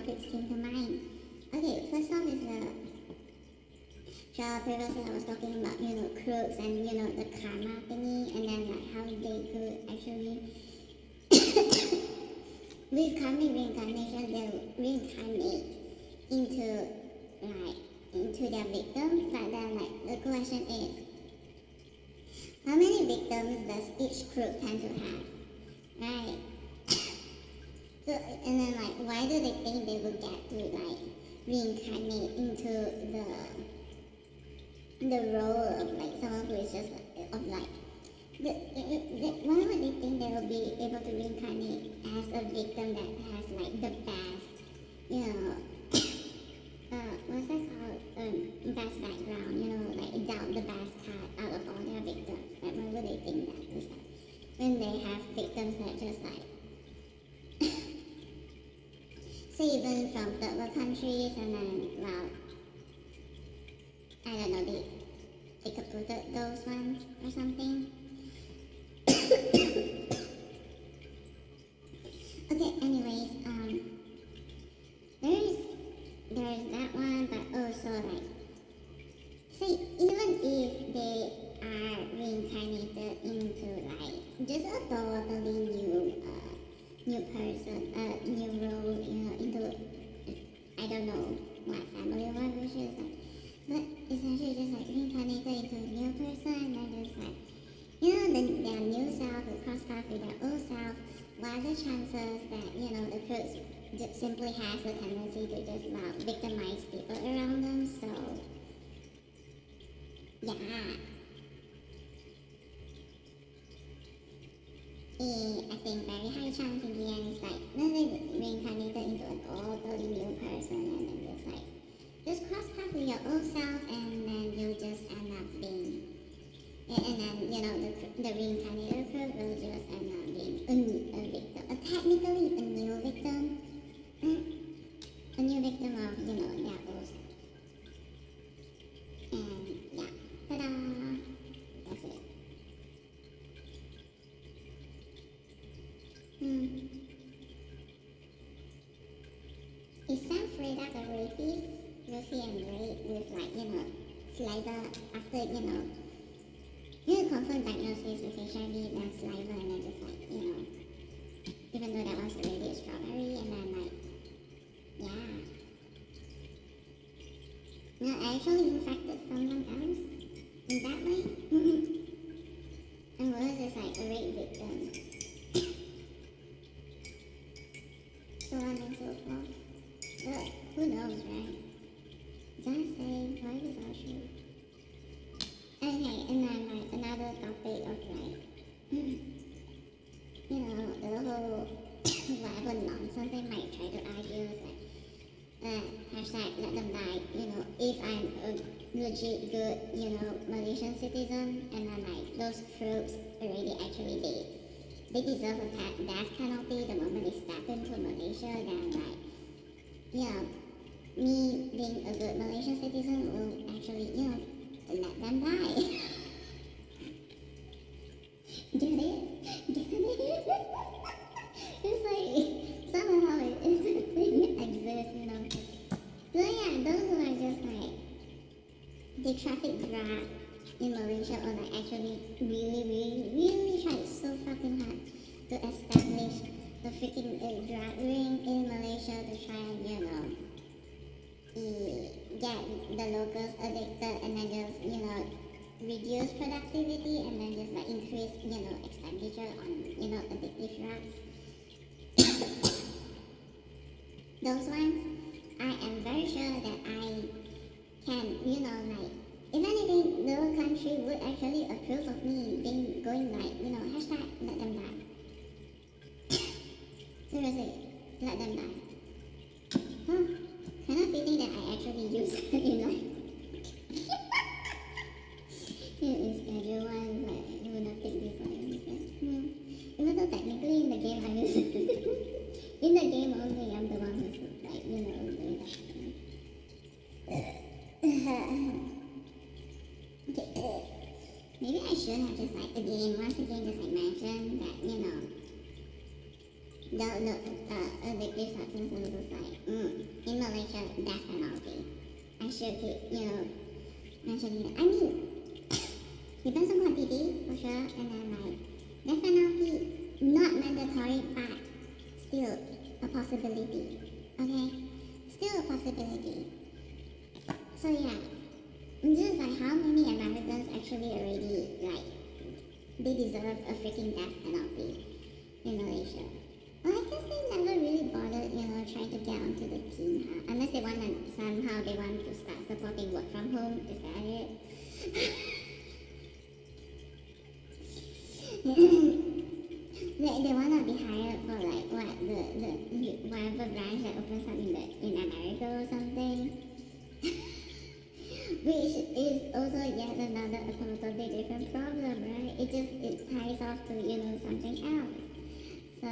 topics came to mind. Okay, first off is previously I was talking about, crooks and, the karma thingy, and then like how they could actually, with karmic reincarnation, they'll reincarnate into, into their victims, but then, the question is, how many victims does each crook tend to have, right? So, and then, why do they think they will get to, reincarnate into the role of, someone who is just, why would they think they will be able to reincarnate as a victim that has, the best, what's that called, best background, dealt the best card out of all their victims? Why would they think that is that when they have victims that just, saving from third world countries, and then, well, I don't know, they caputed those ones or something. Okay, anyways, there's that one, but also, say, even if they are reincarnated into, just a totally new person, new role, into, I don't know what family or what, which is but essentially just reincarnated into a new person, and then just their new self will cross paths with their old self. What are the chances that, the crooks just simply has the tendency to just victimize people around them? So, yeah. I think very high chance in the end is they reincarnated into a totally new person, and then just cross paths with your old self, and then you'll just end up being, and then the reincarnated crook will just end up being a victim, technically a new victim, a new victim of their old self. And yeah, ta-da! That's it. Is Sam Freda a rapist? Will he embrace with saliva after, confirm diagnosis with HIV, then saliva, and then just even though that was already a strawberry, and then yeah. No, I actually infected someone else in that way. And was just a rape victim. So on and so forth. But who knows, right? Just say, why is all true? Okay, and then another topic of the whole whatever nonsense they might try to argue is hashtag let them die, if I'm a legit good, Malaysian citizen, and then those crooks already actually they deserve a death penalty the moment they step into Malaysia, then me being a good Malaysian citizen will actually, let them die. Get it? It's somehow it exists, So yeah, those who are just they traffic drug in Malaysia, or actually really try so fucking hard to establish the freaking drug ring in Malaysia to try and, get the locals addicted, and then just, reduce productivity, and then just increase, expenditure on, addictive drugs. Those ones, I am very sure that I can, if anything, the country would actually approve of me going hashtag let them die. Seriously, let them die. Huh? Kind of feeling that I actually use it in schedule one, but you would not take this one. Even though technically in the game I use it. In the game only I'm the one who's doing that. Okay. Maybe I should have just once again just mentioned that, addictive substances is like, in Malaysia, death penalty. I should keep, mentioning it. I mean, depends on quantity, for sure, and then like, death penalty, not mandatory, but still a possibility, okay? Still a possibility. So yeah, just like how many Americans actually already, like, they deserve a freaking death penalty in Malaysia. Well, I guess they never really bothered, trying to get onto the team, huh? Unless they want to, somehow they want to start supporting work from home, is that it? They want to be hired for like, what, whatever branch that opens up in America or something. Which is also yet another totally different problem, right? It ties off to, something else. So,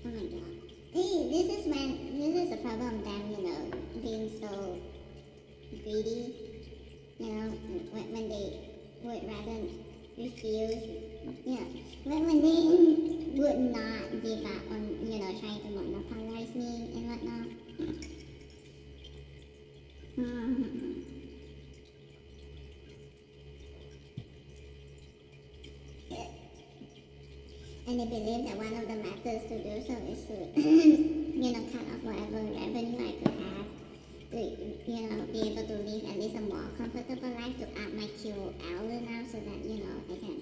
oh my god. Hey, this is a problem of them, being so greedy, when they would rather refuse, when they would not give up on, trying to monopolize me and whatnot. And they believe that one of the methods to do so is to, cut off whatever revenue I could have to, be able to live at least a more comfortable life, to up my QOL now so that, I can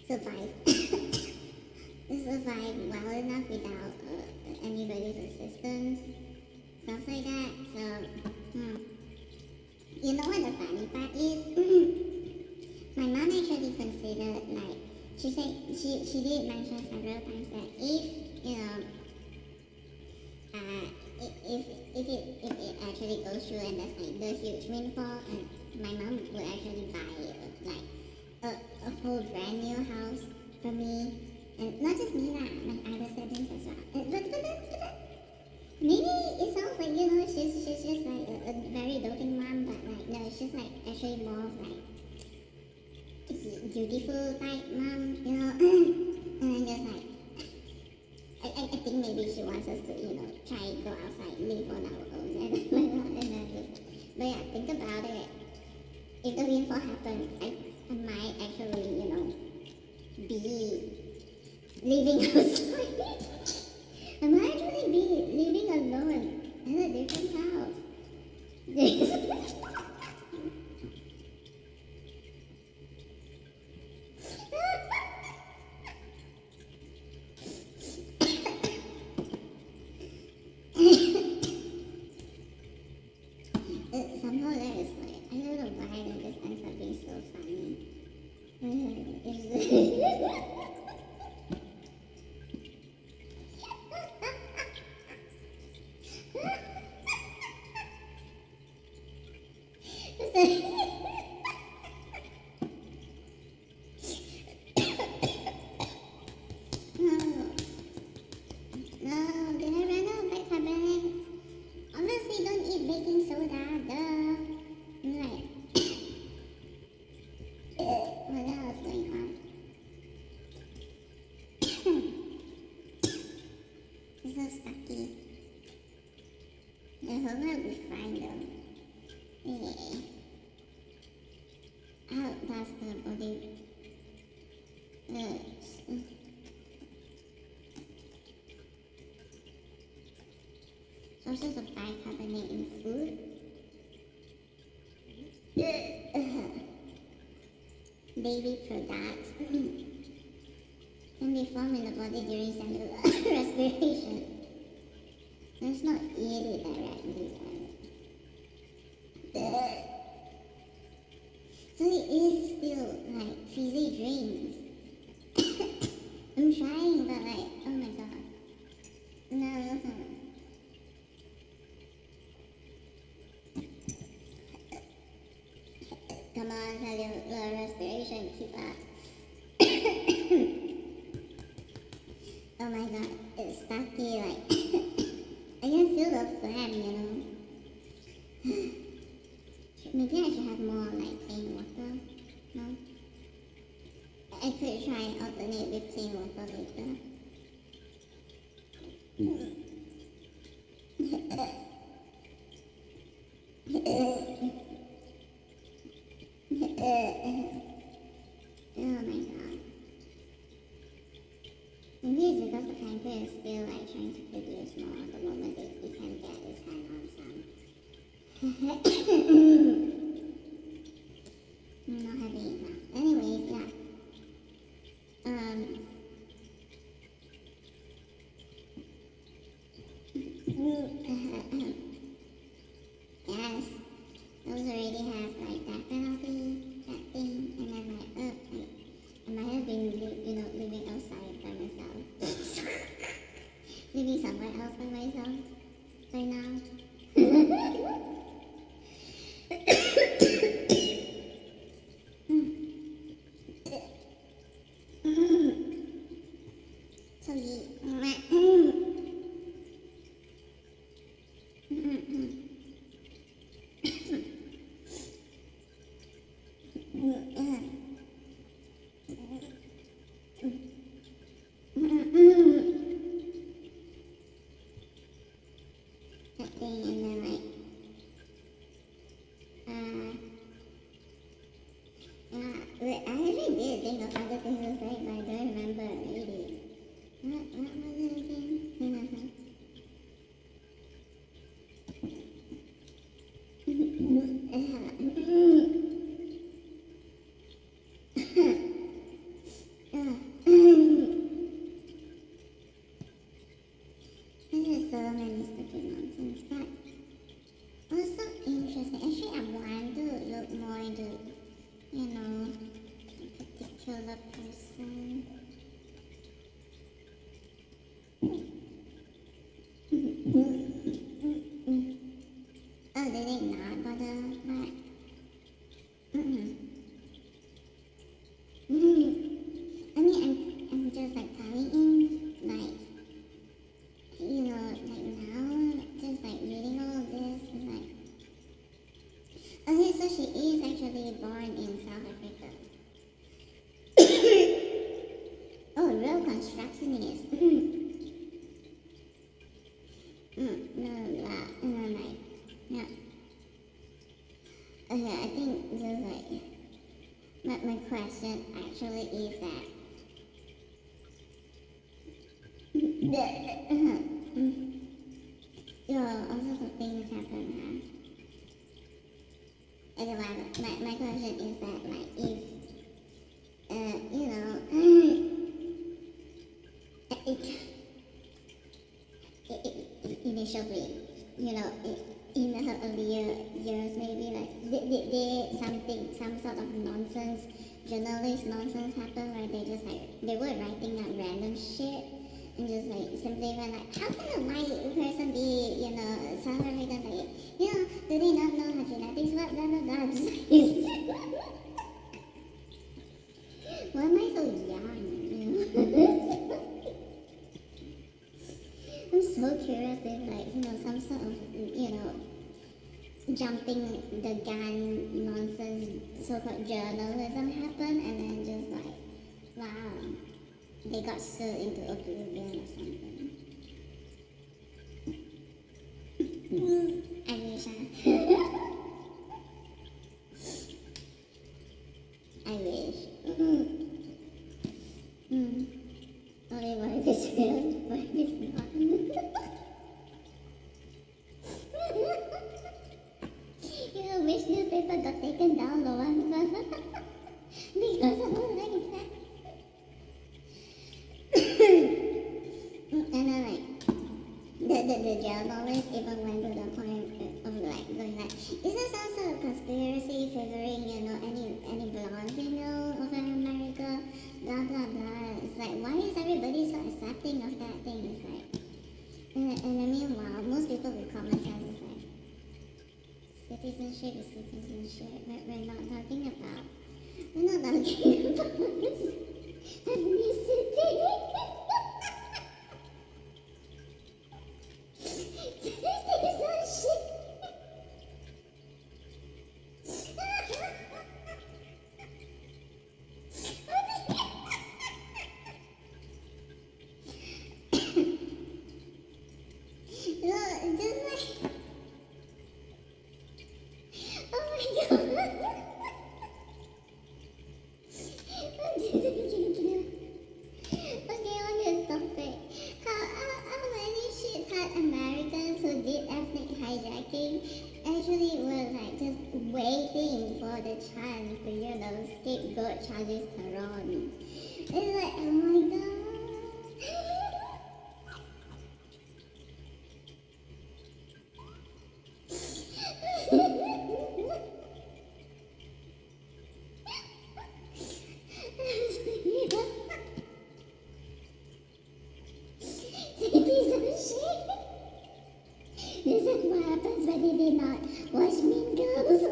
survive. Survive well enough without anybody's assistance, stuff like that. So, you know what the funny part is? My mom actually considered, like, she said she did mention several times that if it actually goes through and there's like the huge windfall, and my mom would actually buy like a whole brand new house for me, and not just me lah, my other siblings as well. But maybe it sounds like, she's just like a very doting mom, but like no, she's like actually more of like beautiful type mom, and then just like I think maybe she wants us to, try go outside, live on our own, and then just, but yeah, think about it. If the windfall happens, I might actually, be living outside. I might actually be living alone in a different house. Somehow that is like, I don't know why that just ends up being so funny. No, did I run out of bicarbonate? Obviously, don't eat baking soda, duh. Right. What else is going on? It's so stucky. I hope I'll be fine though. Yeah. How does the body sources of bicarbonate in food? Baby products can be formed in the body during cellular respiration. Let's not eat it directly. So it is still like fizzy drinks. I'm trying, but like, oh my god. No. Come on, cellular respiration, keep up. Oh my god, it's stucky, like, I can feel the phlegm, Maybe I should have more like plain water. No? I could try alternate with plain water later. Oh my god. Maybe it's because the pancreas is still like trying to produce more the moment that it can get its hand on some. I'm not having enough. Anyways, yeah. Yes, those already have like that penalty, that thing, and then like, I might have been, living outside by myself. Living somewhere else by myself by now. So that thing, and then like, I actually did think of other things to say, but I don't remember really. What was it again? This is so many stupid nonsense, but also interesting. Actually, I want to look more into, a particular person. Oh, did they not bother? But I mean, I'm just like coming in, like, like now, just like reading all of this, is like, okay, so she is actually born in South Africa. Oh, real constructionist. Yeah. Okay, I think just like, my question actually is that, all sorts of things happen, huh? Anyway, my question is that, like, if, initially, in her earlier years, maybe, like, some sort of nonsense, journalist nonsense happened where they were writing like random shit, and just like simply went like, how can a white person be, South African, like, do they not know how genetics work, blah, blah, blah, just like, why am I so young, I'm so curious if, like, some sort of, jumping the gun nonsense, so-called journalism happened, and then just like, wow, they got sued into oblivion or something. I wish I wish. Only one is real, one is not. Which newspaper got taken down, the one because of all like that. And then like the journalist even went to the point of like going like, is there some sort of conspiracy favoring, any blonde female of America? Blah blah blah. It's like, why is everybody so accepting of that thing? It's like, and then meanwhile, most people with common sense is like, citizenship is citizenship. We're not talking about ethnicity. Citizenship. got charges to run. It's like, oh my god. Piece of shit. This is what happens when they did not watch Mean Girls.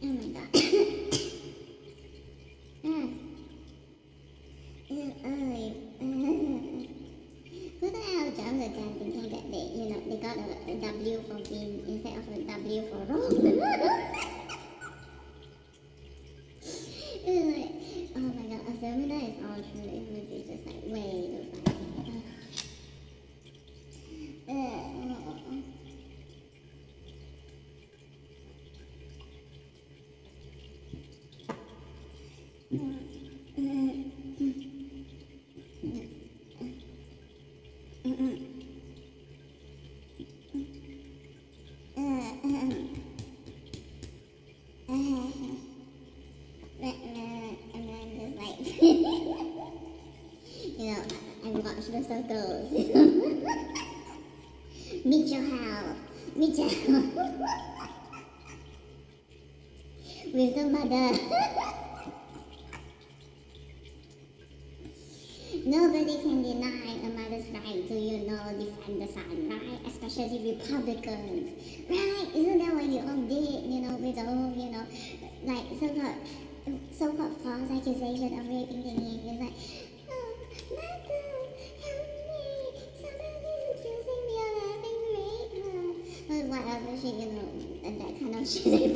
Oh my god. Who the hell jumped the gun thinking that they got a W for being instead of a W for wrong? It's like, oh my god, assuming that is all true, it would be just like way too funny. And then just like, I watch the circles. Meet your help. With the mother. Nobody can deny a mother's right to, defend the son, right? Especially Republicans, right? Isn't that what you all did, with the whole, like so-called false accusation of raping thingy? It's like, oh, mother, help me! Somebody's accusing me of having raped her. Or whatever she, and that kind of shit.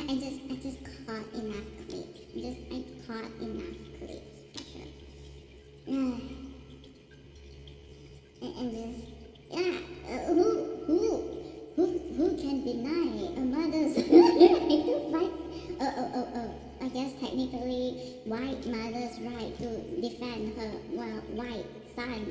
I just caught enough clips. I caught enough clips. Sure. And just, who can deny a mother's right to fight? I guess technically white mother's right to defend her, white son.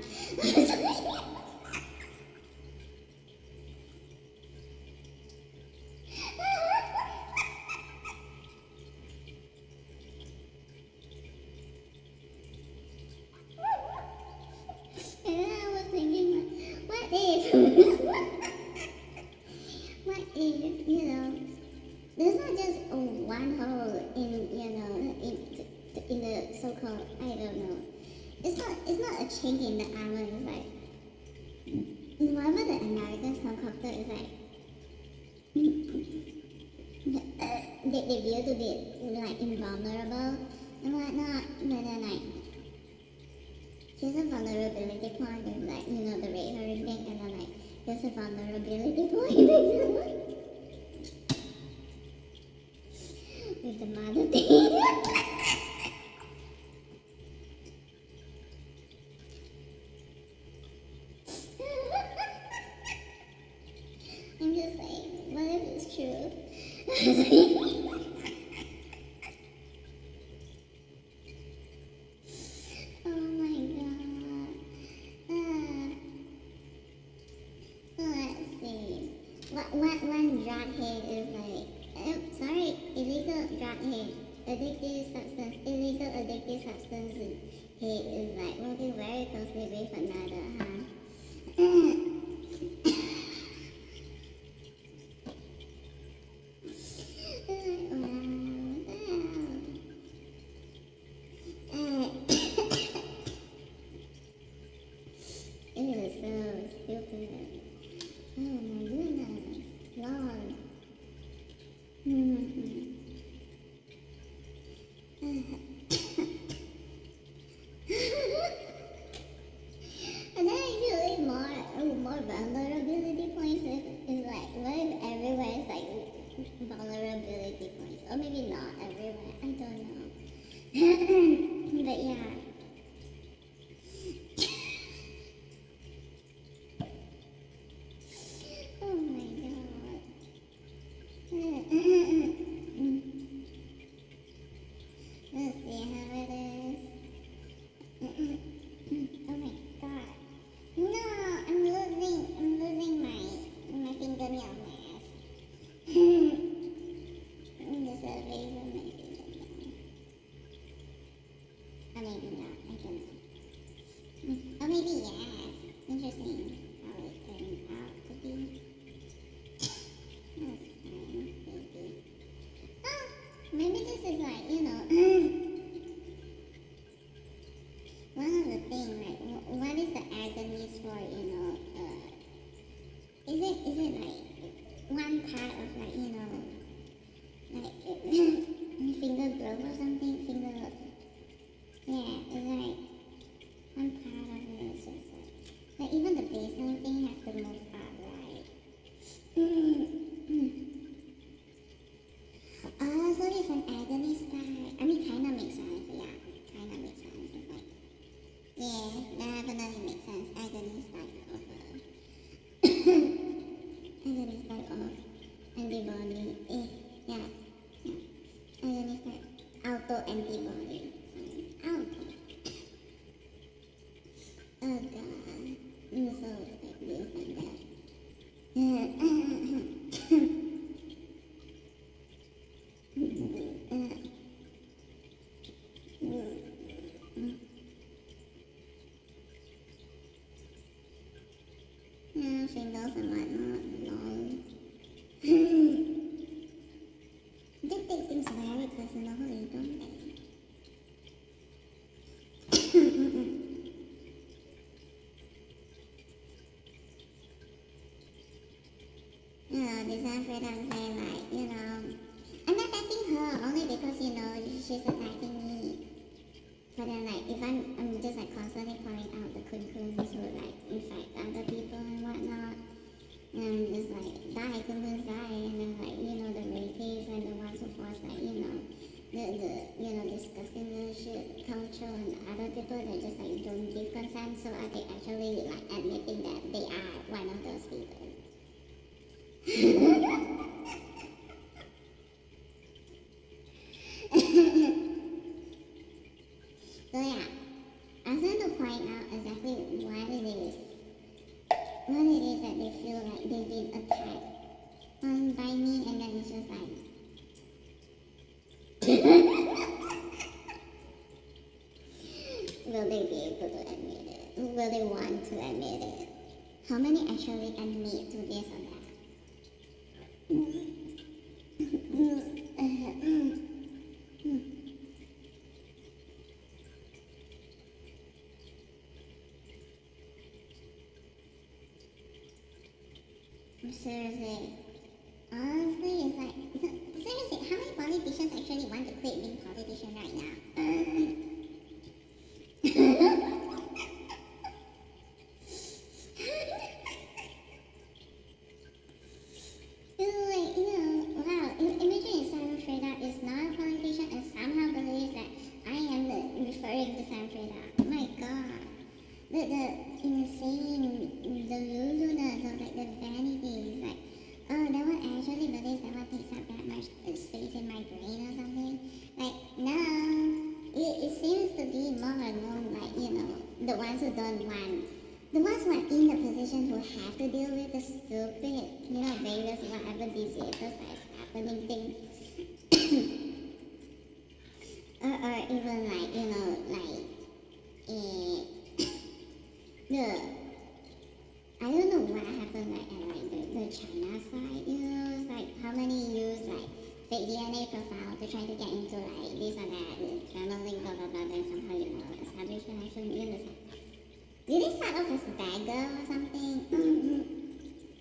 And then I was thinking, what if, there's not just one hole in the so-called, I don't know. It's not a chink in the armor. It's like, whatever the Americans concocted is like, they view to be like invulnerable and whatnot, but then like, here's a vulnerability point, and like, the rate her thing, and then like, here's a vulnerability point. With the mother thing. I'm just saying, what if it's true? Oh my god. Let's see. One drug head is like, illegal drug head. Illegal addictive substance head is like working very closely with another, huh? It is so stupid. Oh my goodness. Lord. And then I feel like more But yeah. Oh my god. Let's see how it is. Oh my god. No, I'm losing my fingernail mask. Just a razor my fingernail. Or maybe not, I don't know. Or maybe yes. Interesting how it turned out to be. That's fine, maybe. Oh, maybe this is like, one of the things, like, what is the agonist for, is it like one part of like, like finger glove or something? Yeah, it's like one part of it is just like even the baseline thing has to move up, right? Oh, so it's an agonist type. I mean, kind of makes sense, yeah. Kind of makes sense. It's like, yeah, that definitely makes sense. Agonist type of agonist type of antibody. Yeah. Agonist type auto antibody. Auto. Oh god. So like this and that. Shingles and whatnot. Lol. They take things very personally, don't they? Design freedom say like, I'm not attacking her only because, she's attacking me. But then like, if I'm just like constantly pointing out the Crooks who like infect other people and whatnot, and I'm just like, die, Crooks die, and then like, the rapists and the ones who force like, the disgusting shit culture and other people that just like don't give consent, so are they actually like admitting that they are one of those people? So yeah, I was going to point out exactly what it is that they feel like they've been attacked by me, and then it's just like will they be able to admit it? Will they want to admit it? How many actually admit to this or that? Seriously. Honestly, it's like, seriously, how many politicians actually want to quit being politician right now? Wow, imagine if Sam Freda is not a politician and somehow believes that I am referring to Sam Freda. Oh my god. The insane, the lulu-ness of like the vanity is like, oh, that one actually believes that one takes up that much space in my brain or something. Like, no. It seems to be more known like, the ones who don't want. The ones who are in the position who have to deal with the stupid, various whatever diseases that's happening thing. or even like, I don't know what happened like at like the China side, it's like how many use like fake DNA profile to try to get into like this or that, channeling, blah blah blah, then somehow, establish connection, Did they start off as a beggar or something?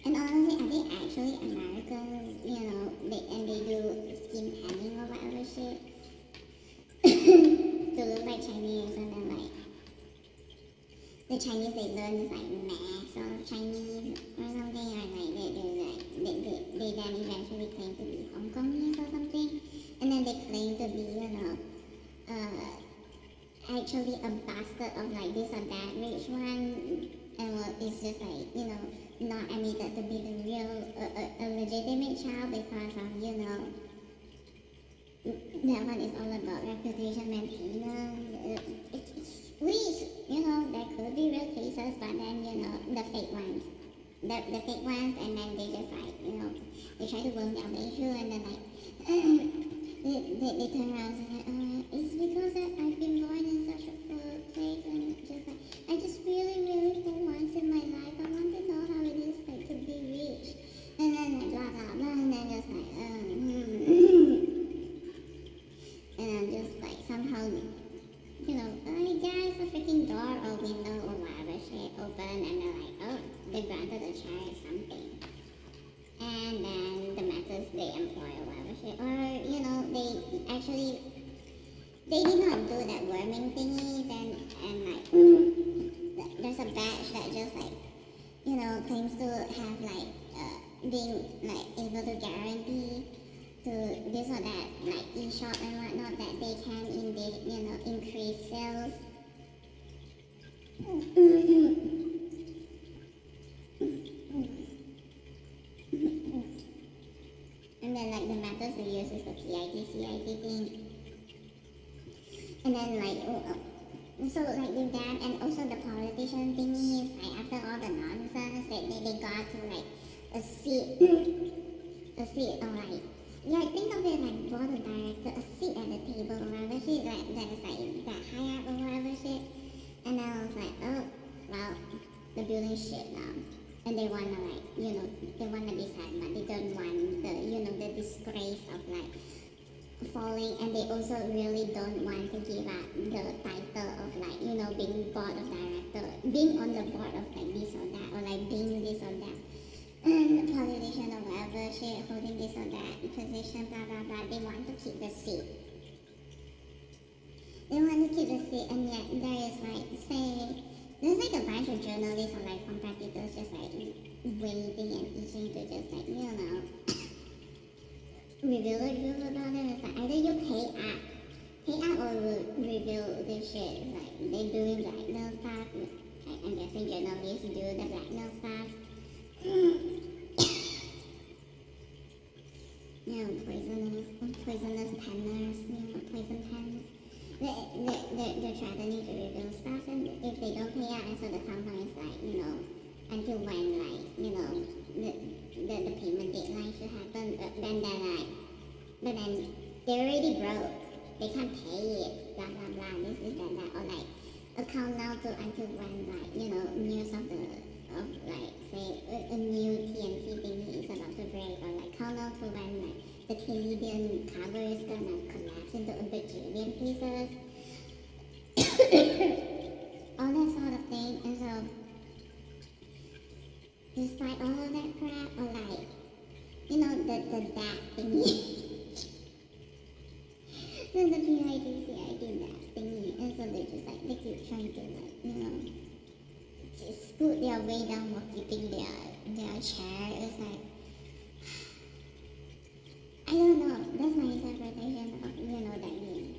And honestly, are they actually Americans, and they do skin tanning or whatever shit? To look like Chinese, and then like, the Chinese they learn is like mass of Chinese or something, or like they then eventually claim to be Hong Kongese or something, and then they claim to be actually a bastard of like this or that rich one, and well, it's just like, not admitted to be the real, a legitimate child because of, that one is all about reputation maintenance, which, there could be real cases, but then, the fake ones. The fake ones, and then they just like, they try to worm down the issue, and then like, they turn around and say, it's because I've been born in such a poor place, and just like, I just really, really for once in my life, I want to know how it is like to be rich, and then like blah blah blah, and then just like, and then just like somehow, guys, a freaking door or window or whatever shit open, and they're like, oh, they granted a child something. And then the methods they employ or whatever shit, or, they did not do that worming thingy, then, and like, there's a batch that just like, claims to have like, being like able to guarantee to this or that, like e-shop and whatnot, that they can indeed, increase sales. And then like the methods they use is the CIT thing. And then like, so like with that, and also the politician thingy is like after all the nonsense, they got to like a seat or like, think of it like board of director, a seat at the table or whatever shit, like that's like that high up or whatever shit. And then I was like, oh, well, the building shit now. And they wanna like, they wanna decide, but they don't want the, the disgrace of like falling, and they also really don't want to give up the title of like, being board of director, being on the board of like this or that, or like being this or that, politician or whatever shit, holding this or that position, blah blah blah. They want to keep the seat. They want to keep the seat, and yet there is like, say, there's like a bunch of journalists or like competitors just like waiting and itching to just like, reveal the truth about it. It's like either you pay up or reveal this shit. It's like they're doing blackmail stuff. Like, I'm guessing journalists do the blackmail stuff. Poisonous penners, poison pens. They're threatening to reveal stuff, and if they don't pay out, and so the company is like, until when, like, the payment deadline should happen, but then they're already broke, they can't pay it, blah blah blah, this is that, or like, account now to until when, like, news of like, say, a new TNT thingy is about to break, or like, count now to when, like, the Canadian cargo is gonna collapse into a bajillion pieces. All that sort of thing. And so, despite all of that crap, or like, the that thingy. The PITCID that thingy. And so they keep trying to like, just scoot their way down while keeping their chair. It's like, I don't know. That's my interpretation of, that meme.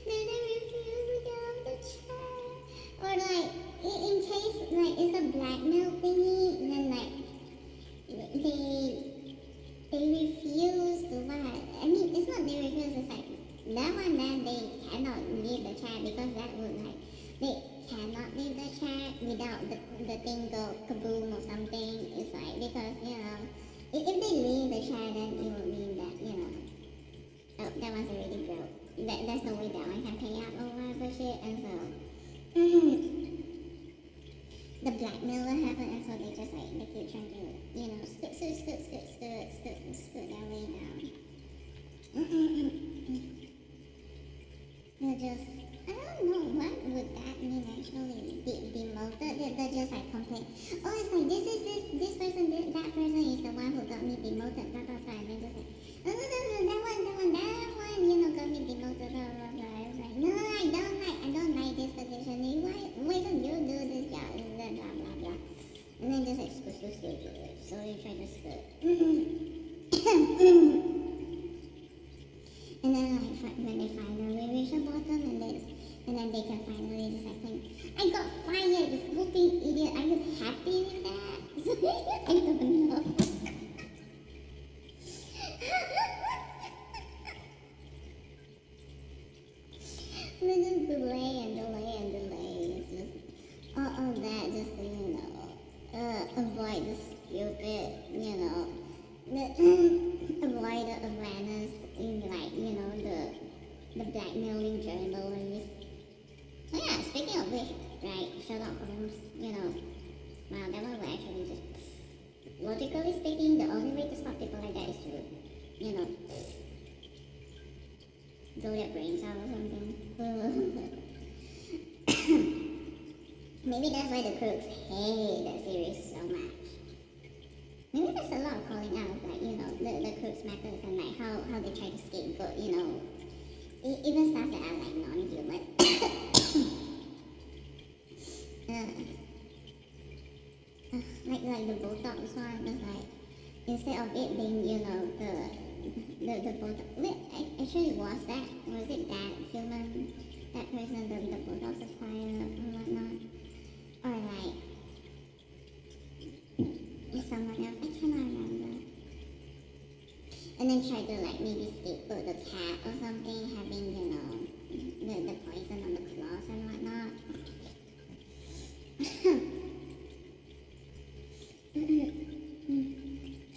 Then they refuse to get off the chair. Or like, in case like it's a blackmail thingy, then like they refuse to what? I mean, it's not they refuse. It's like that one. Then they cannot leave the chair because that would like they cannot leave the chair without the thing go kaboom or something. It's like, because, if they leave the chair, then it will mean that, oh, that one's already broke. There's no way that one can pay out or whatever shit, and so, the blackmail will happen, and so they just like, they keep trying to, scoot their way down. They're just, I don't know, what would that mean actually? Demoted? They're just like complain. Oh, it's like this person, that person is the one who got me demoted, blah blah blah. And they're just like, oh, no, that one, got me demoted, blah blah blah. It's like, no, I don't like this position. Why don't you do this job? Blah blah blah. And then just like scoot. So you try to scoot. And then like when they finally reach the bottom, and then they can finally just like think, I got fired, you flipping idiot. Are you happy with that? I don't know. They just delay. It's just all of that just to, avoid the stupid, avoid the awareness in like, the blackmailing journalists. So yeah, speaking of which, right, Sherlock Holmes, wow, that one will actually just, logically speaking, the only way to stop people like that is to, blow their brains out or something. Maybe that's why the Crooks hate that series so much. Maybe there's a lot of calling out of like, the Crooks methods and like how they try to scapegoat, even stuff that are like non-human. Like the Botox one was like, instead of it being, the Botox, wait, actually was it that human, that person, the Botox supplier or whatnot? Or like, someone else, I cannot remember. And then try to like maybe scapegoat the cat or something, having, the poison on the claws and whatnot.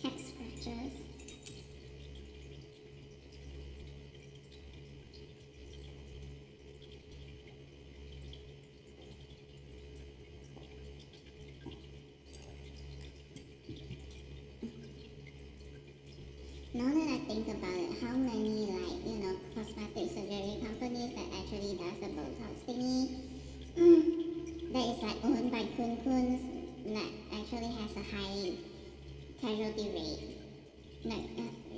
Cat scratches. Now that I think about it, how many like, cosmetic surgery companies that actually does the Botox thingy, that is like owned by Kun that actually has a high casualty rate. Like,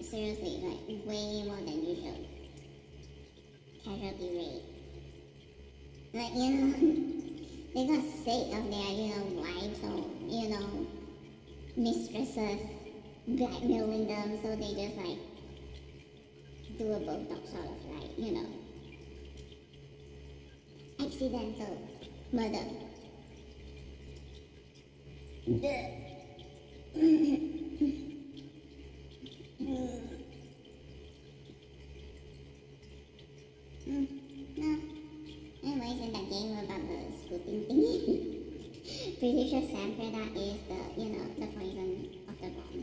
seriously, like way more than usual casualty rate. Like, they got sick of their, wives or, mistresses blackmailing them, so they just like do a Botox sort of like, accidental murder. No. Anyways, in that game about the scooting thingy, pretty sure Sanfreda is the, the poison of the bomb.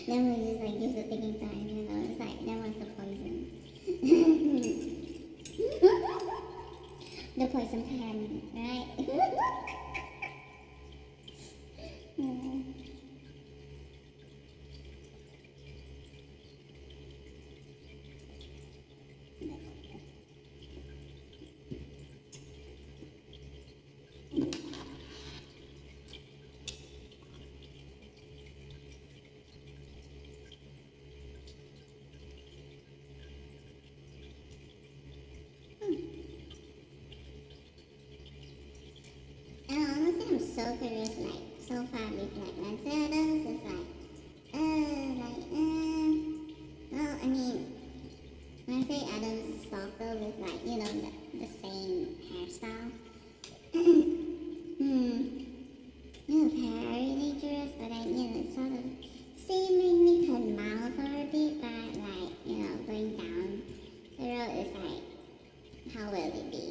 Then we just like use the thinking time, it's like that was the poison. The poison pen, right? And honestly, I'm so curious, like, so far with, like, Wednesday Addams, it's like, well, I mean, Wednesday Addams stalker with, like, the same hairstyle. Very dangerous, but then, it's sort of seemingly can mild for a bit, but, like, going down the road is like, how will it be?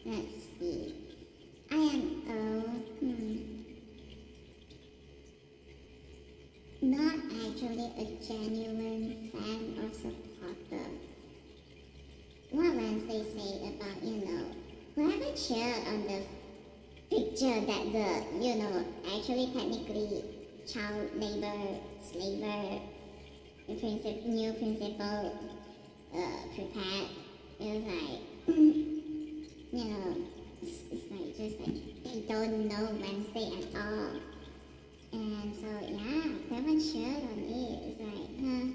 Let's see. I am not actually a genuine fan or supporter. What Wednesday say about, whoever cheered on the picture that the, actually technically child labor, slaver, new principal prepared, it was like, it's like just like they don't know Wednesday at all. And so yeah, whoever cheered on it, it's like,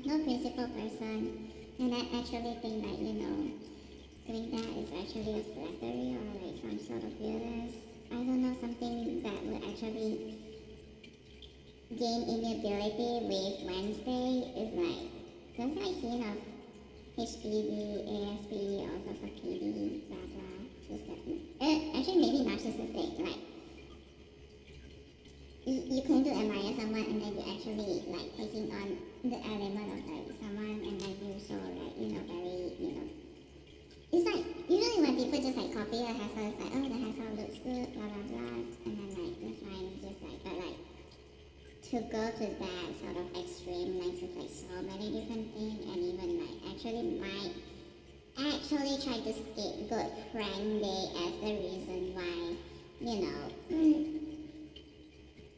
no principal person And I actually think that, doing that is actually a flattery or like some sort of realness. I don't know, something that will actually gain immunity with Wednesday is like, there's like hint of HPD, ASPD, or also PD, blah blah. Just that. Actually, maybe narcissistic, like, you claim to admire someone and then you actually like taking on the element of like someone and then you so like very it's like usually when people just like copy a hairstyle, it's like, oh, the hairstyle looks good, blah blah blah, and then like that's fine, it's just like, but like to go to that sort of extreme length with like so many different things and even like might actually try to scapegoat prank day as the reason why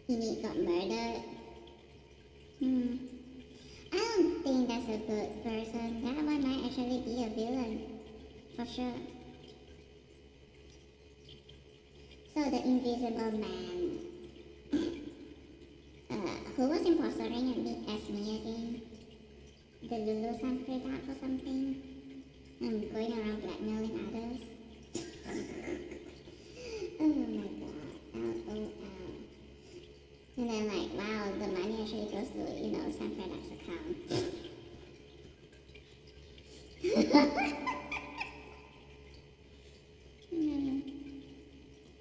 he got murdered. I don't think that's a good person. That one might actually be a villain, for sure. So the invisible man, who was impersonating as me again? The Lulu Sanford or something? Going around blackmailing others. Oh my god. And then like, wow, the money actually goes to, Sanford's account.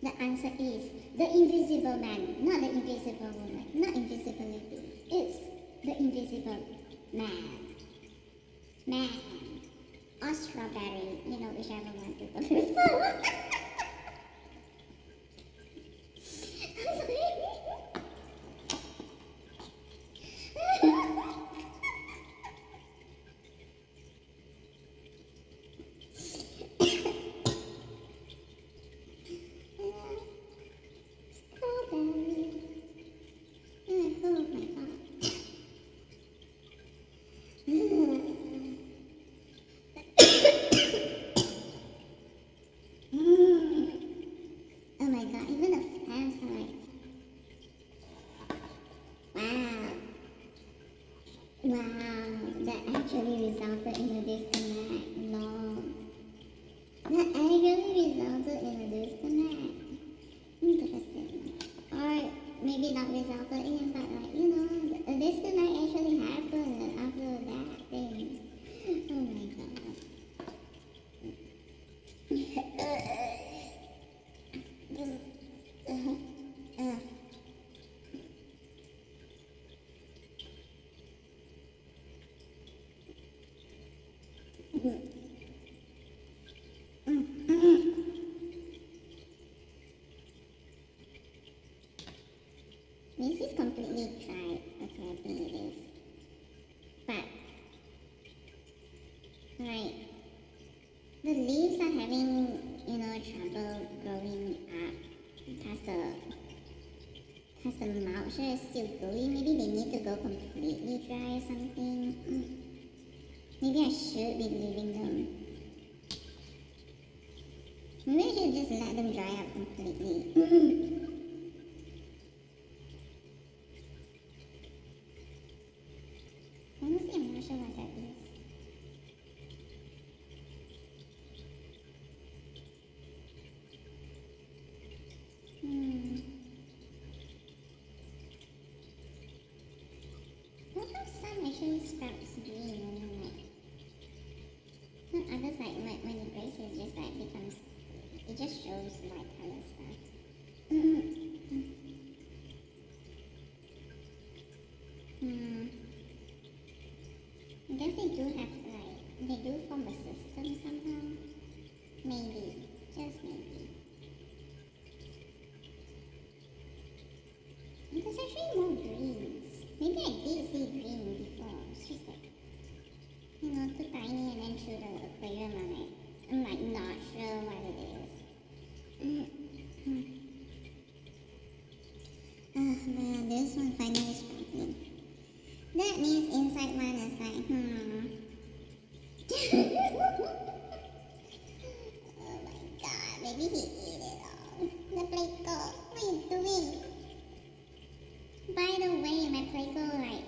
The answer is the invisible man, not the invisible woman, not invisibility. It's the invisible man. Man. Or strawberry, whichever one people prefer. Wow, that actually resulted in a disconnect. No. That actually resulted in a disconnect. Interesting. Or maybe not resulted in, but like, a disconnect actually happened after that thing. Oh my god. This is completely dry. Okay, I think it is. But, like, the leaves are having, trouble growing up past the mulch is still going. Maybe they need to go completely dry or something. Maybe I should be leaving them. Maybe I should just let them dry up completely. Honestly, I'm not sure what that is. How come some actually sprouts green and then like others like when it breaks it just like becomes, it just shows white color stuff. I guess they do have like, they do form a system somehow. Maybe, just maybe. And there's actually more greens. Maybe I did see green before. It's just like, too tiny and then through the aquarium I'm like not sure what it is. Oh man, this one finally sparkling. That means inside one is like, Oh my god, maybe he ate it all. The Playco, what are you doing? By the way, my Playco, like,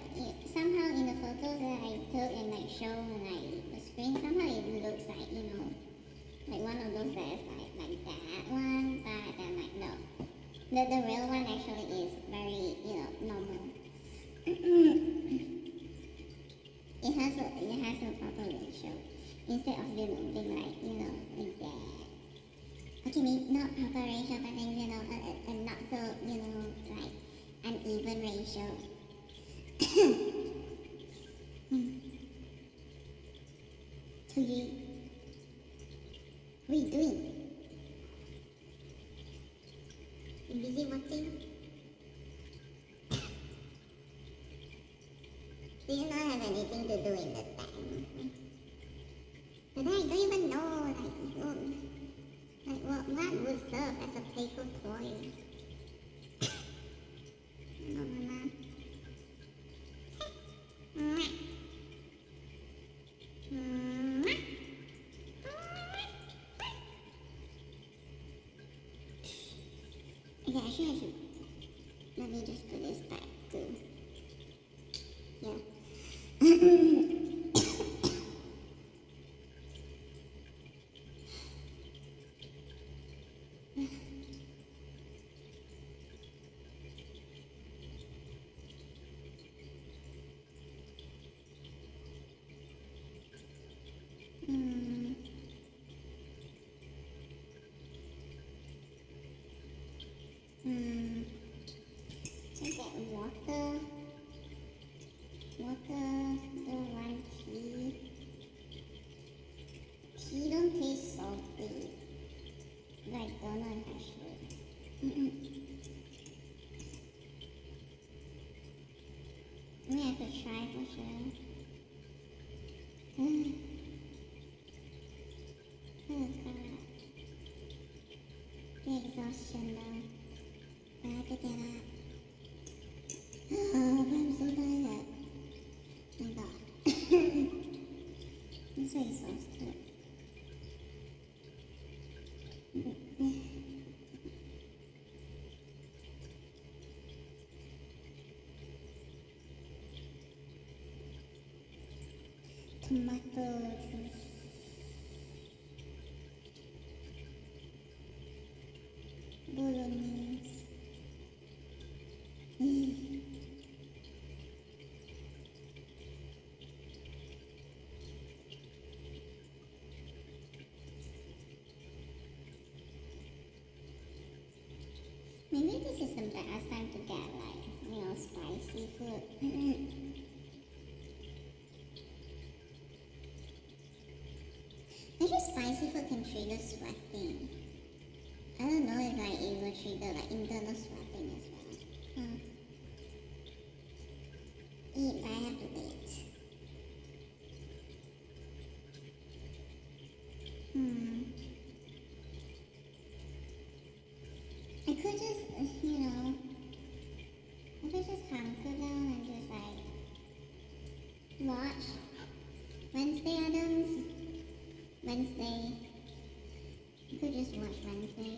somehow in the photos that I took and like shown, like, was mean, somehow it looks like, like one of those that is like that one, but then like no. The real one actually is very, normal. It has a proper ratio. Instead of, being like, like that. Okay, maybe not proper ratio, but then, a not so, like uneven ratio. So what are you doing? You busy watching? Do you not have anything to do in the time? But I don't even know, what would serve as a playful toy? No, Mama. Okay, actually I should. Let me just put this back too. Yeah. Is that water? Don't want tea. Tea don't taste salty. But I don't know if I should. I mean, I could try for sure. Oh god. The exhaustion though. I have to get up. Oh, but I'm so tired. My god. I'm so exhausted. Tomato juice. Bolognese. Maybe this is the best time to get like, spicy food. Actually, spicy food can trigger sweating. I don't know if it will trigger like internal sweating as well. Eat, but I have to wait. I could just, hunker down and just watch Wednesday Addams. Wednesday. I could just watch Wednesday.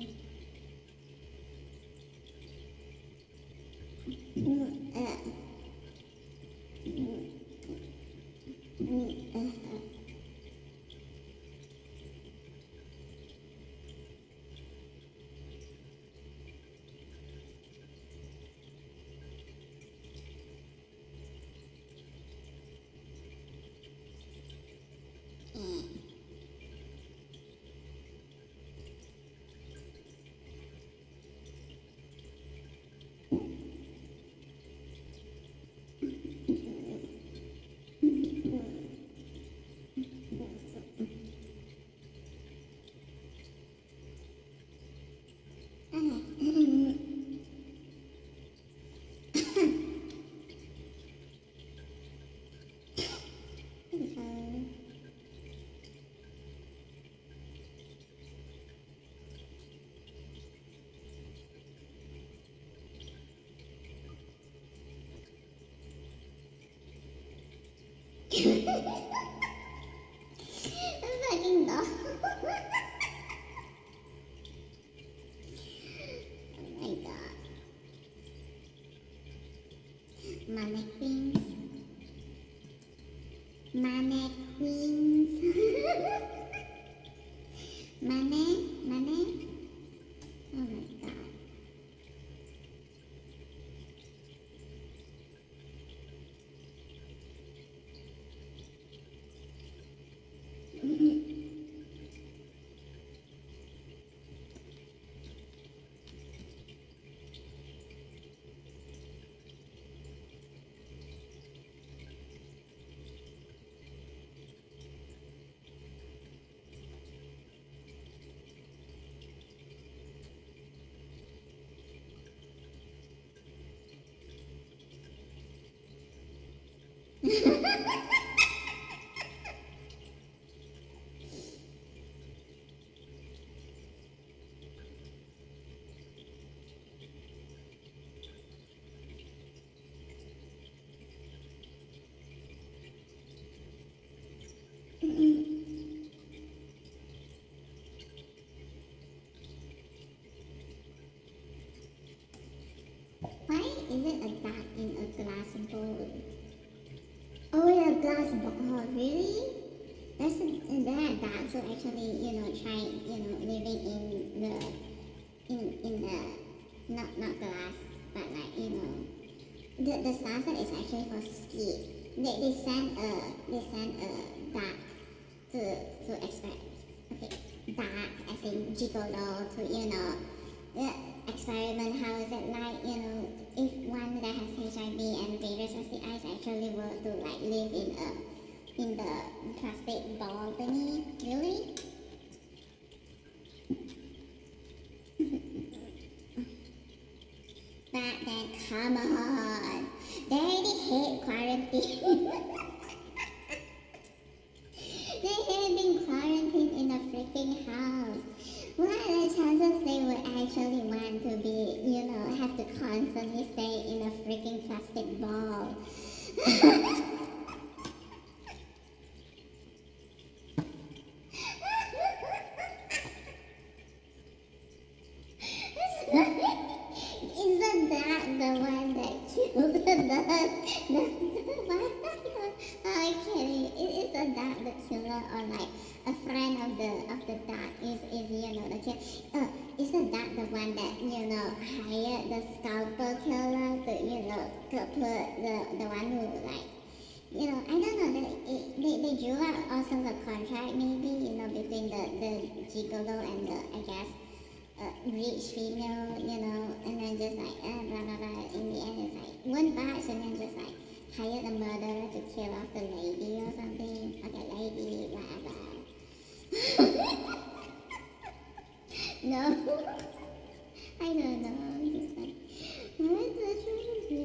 Fucking dog. Oh my god. Mannequins. Mannequins. Money? Oh my god. Why is it a duck in a glass bowl? Oh, a glass bowl, really? There are ducks who actually, try, living in the, not glass, but like, the starter is actually for skip. They send a duck to expect, okay, duck as in gigolo to, experiment how is it like, if one that has HIV and various STIs actually were to like live in the plastic ball thingy, really? But then come on, they already hate quarantine. They hate being quarantined in a freaking house. What are the chances they would actually want to be, have to constantly stay in a freaking plastic ball? Isn't that the one that killed Oh, I'm kidding. Is the duck the killer, or like a friend of the duck is the killer? Is the duck the one that hired the scalper killer to put the one who like I don't know. They drew out also the contract maybe between the gigolo and the I guess rich female, and then just like blah blah blah. In the end, it's like one batch, and then just like hired a murderer to kill off the lady or something. Okay, lady, blah blah. No, I don't know. It's like what the truth is.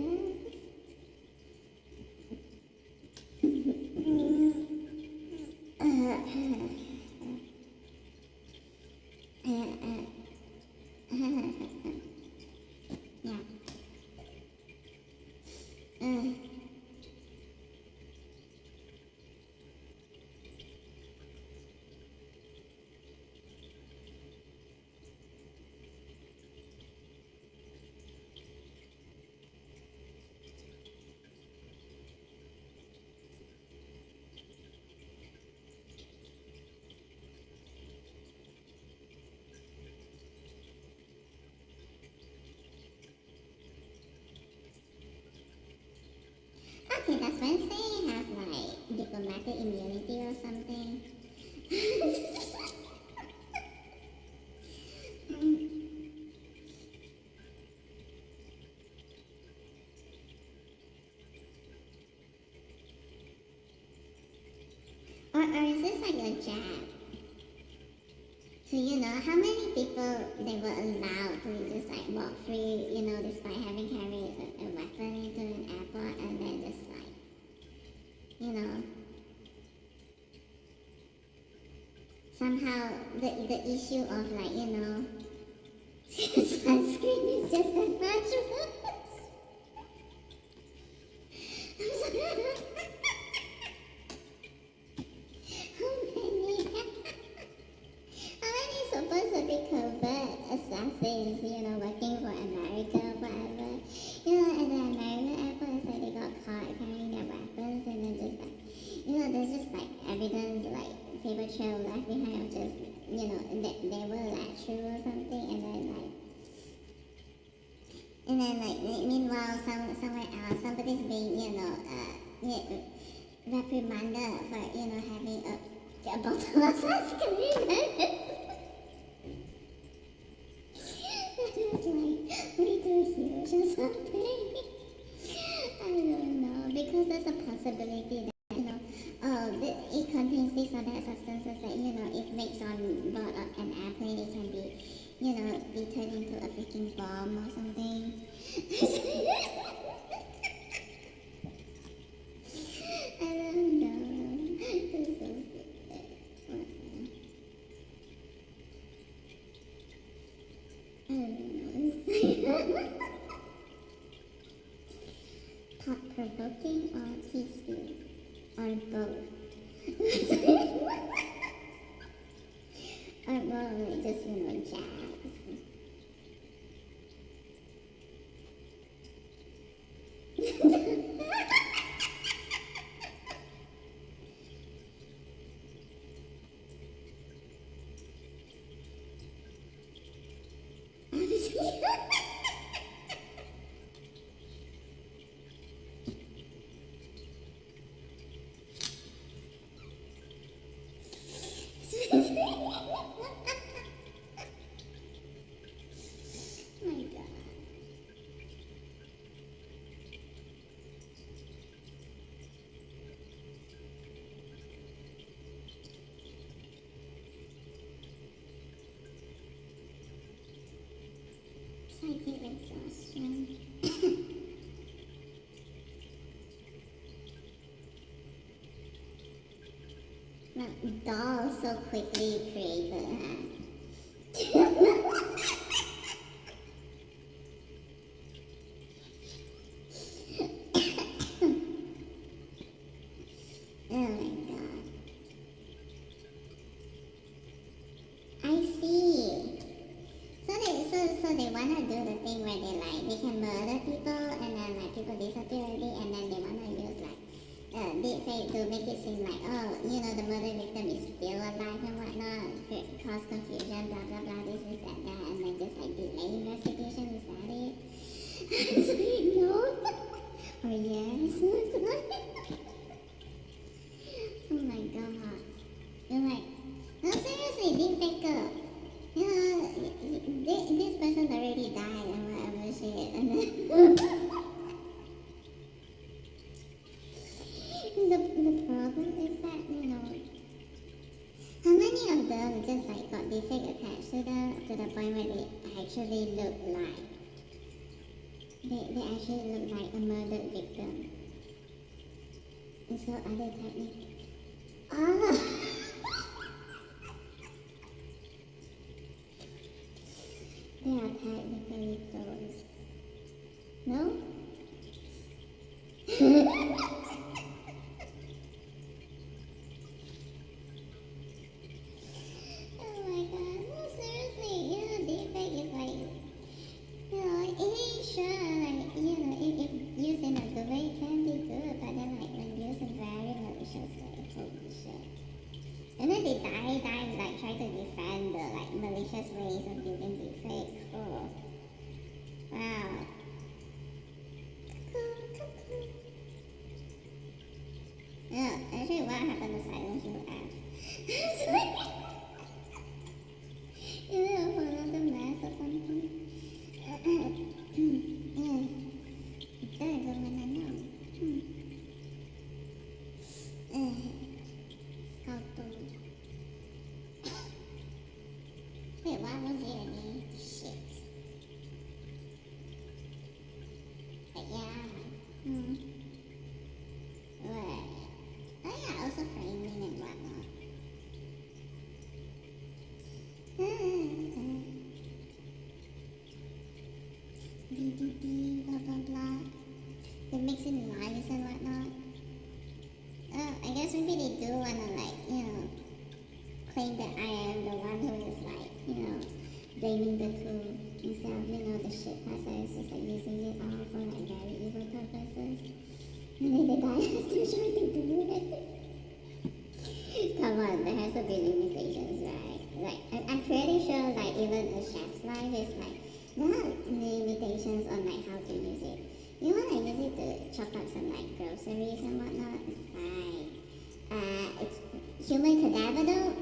Okay, that's Wednesday have like diplomatic immunity or something. or is this like a jab? So how many people they were allowed to just like walk free, despite having carried a weapon into an airport, and then just like, somehow the issue of like, sunscreen is just as much worse. Supposed to be covert assassins, working for America, whatever. At the American airport, it's like they got caught carrying their weapons, and then just like, there's just like evidence, like they were chill left behind, or just, they were like true or something, and then like meanwhile somewhere else somebody's being, reprimanded for, having a bottle of sunscreen. It's like, we do huge or something. I don't know, because there's a possibility that, it contains this or that substances that, if mixed on board of an airplane, it can be, be turned into a freaking bomb or something. I don't know. It's so stupid. I don't know. Thought-provoking or peaceful? Or both? Or probably just, jazz. My God. Psychic exhaustion. Doll so quickly created, huh? Oh my God. I see. So they wanna do the thing where they can murder people and then like people disappear already, and then they wanna use like deepfake to make it seem like, the murder victim is still alive and whatnot, cause confusion, blah blah blah, this that, and then just like delay investigation. Is that it? It's like, no. Or yes. Oh my God. You're like, no, seriously, deepfaker. This person already died and whatever shit, and then the problem is that, how many of them just like got defect attached to the point where they actually look like they actually look like a murdered victim. And so other techniques. They are technically those. No? Oh my God, no, seriously, deepfake is like, it ain't sure, like, if used in a good way, it can be good, but then, like, when used in very malicious way, holy shit. And then they die, like, try to defend the, like, malicious ways of using deepfake. Oh. Wow. Cuckoo. Yeah, actually, what happened to Silent Hill app? Is it a whole other mess or something? Yeah. I don't even wanna know. Scalpel. Wait, what was it again? Shit. But yeah. Right. Oh yeah, also framing and whatnot. Blah blah blah. They're mixing lies and whatnot. I guess maybe they do wanna like, claim that I am the one who is like, blaming the coup instead of, the shit person is just like using it all for like very evil purposes. And then the guy has to try to do it. come on, there has to be limitations, right? Like, I'm pretty sure, like, even a chef's life is like, there are limitations on, like, how to use it. You want to use it to chop up some, like, groceries and whatnot, it's fine. It's human cadaver though,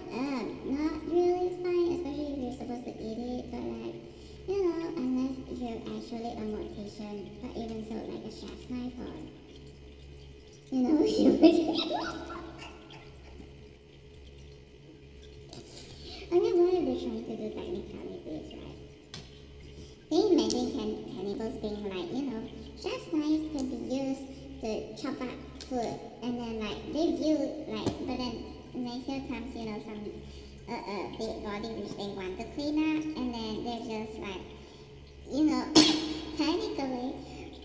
not really fine, especially if you're supposed to eat it, but, like, unless you're actually a mortician, but even so, like, a chef's knife or, human I mean, what are they trying to do technicalities, right? They imagine cannibals being like, chef's knives can be used to chop up food, and then like they view like, but then here comes some big body which they want to clean up, and then they're just like, technically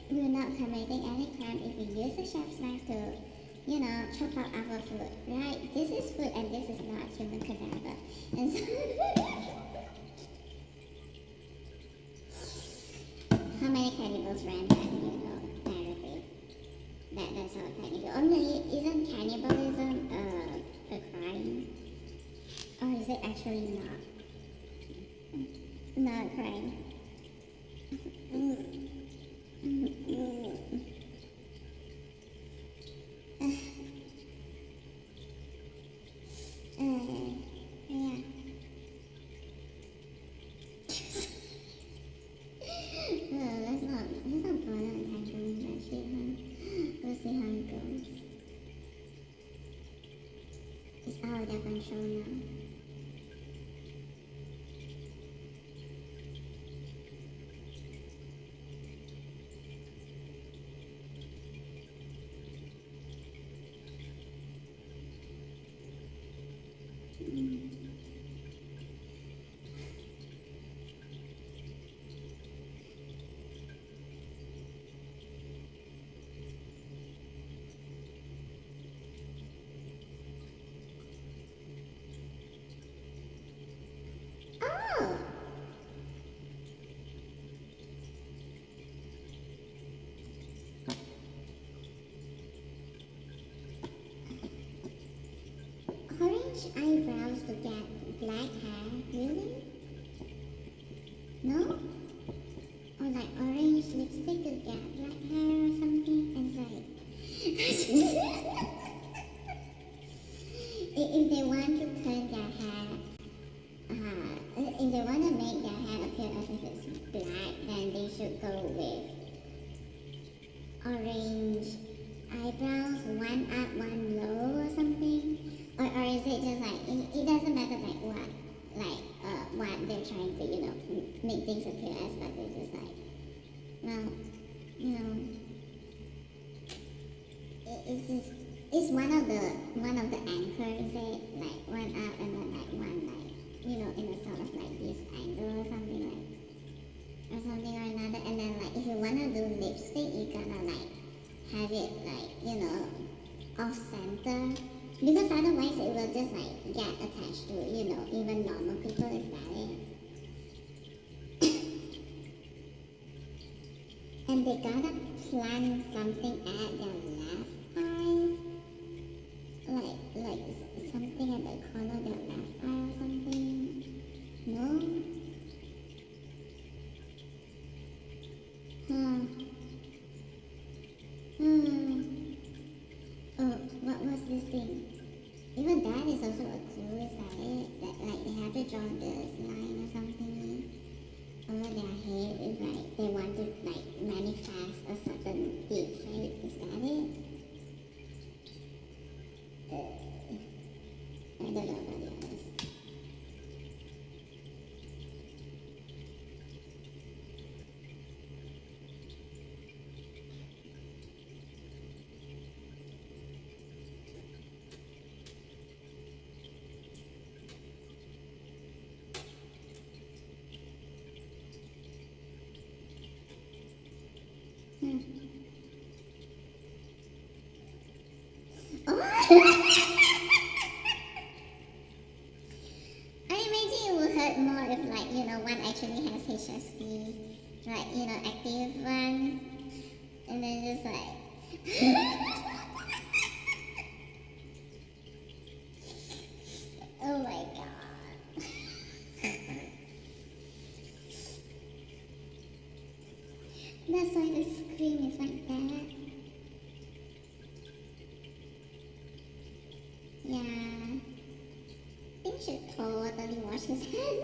we're not committing any crime if we use a chef's knife to chop up our food, right? This is food and this is not human cadaver. And so how many cannibals ran that, therapy? That's how technical. Only isn't cannibalism a crime? Or is it actually not a crime? Yeah. let's not bother untangling that shit, huh? We'll see how it goes. It's out of their control now. Oh! Orange eyebrows to get black hair? Really? No? Or like orange lipstick to get black hair or something? It's like... if they want to turn their hair... if they want to make their hair appear as if it's black, then they should go with orange eyebrows, one up, one low or something. Or is it just like, it doesn't matter like what they're trying to, make things appear as, but they're just like, well, it's one of the anchors, is it? Like one up and then like one like, in a sort of like this angle or something or another, and then like if you wanna do lipstick, you gotta like have it like, off center. Because otherwise it will just like get attached to, even normal people, is that it? And they gotta plant something at their left eye. Like something at the corner of their left eye or something. No? Oh, what was this thing? Even that is also a clue, is that it? That like they have to draw this line or something over their head if like they want to like manifest a certain deep shape, is that it? I don't know about the others. I imagine it would hurt more if like, one actually has HSP, like, active one, and then just like Oh my god. That's why the screen is like that. Yeah. I think you should totally wash his hands.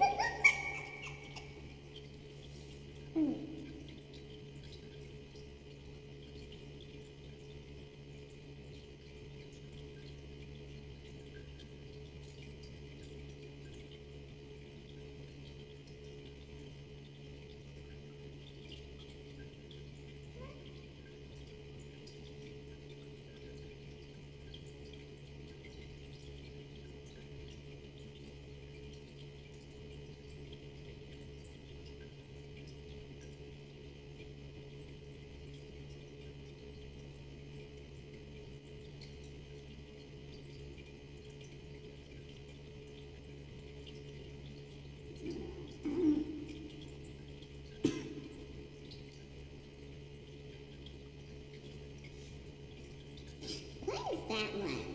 What is that one?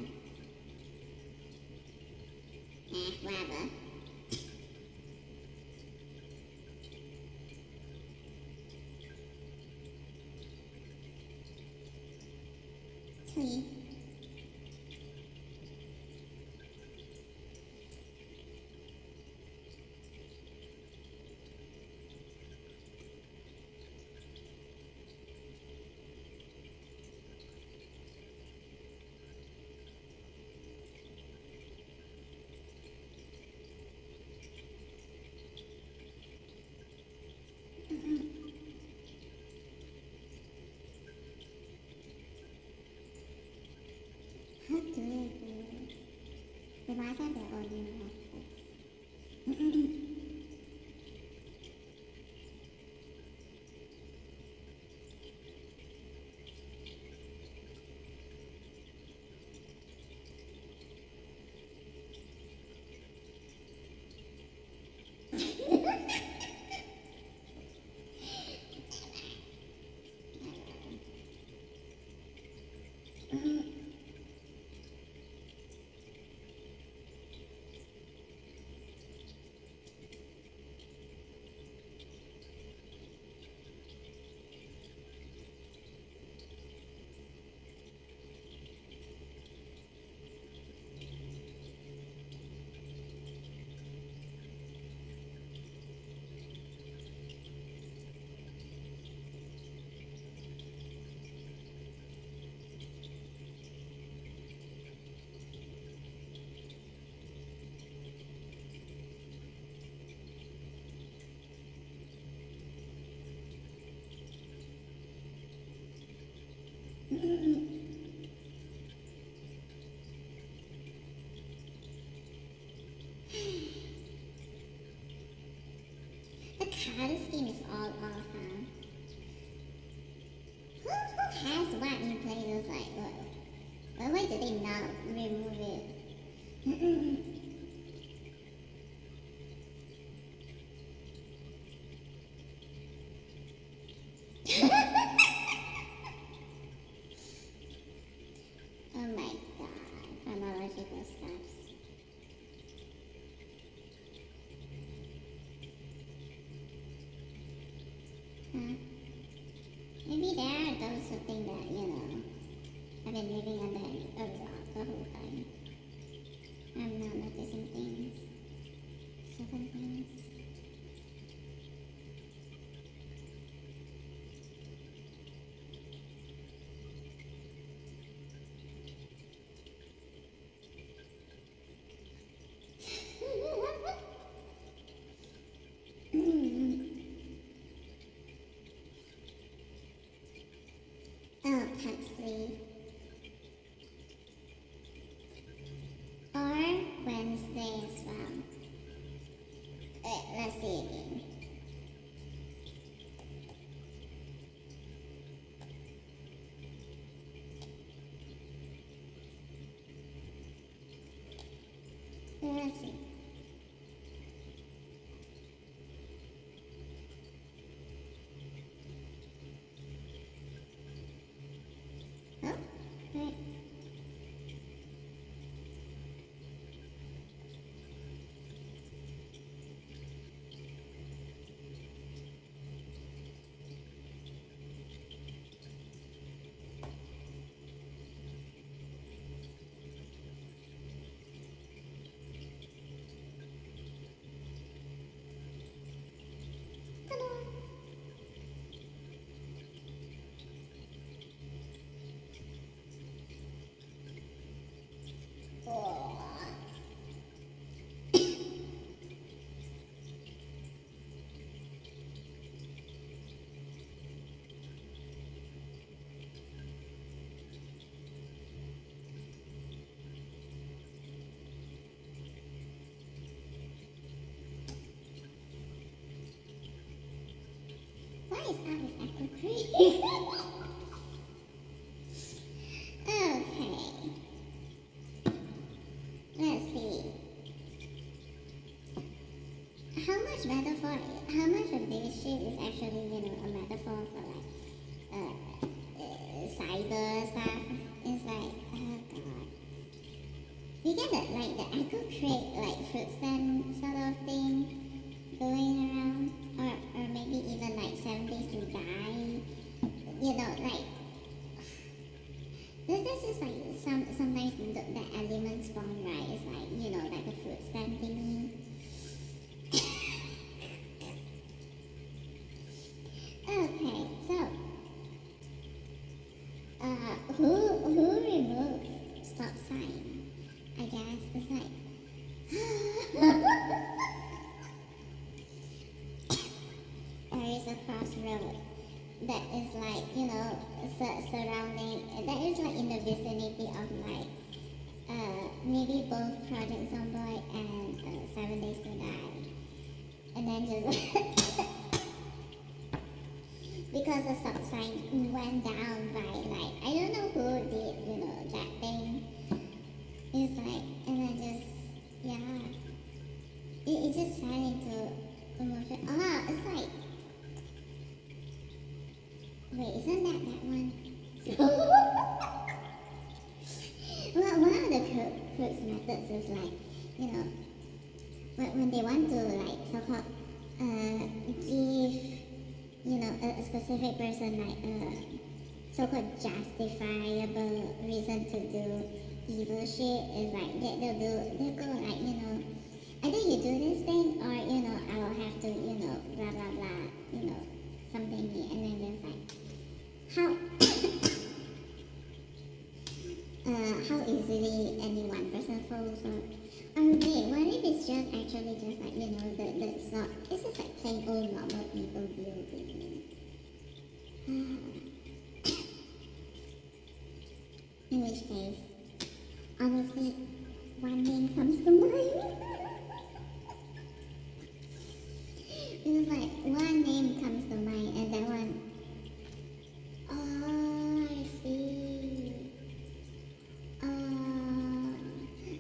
Whatever. Sweet. How do they do it? They must have their own methods. The card scheme is all off, huh? Who has what in places like what? Why did they not remove it? Oh my god, chronological steps. Huh? Maybe there are those who think that, I've been living under a rock the whole time. I'm not noticing things. Certain things. Oh, Huxley. Or Wednesday as well. Let's see again. Let's see. Oh, right. out with apple cream. Okay. Let's see. How much of this shit is actually, a metaphor for cyber stuff? It's like, oh god. You get the apple crate, fruit stand sort of thing going around, or maybe even 7 days to die. There's just sometimes the elements spawn, right? It's like a fruit stand thingy. Okay, so who removed stop sign? I guess it's like there is a crossroad that is surrounding, that is in the vicinity of maybe both Project Zomboid and 7 Days to Die, and then just because the stop sign went down by I don't know who did that thing. It's and I just it just turned into emotion. It's wait, isn't that one? Well, one of the Crooks methods is when they want to so-called give a specific person so-called justifiable reason to do evil shit, is they'll go either you do this thing or I will have to blah blah blah something here, and then there's how easily any one person falls, or wait, what if it's just actually just it's not, it's just plain old normal evil building. In which case, honestly, one name comes to mind. It's one name comes to mind, and that one, oh, I see.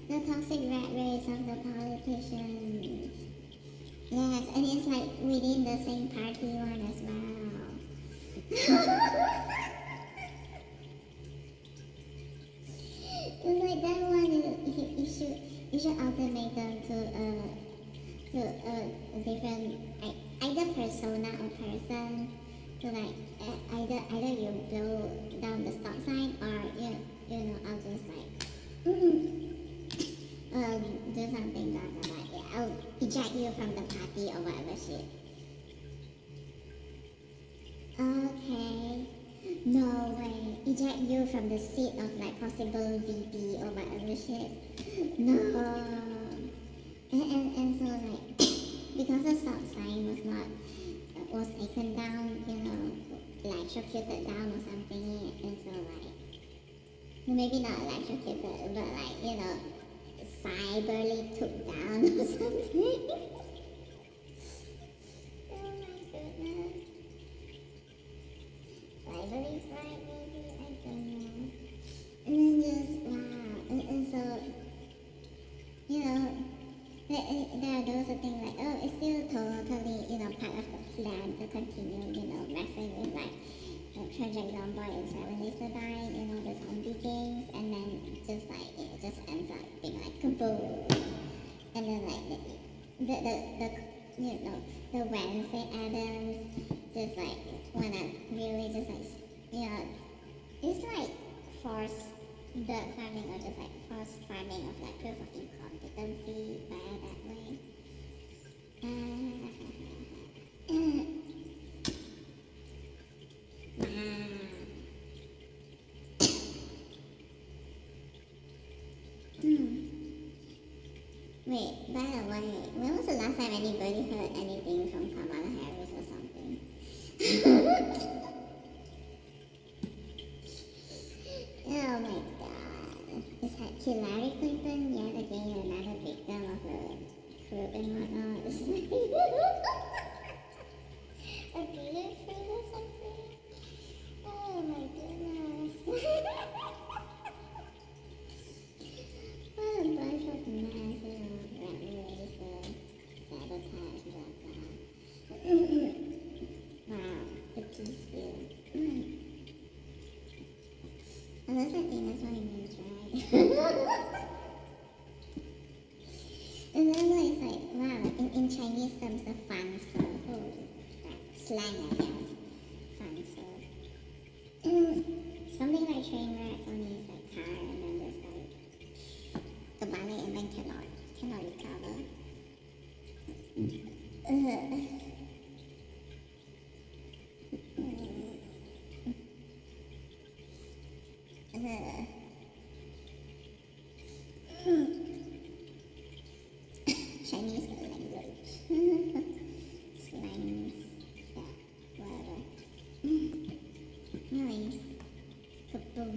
The toxic rat race of the politicians. Yes, and it's within the same party one as well. It's that one you should alternate them to a different either persona or person, to either you blow down the stop sign, or I'll just do something blah blah blah. Yeah, I'll eject you from the party or whatever shit. Okay. No way. Eject you from the seat of possible VP or whatever shit. No. And so because the stop sign was taken down, electrocuted down or something, and so maybe not electrocuted, but cyberly took down or something. Oh my goodness. Cyberly fried, maybe, I don't know. And then just wow, and so there are those who think it's still totally part of the plan to continue messing with Project Zomboid and 7 Days to Die, the zombie games, and then just it just ends up being kaboom, and then the Wednesday Addams just wanna really just it's forced dirt farming, or just forced farming of proof of incompetency via that way. Wait, by the way, when was the last time anybody heard anything from Kamala Harris or something? Oh my god. Is Hillary Clinton yet again another victim of a crook and whatnot? A bearded fruit or something? in Chinese terms, the fun slang, I guess. Fun something like train wreck, only it's like car, and then there's like the ballet, and then cannot recover. Chinese language. Slangs. Yeah, whatever. Nice. Kaboom.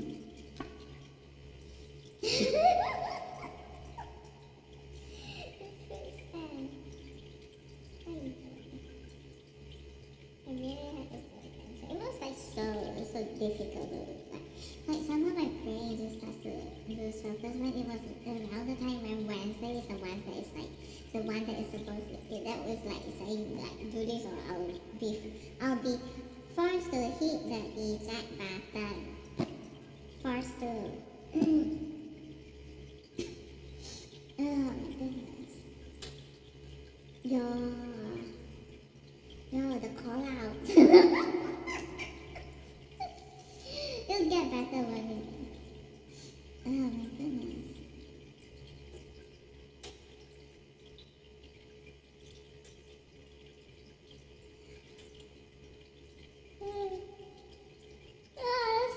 It was like so difficult. Like some of my brain just starts to lose focus when it was around the time when Wednesday is the one that is like the one that is supposed to that was like saying like do this or I'll be forced to hit the eject button. Forced to oh my goodness. Yo, the call out. It'll get better when oh my goodness.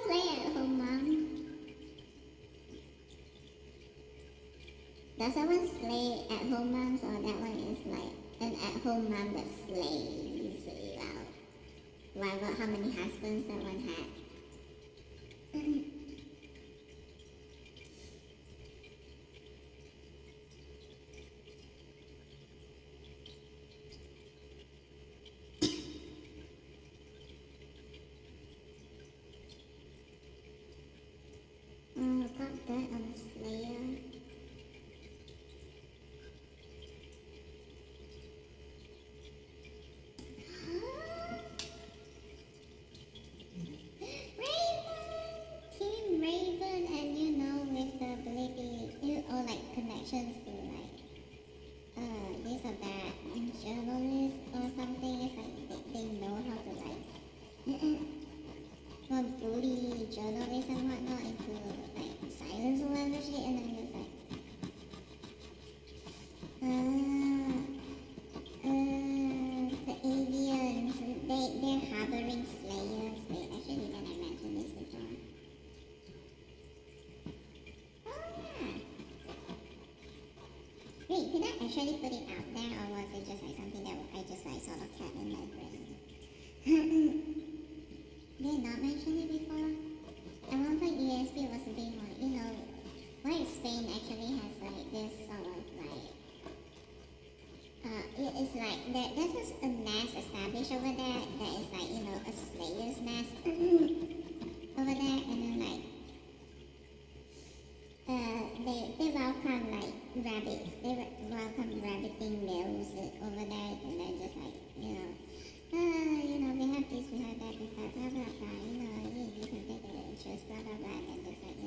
Slay at home mom. Does that one slay at home moms, or that one is like an at home mom that slays? Wow, how many husbands that one had? Oh, got that on a Slayer. Connections to like this or that journalist or something. It's like they know how to like bully journalists and whatnot into like silence or whatever shit, and then it's like the aliens, they're harboring slayers. Wait, actually, when I mentioned this before. Wait, did I actually put it out there, or was it just like something that I just like sort of kept in my brain? Did I not mention it before? At one point, ESP was a bit more, why Spain actually has like this sort of like, it's like, there's a nest established over there that is like, a slayer's nest over there, and then like, they welcome like rabbits. They welcome rabbiting males over there, and they're just like, we have this, we have that, blah blah blah. You can take it and choose, blah blah blah, and just like,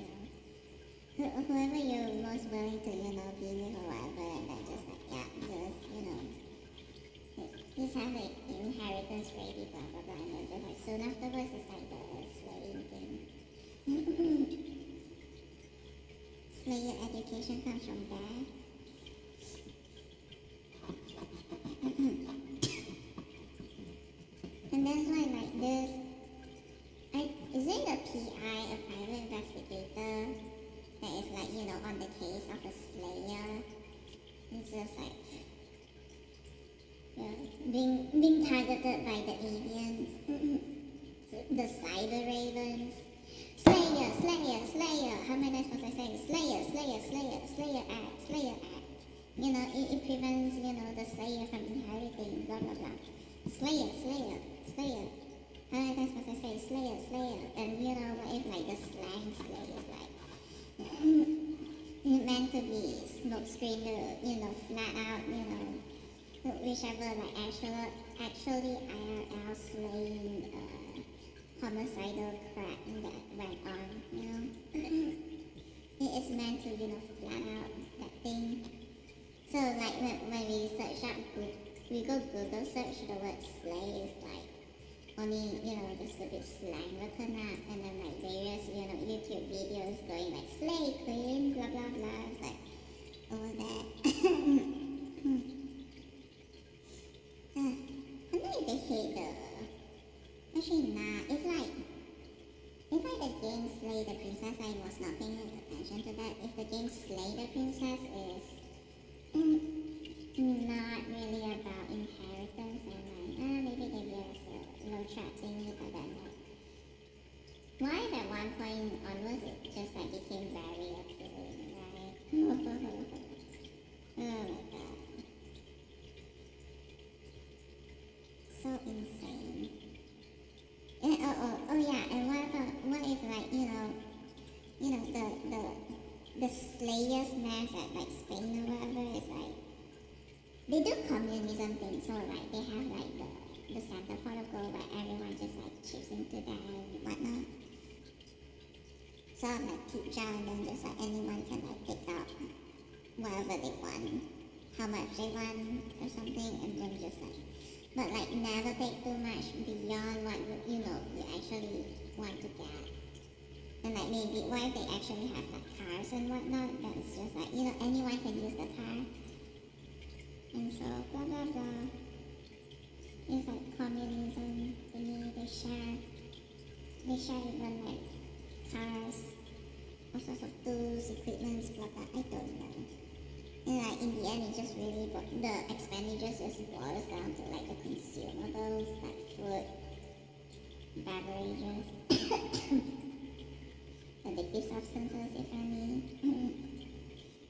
whoever you're most willing to, be with or whatever, and then just like, just have the inheritance ready, blah blah blah, and then just like soon afterwards, it's like the slaying thing. Slayer education comes from there. And that's why like this, is it a PI, a private investigator, that is like, on the case of a slayer? It's just like, being targeted by the aliens, the cyber ravens. Slayer, slayer, slayer. How many times must I say? Slayer, slayer, slayer, slayer act, slayer act. It prevents, the slayer from inheriting, blah, blah, blah. Slayer, slayer, slayer. How many times must I say? Slayer, slayer. And, what if, like, the slang slayer is, like, meant to be smoke screener, flat out, whichever, like, actually IRL slaying, homicidal crap that went on, It is meant to, flat out that thing. So, like, when we search up we go Google search the word slay is like only, just a bit slang will come up, and then like various, YouTube videos going like slay queen, blah blah blah. It's like all that. I wonder if they hate the. Actually, nah. If the game Slay the Princess, I was not paying attention to that. If the game Slay the Princess is not really about inheritance, and like, maybe they just low trap thingy, but then like, why at one point onwards it just like became very appealing, right? Oh my god. So insane. And, oh yeah, and what if like, the Slayer's mass at like Spain or whatever is like, they do communism thing, so like they have like the Santa protocol where everyone just like chips into that and whatnot. So like keep jar, and then just like anyone can like pick up whatever they want, how much they want or something, and then just like, but like never take too much beyond what you actually want to get. And like maybe what if they actually have like cars and whatnot, that's just like, anyone can use the car. And so blah blah blah. It's like communism thingy, they share even like cars, all sorts of tools, equipments, blah blah, I don't know. And like in the end it just really, the expenditures just boils down to like the consumables, like food, beverages, addictive substances if any.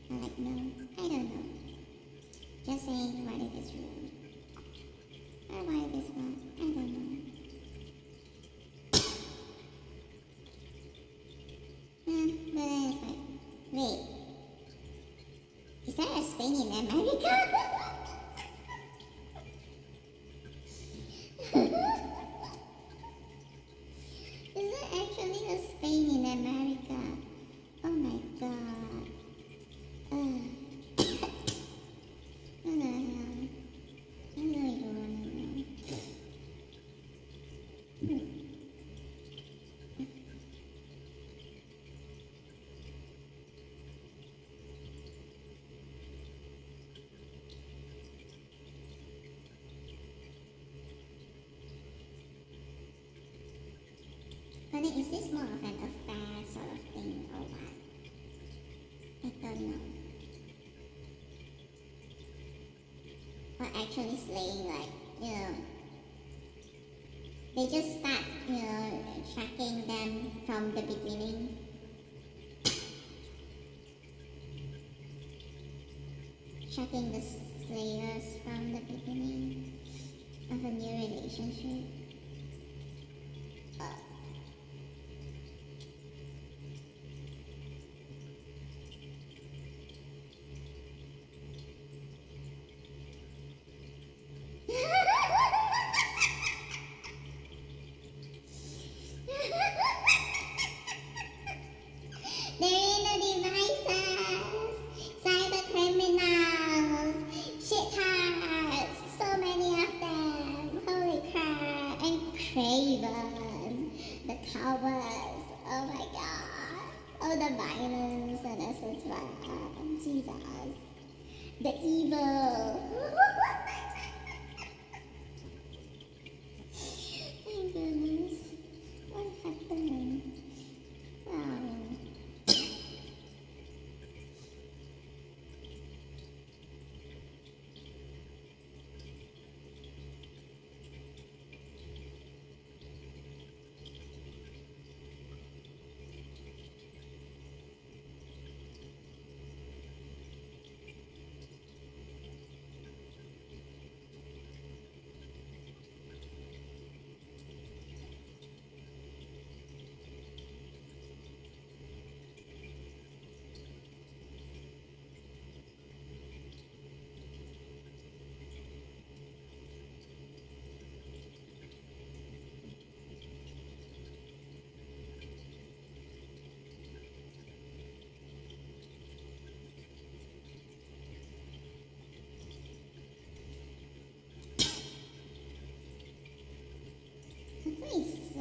I'm like, no, I don't know. Just saying, what if it's real? Or what if it's not? I don't know. But then it's like, wait, is there a Spain in America? Is there actually a Spain in America? Oh my god. What the hell? I really don't wanna know. But then is this more of an affair sort of thing or what? I don't know. Or actually slaying, like, they just start, tracking them from the beginning. Tracking the slayers from the beginning of a new relationship. They're in the devices, cyber criminals, shit hearts, so many of them, holy crap, and Craven, the cowards, oh my god, oh the violence and etc. Jesus, the evil. My goodness, what happened?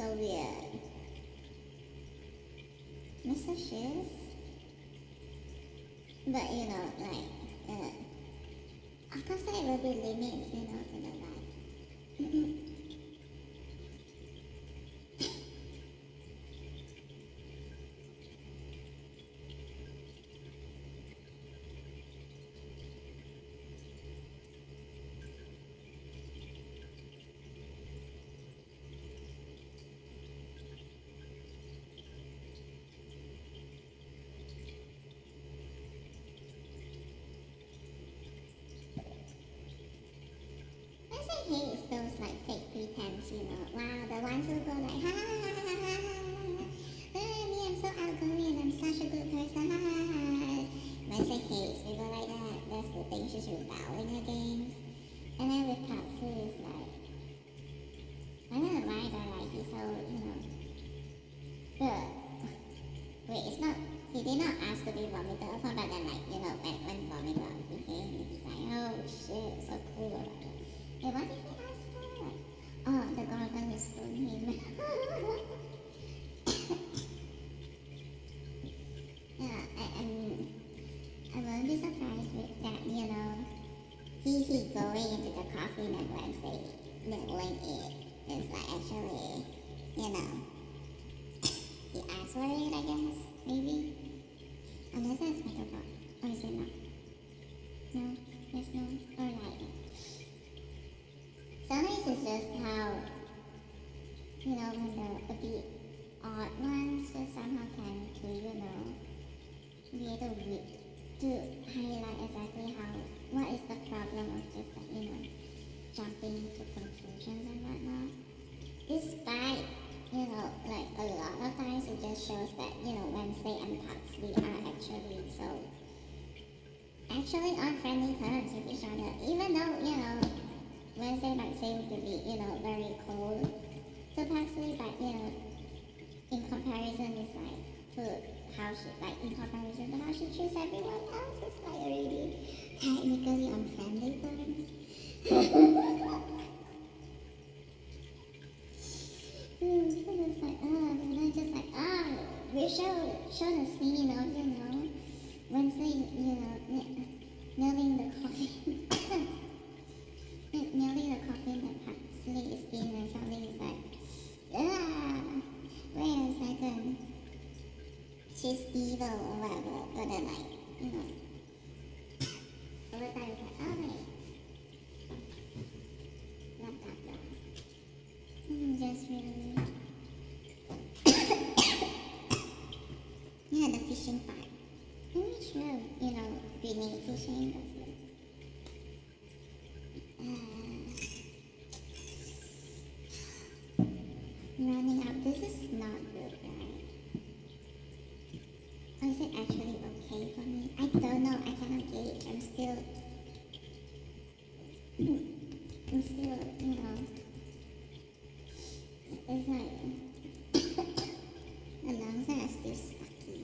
so weird. Messages? But of course there will be limits, to the life. I say hate those like fake pretense, wow, the ones who go like, ha ha ha ha ha ha, me, I'm so outgoing, I'm such a good person, ha ha ha. When I say hate people like that, that's the thing she's rebelling against. And then with Tatsu is like, I don't know why, but like he's so, but wait, it's not, he did not ask to be vomited upon, but then like, when vomited became, he's like, oh shit, so cool about it. Wait, what did he ask for? Oh, the garden is on him. Yeah, I won't be surprised with that, he going into the coffin and Wednesday nibbling it. It's like actually, he asked for it, I guess, maybe. Unless that's metaphor. Or is it not? No, there's no, or like, sometimes it's just how, when the a bit odd ones just somehow tend to, be able to highlight exactly what is the problem of just like, jumping to conclusions and whatnot. Despite, like a lot of times it just shows that, Wednesday and Huxley are actually on friendly terms with each other. Even though, Wednesday might seem to be, very cold to Huxley, but, in comparison, it's like in comparison to how she treats everyone else, it's like already technically on friendly terms. So it's like, and I just like, we show the scene of, Wednesday, nailing the coffin, nailing the coffin that Huxley is in, and suddenly it's like, wait a second, she's evil or whatever, but then like, over time it's like, oh wait, not that bad. Just really, yeah, the fishing part. I'm not sure, grenade fishing, that's it. Running out, this is not good, right? Or is it actually okay for me? I don't know, I cannot gauge, I'm still, it's like, the lungs are still stucky.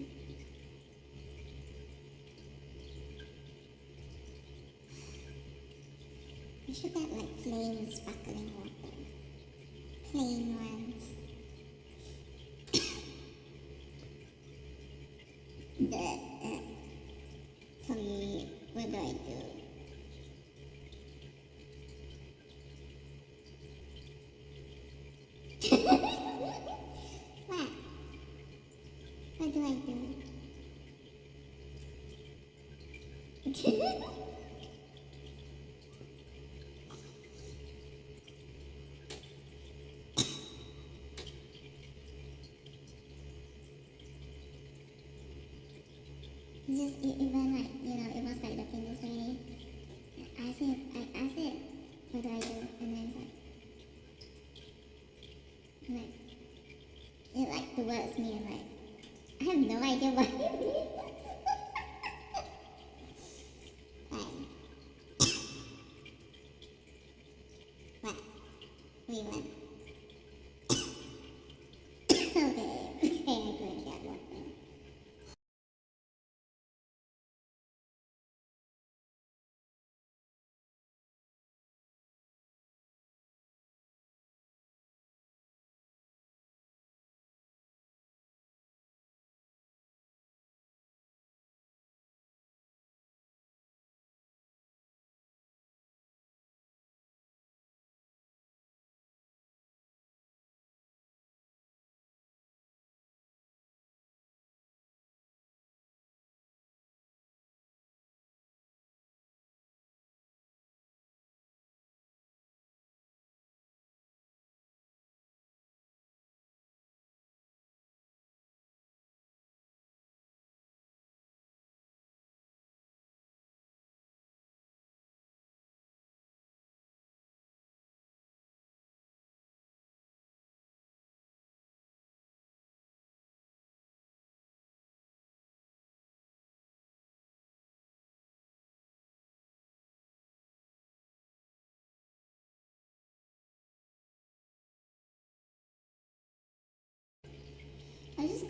I should get like plain sparkling water. Plain ones. So what do I do? What? What do I do? Even like, it was like the previous way. I asked it, what do I do? And then it's like, it like towards me and like, I have no idea what it means. What? We went. Okay, I couldn't get one.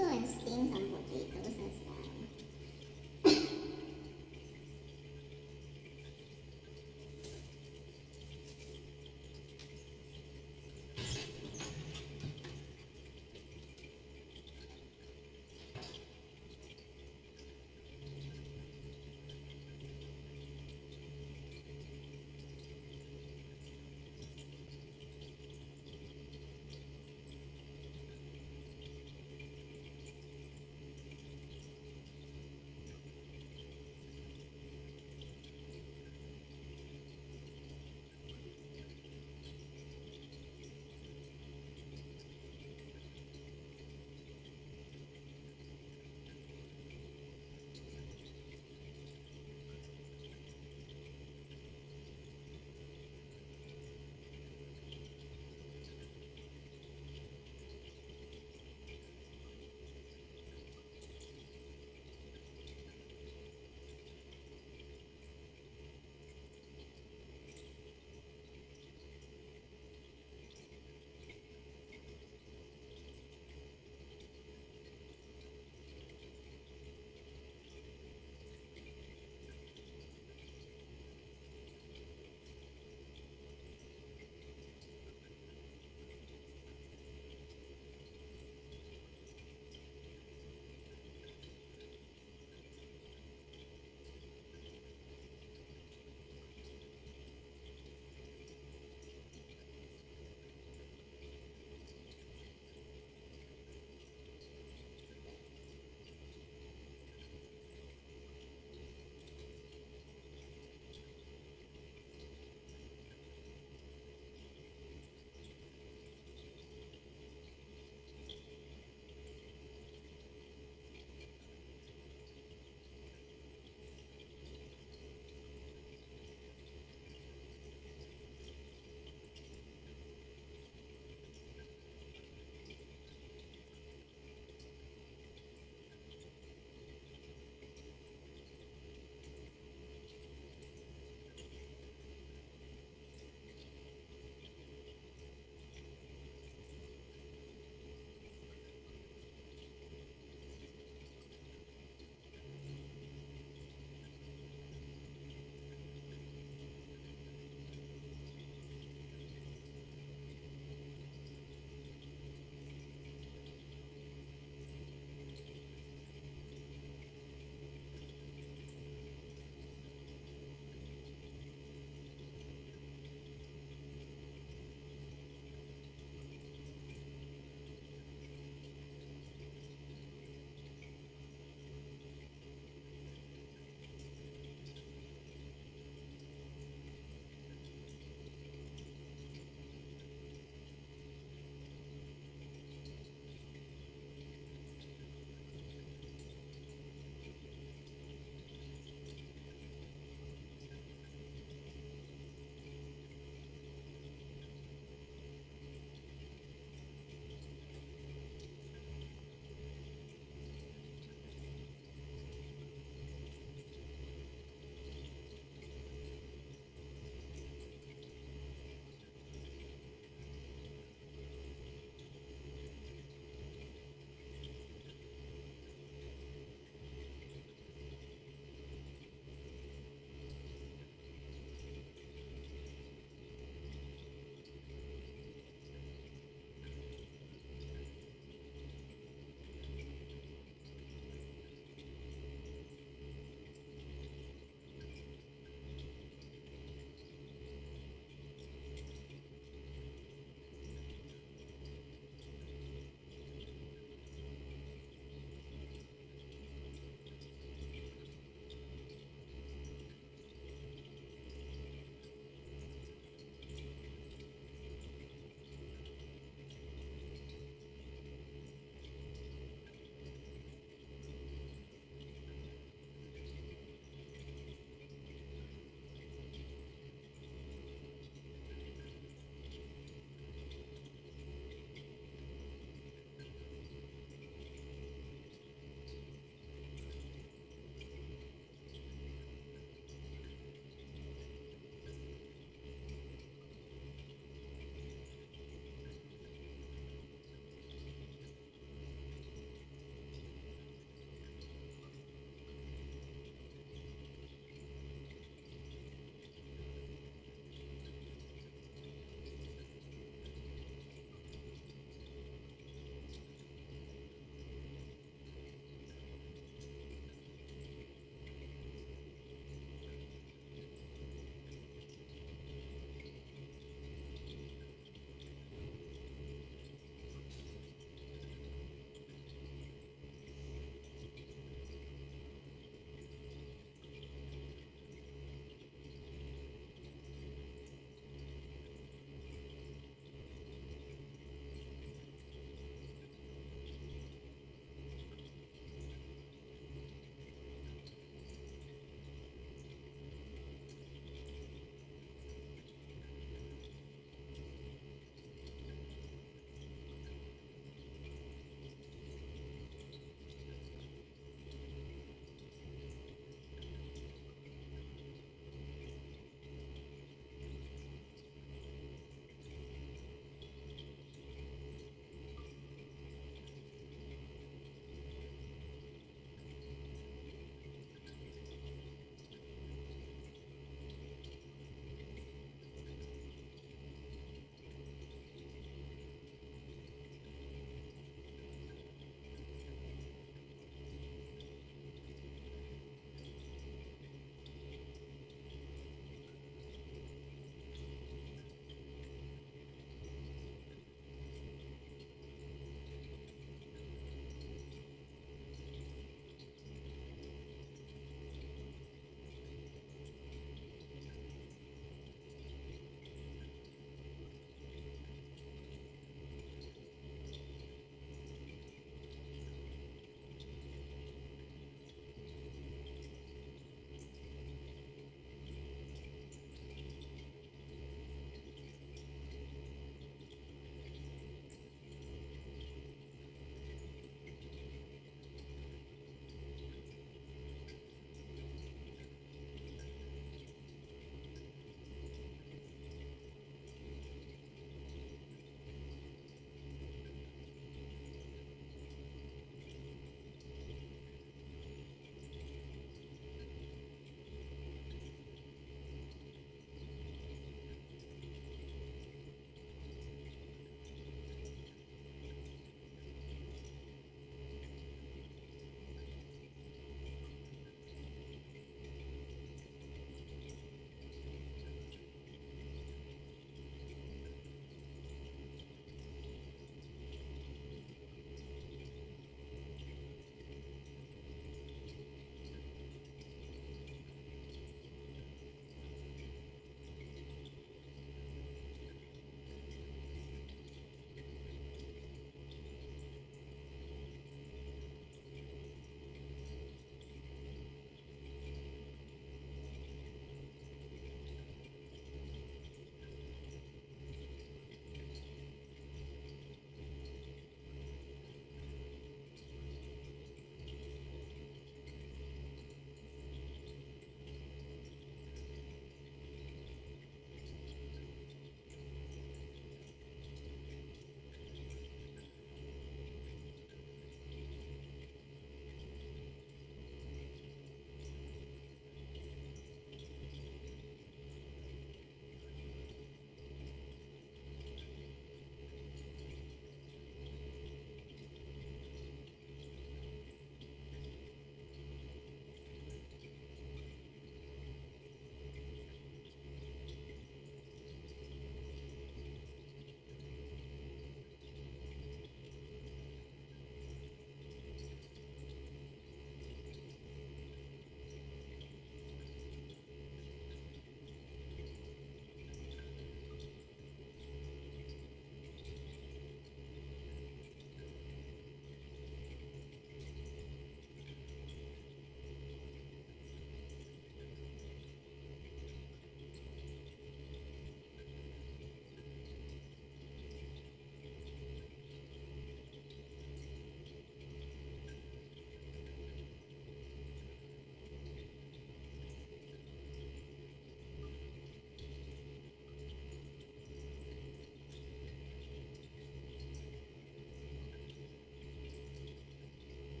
go and steam some potatoes as well.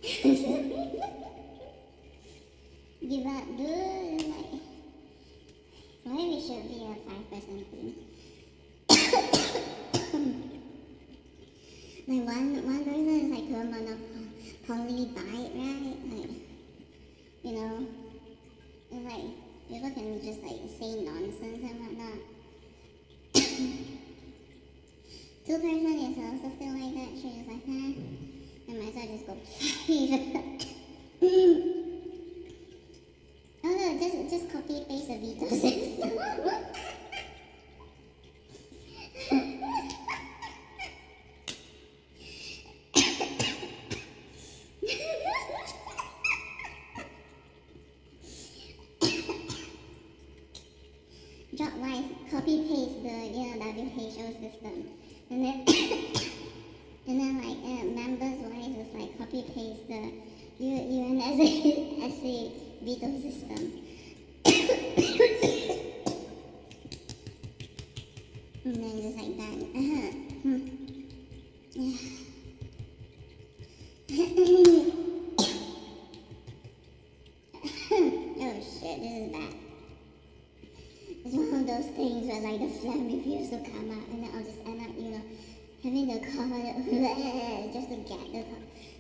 Give up, dude. Like, maybe it should be a 5% thing. Like one person is like a monopoly bite, right? Like, you know, it's like people can just like say nonsense and whatnot. Two-person is also still like that. She is like, I might as well just go 5. Oh no, just copy paste the veto system. Drop wise, copy paste the WHO system, and then like members wise is like copy paste the UNSA veto system. And then just like that. Oh shit, this is bad. It's one of those things where like the phlegm refuses to come out, and then I'll just end up, having to cover it just to get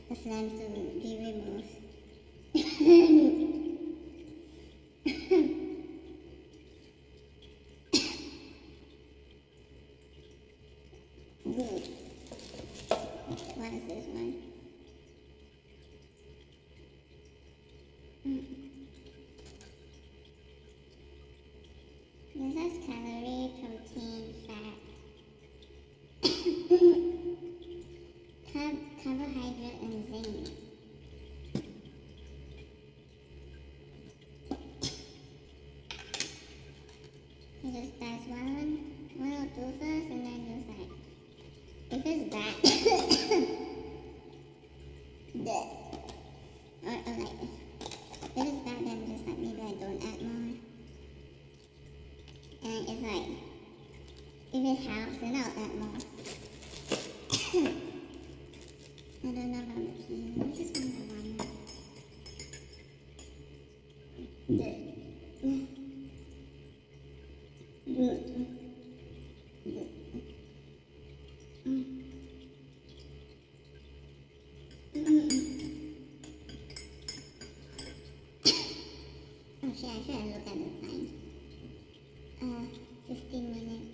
the phlegm to be removed. Good. What is this one? This has calorie, protein, fat, carbohydrate, and zinc. You just does one or two first, and then just like, if it's bad, or like, if it's bad, then just like maybe I don't add more. And it's like, if it helps, then I'll add more. I don't know about the pea. I just want the one. Oh shit, I should look at the time. 15 minutes.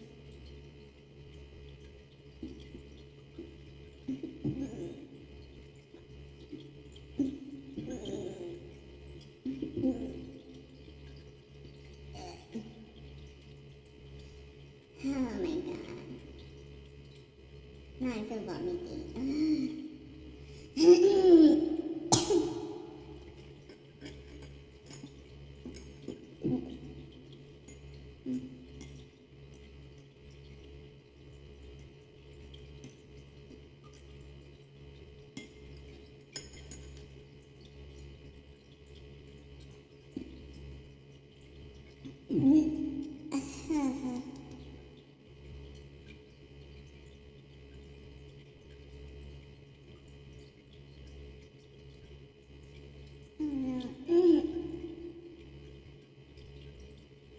Oh my god. Now I feel vomiting.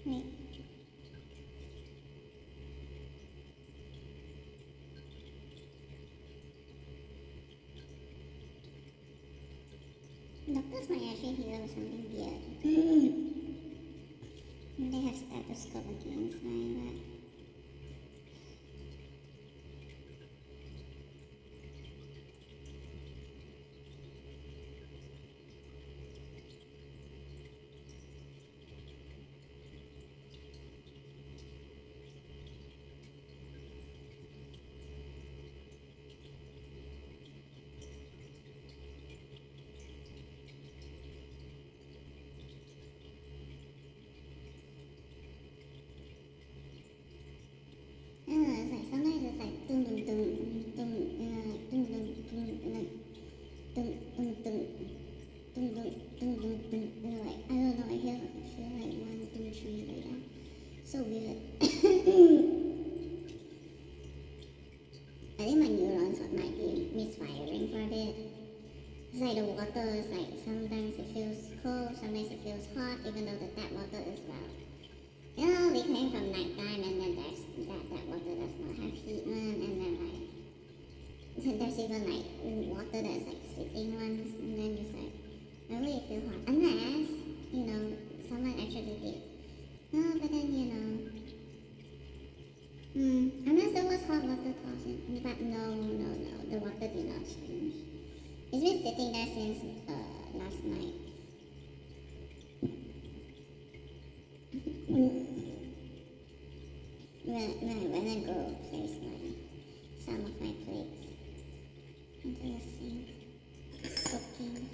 Wait. Doctors might actually hear something weird. They have stethoscope against mine, but I don't know, it's like sometimes it's like dum dum dum dum like dum dum dum like dum dum dum dum dum dum dum dum like I don't know, I feel like 1, 2, 3 like that. So weird. I think my neurons might be misfiring for a bit. It's like the water is like sometimes it feels cold, sometimes it feels hot, even though the tap water is well. You know, we came from nighttime and then there's that water does not have heat one, and then like there's even like water that's like sitting ones, and then just like really feel hot. Unless, you know, someone actually did. No, but then you know. Unless there was hot water tossing. But no, the water did not change. It's been sitting there since last night. When I go place some of my plates into the sink, soaking.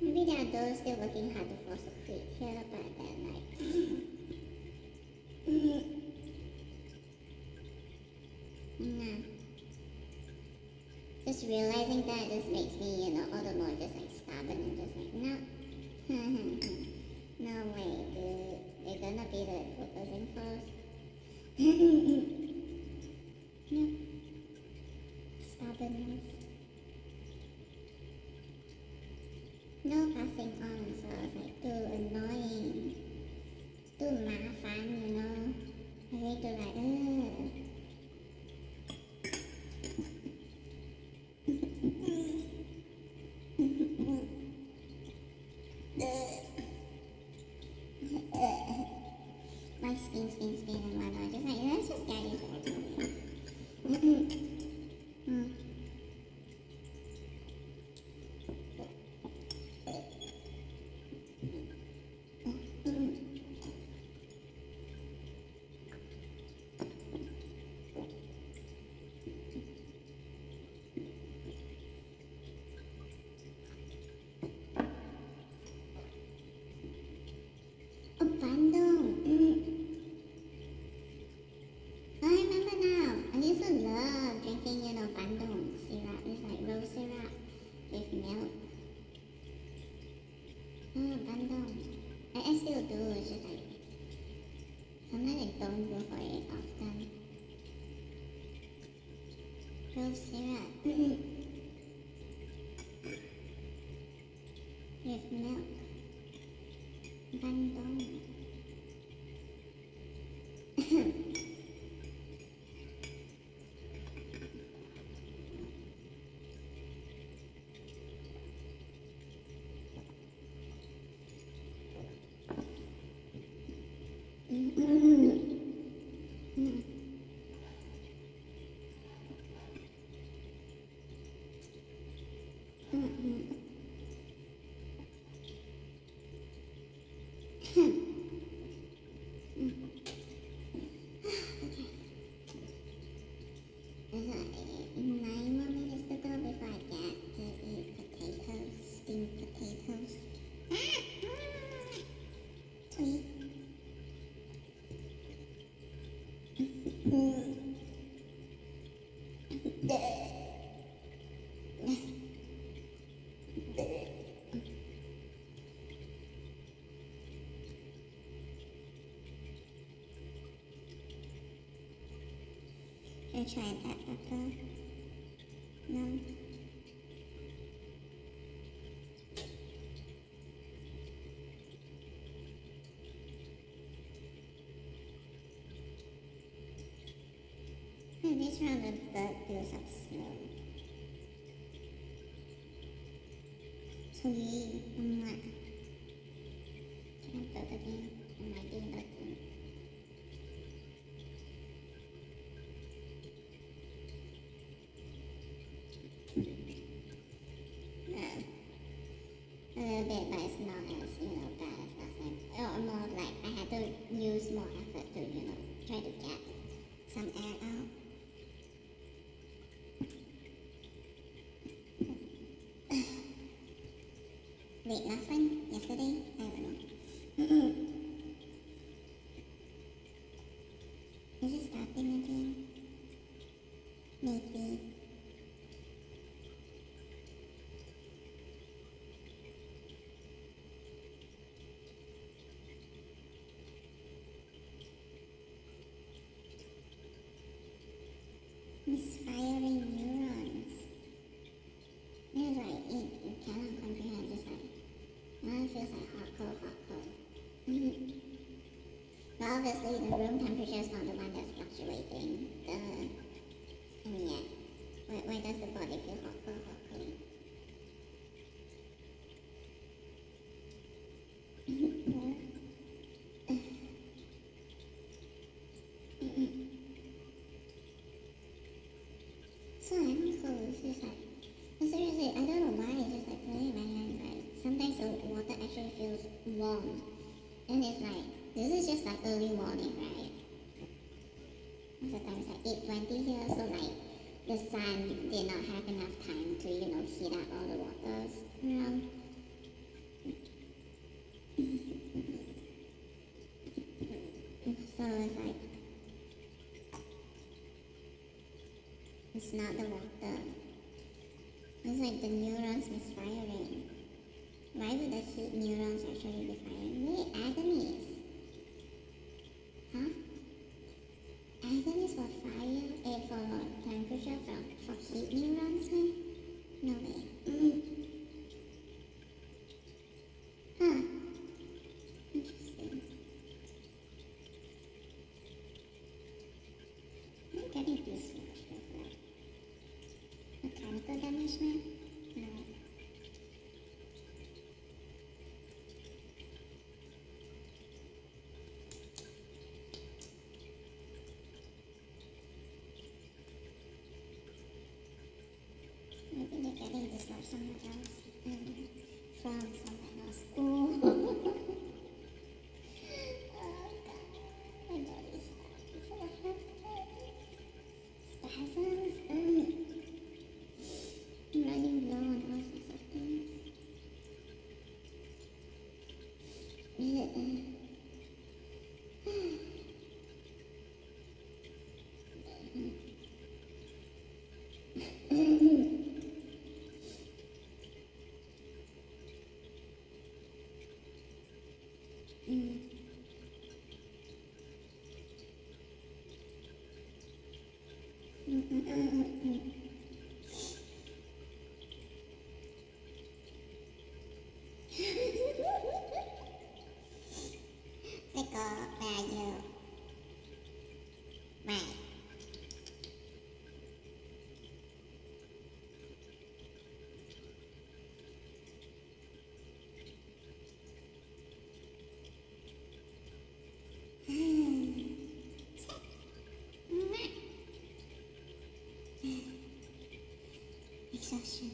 Maybe there are those still working hard to force a quit here, but then like yeah. Just realizing that just makes me, you know, all the more just like stubborn and just like no. No way, dude. They're gonna be the opposing force. No. Stubbornness. No passing on, so I was like too annoying. Too mafan, you know. I need to like, my spin, and whatnot. Just like, let's just get it over with. Oh, Bandung. I remember now. I used to love drinking, you know, Bandung syrup. It's like rose syrup with milk. Oh, Bandung. I still do. It's just like sometimes I don't go for it often. Rose syrup with milk. Bandung. There's like 9 more minutes to go before I get to eat potatoes, steamed potatoes. Sweet. I tried that pepper. No. This round the bird builds up slow. Sweet. Can I burp again? Am I doing that thing? little bit, but it's not as, bad as last time. Or more like I had to use more effort to, try to get some air out. Wait, last time? Yesterday? I don't know. Is it starting again? Maybe. Misfiring neurons. It's like, you cannot comprehend, just like, now it feels like hot cold. But obviously the room temperature is not the one that's fluctuating. Why does the body feel hot cold? So I'm cold, it's just like, seriously, I don't know why, it's just like putting my hands, like, sometimes the water actually feels warm. And it's like, this is just like early morning, right? Most of the time it's like 8:20 here, so like, the sun did not have enough time to, heat up all the waters around. So it's like, it's not the water. It's like the neurons misfiring. Why would the heat neurons actually be firing? Wait, agonies. Huh? Agonies for fire, for temperature, for heat neurons, man? No way. Huh. Interesting. I'm getting this much mechanical damage, man? No. Maybe they're getting this like somewhere else. From somewhere else. Ooh. Oh god. My body's so hurt. Spasms. I'm running low on all sorts of things. Pickle, where are you? Right. Exhaustion.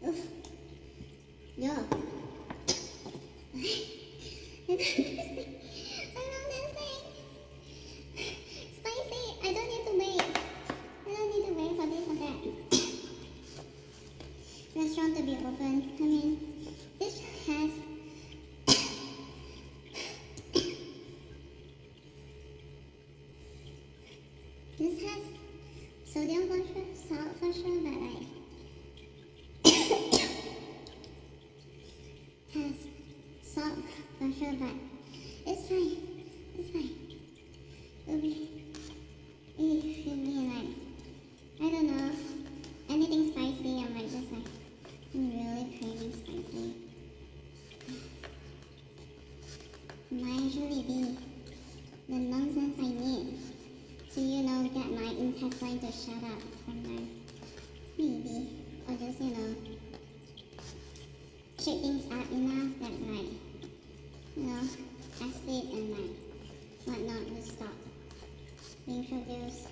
Oof. Yo. I love this thing. Spicy. I don't need to wait. I don't need to wait for this or that. Restaurant to be open. I mean, this has sodium for sure, salt for sure, but like has salt for sure, but it's fine. It's fine. It'll be, if you mean like, I don't know, anything spicy, I'm like just like, I'm really craving spicy. Might actually be the nonsense I need to, you know, get my intestine to shut up sometimes. Maybe. Or just, you know, shake things out enough that like, you know, acid and like whatnot will stop being produced.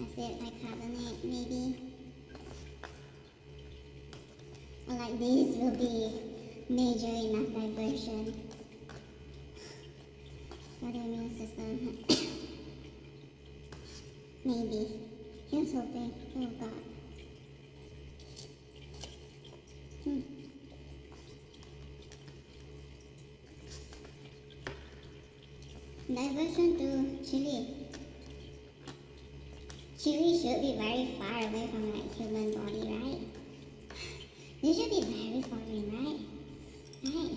Acid bicarbonate maybe. Or like these will be major enough diversion for the immune system. Maybe. Here's hoping. Oh God. Diversion to chili. Chili should be very far away from like human body, right? They should be very foreign, right? Right.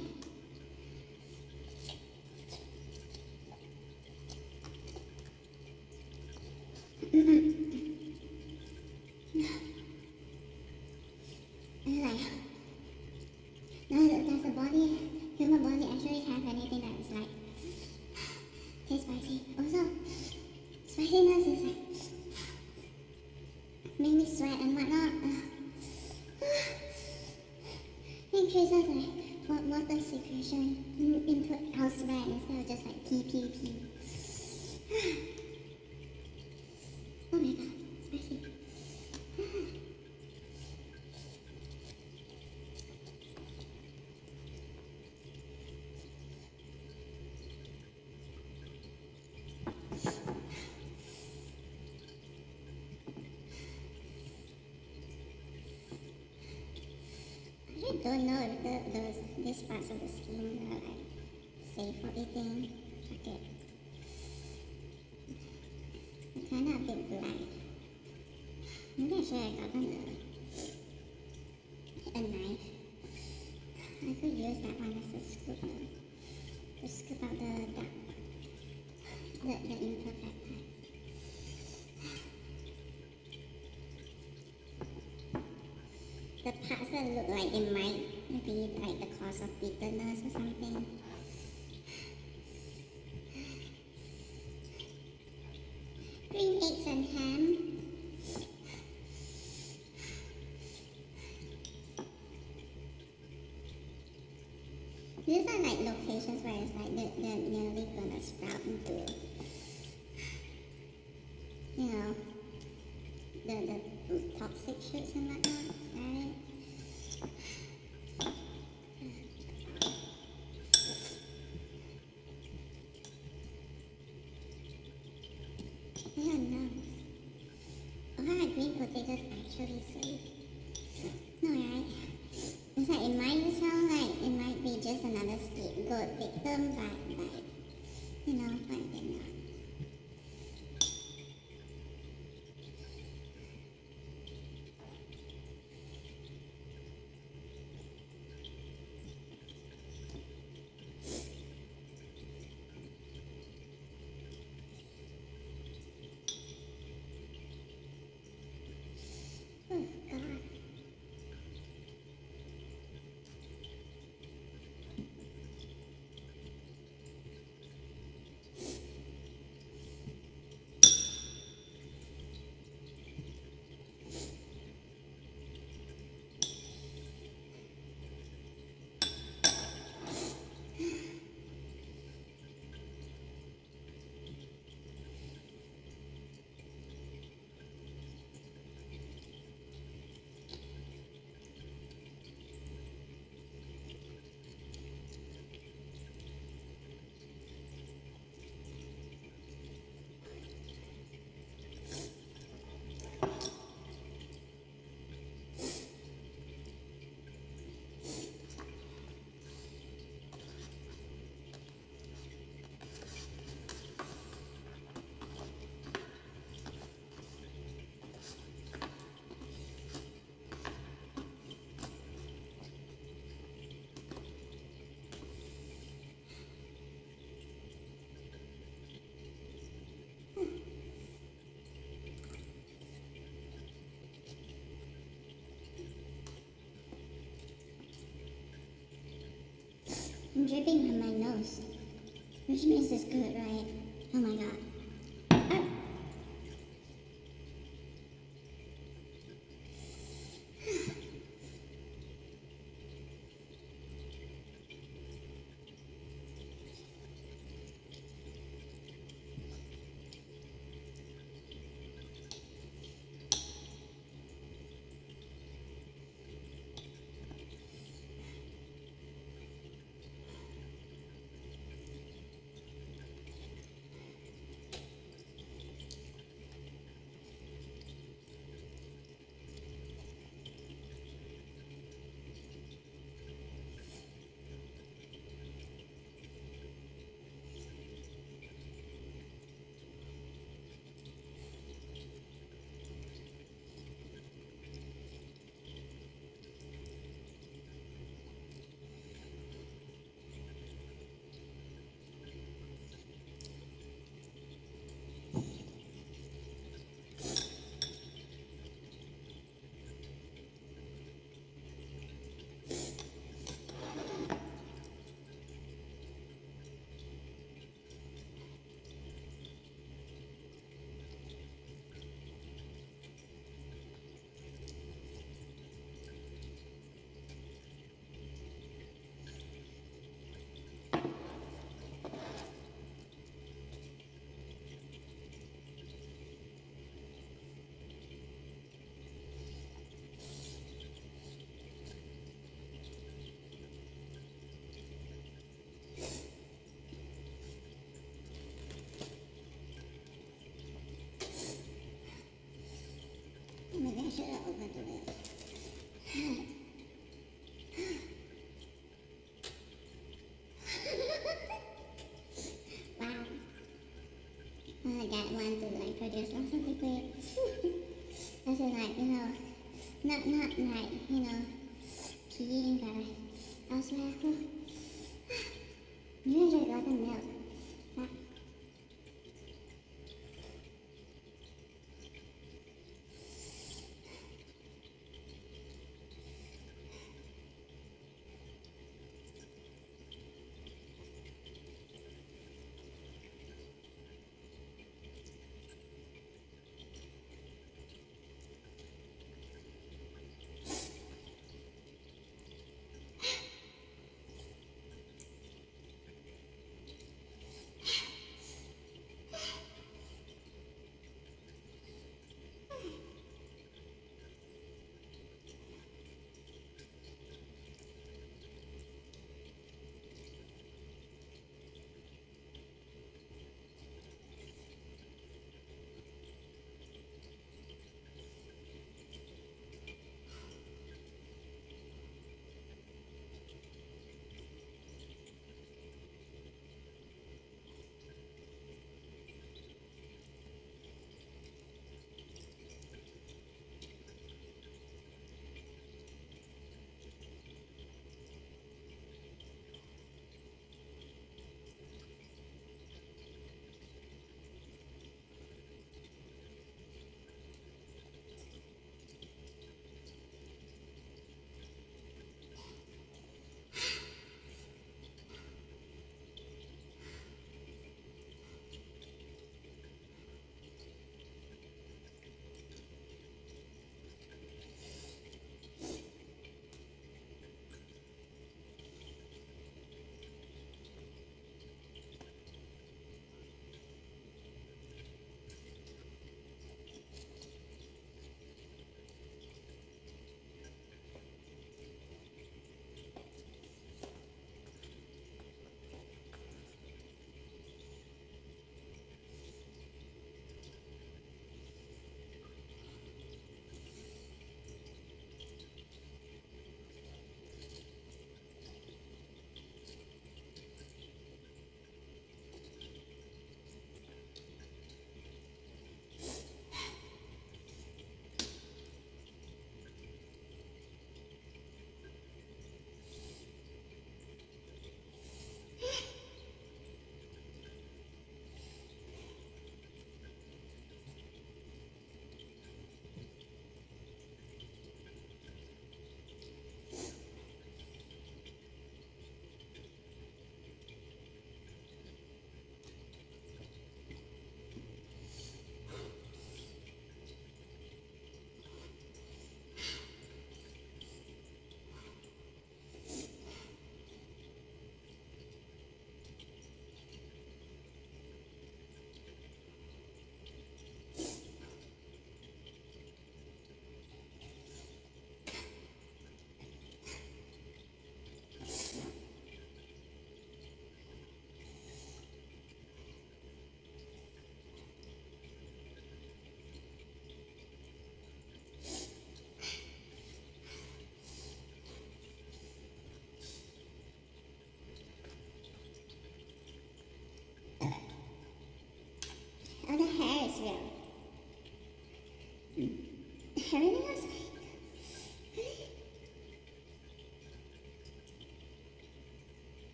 Does the body, human body actually have anything that is like taste spicy? Also, spiciness is like make me sweat and whatnot. Increases like water secretion into elsewhere instead of just like pee. Oh my God, spicy. I don't know if these parts of the skin are like safe for eating. Okay. It's kind of a bit black. Maybe I should have gotten a knife. I could use that one as a scoop to scoop out the imperfect part. The parts that look like it might be like the cause of bitterness or something. Green eggs and ham. These are like locations where it's like they're nearly gonna sprout into, you know, the toxic shoots and whatnot. Is that it? I don't know. Are green potatoes actually safe? No, right? It's like it might sound like it might be just another scapegoat victim, but like, you know, but they're not. Oh God. dripping from my nose, which means it's good, right? Oh my god. Ah. Maybe I should have opened the lid. Wow. I got one to like produce lots of liquid. This is like, not like, peeing, but I was like, oh, you just got the milk. Wow.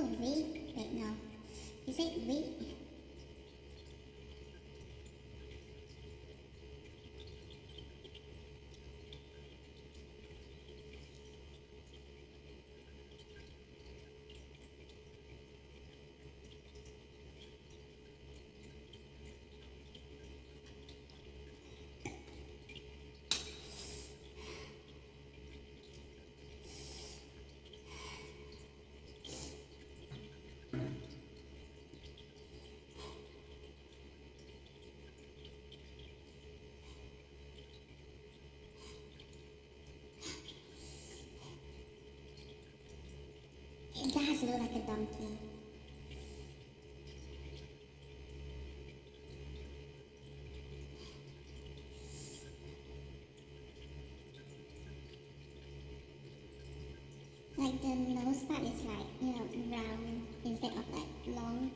Oh, we? Wait, no. You said we? It does look like a donkey. Like the nose part is like, round instead of like long.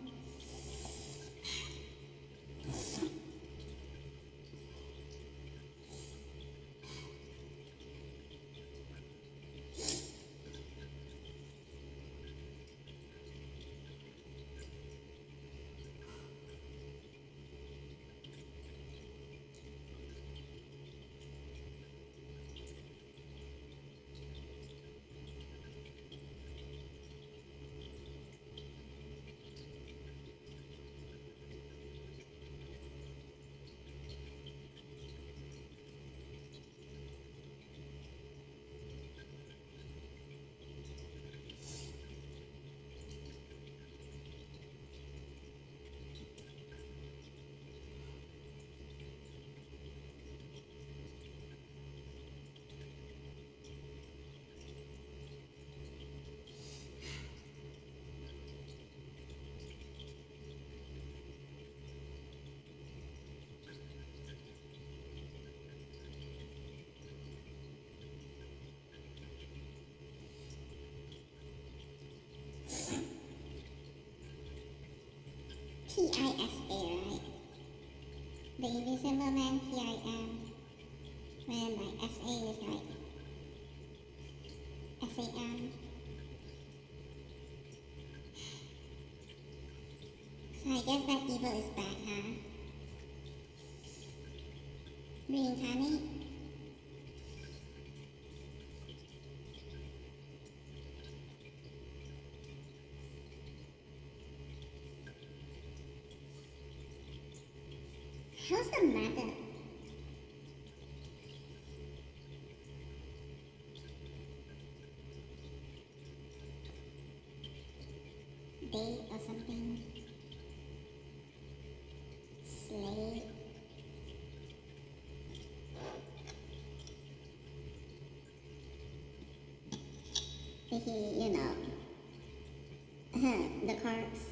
TISA, right? The Invisible Man, TIM. When like SA is like SAM. So I guess that evil is back, huh? Reincarnate? How's the mother? Date or something? Slave? He, the corpse.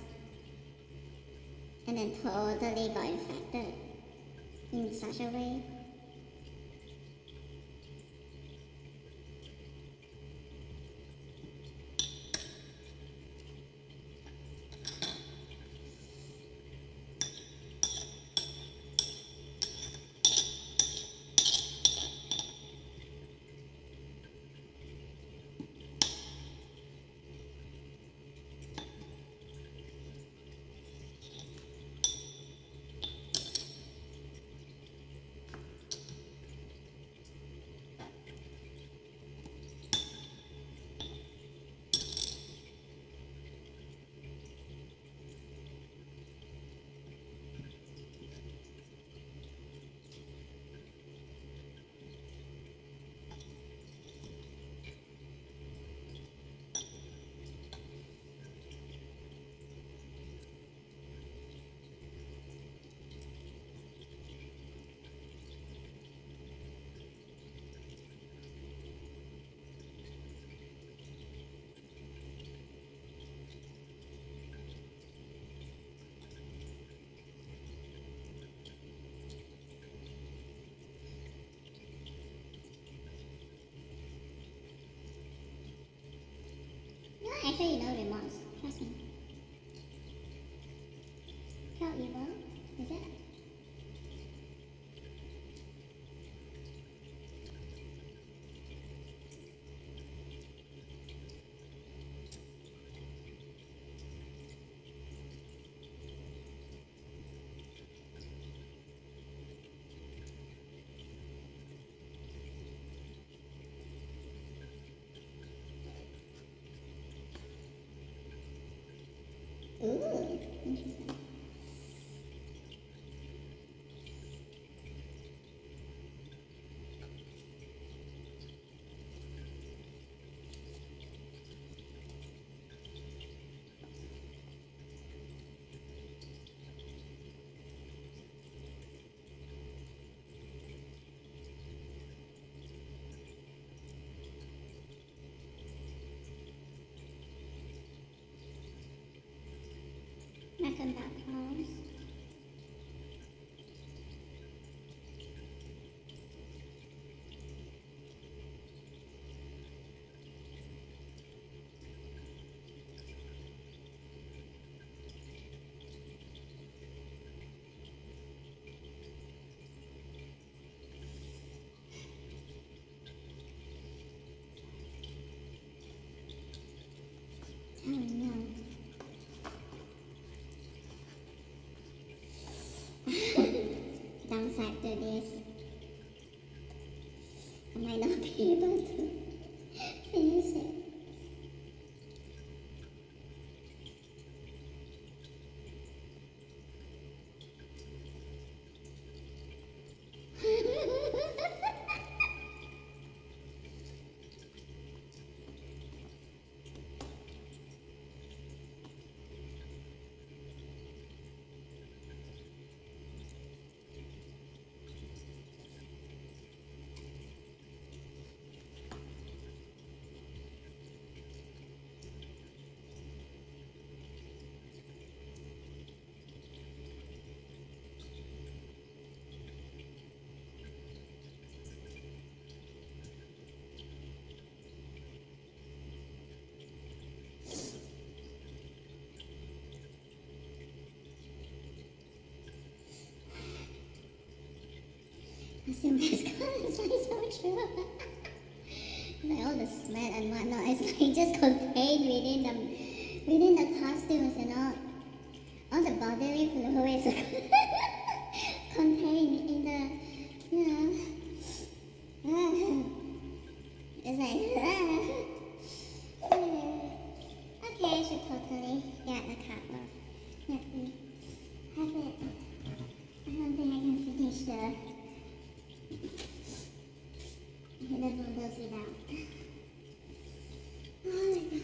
And then totally got infected in such a way. No, actually no remorse. Trust me. Pure evil? Is it? Ooh, interesting. Nothing about calls. Oh no. Downside to this, I might not be able to finish it. I see mascot, it's like so true. Like all the smell and whatnot, it's like just contained within the costumes and all the bodily fluids contained in the, it's like, okay, I should totally get a cover. Let me have it. I don't think I can finish the noodles without. Oh my god.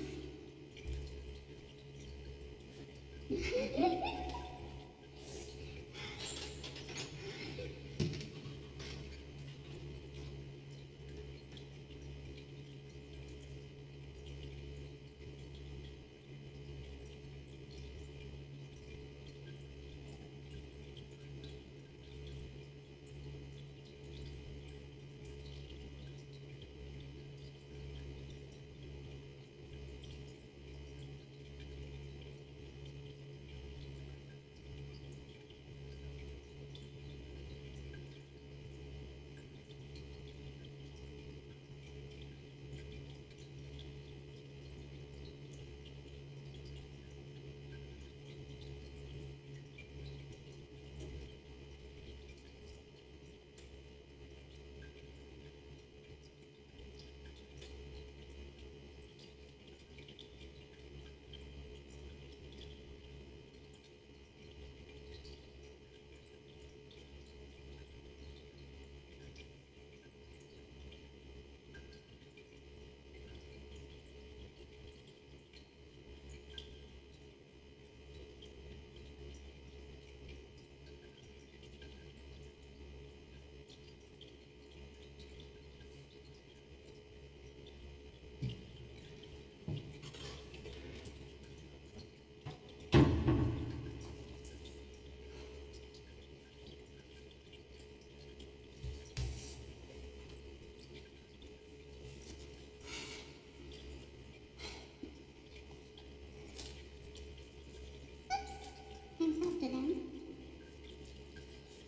Hands up to them.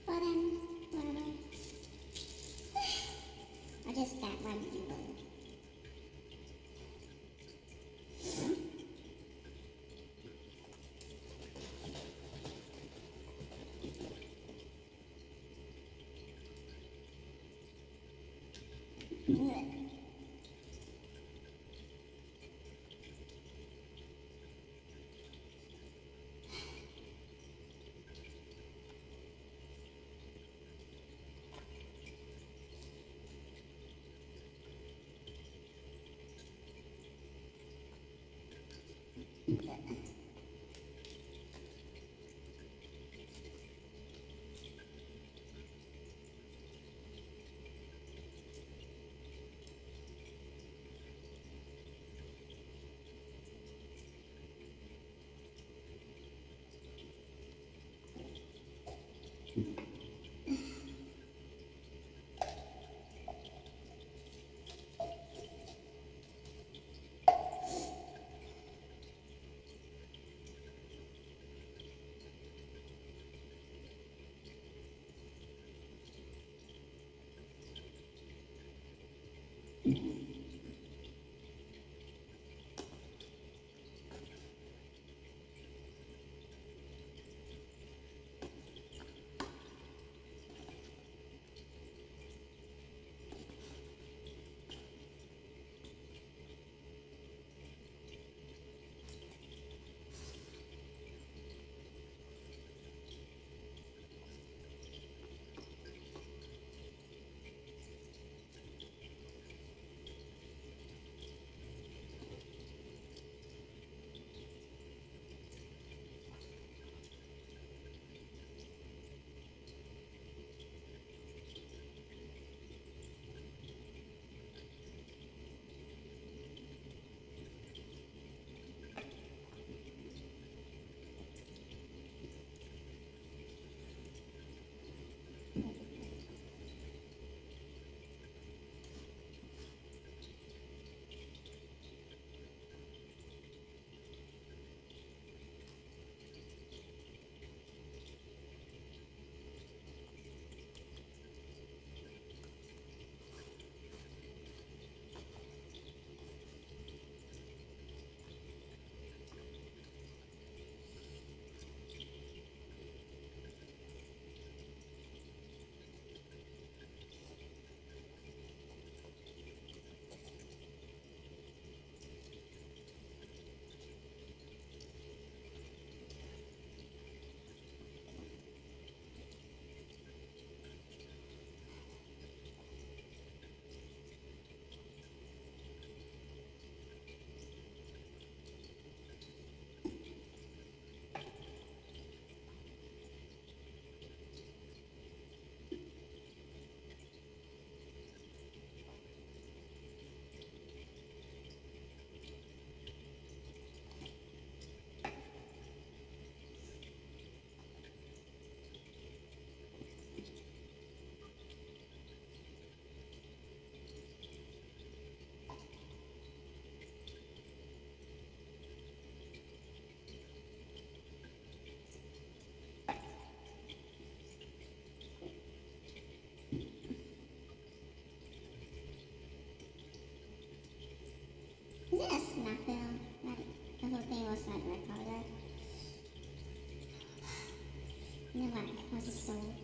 For them, whatever. I'll just stab one angle. then what? What's the soul?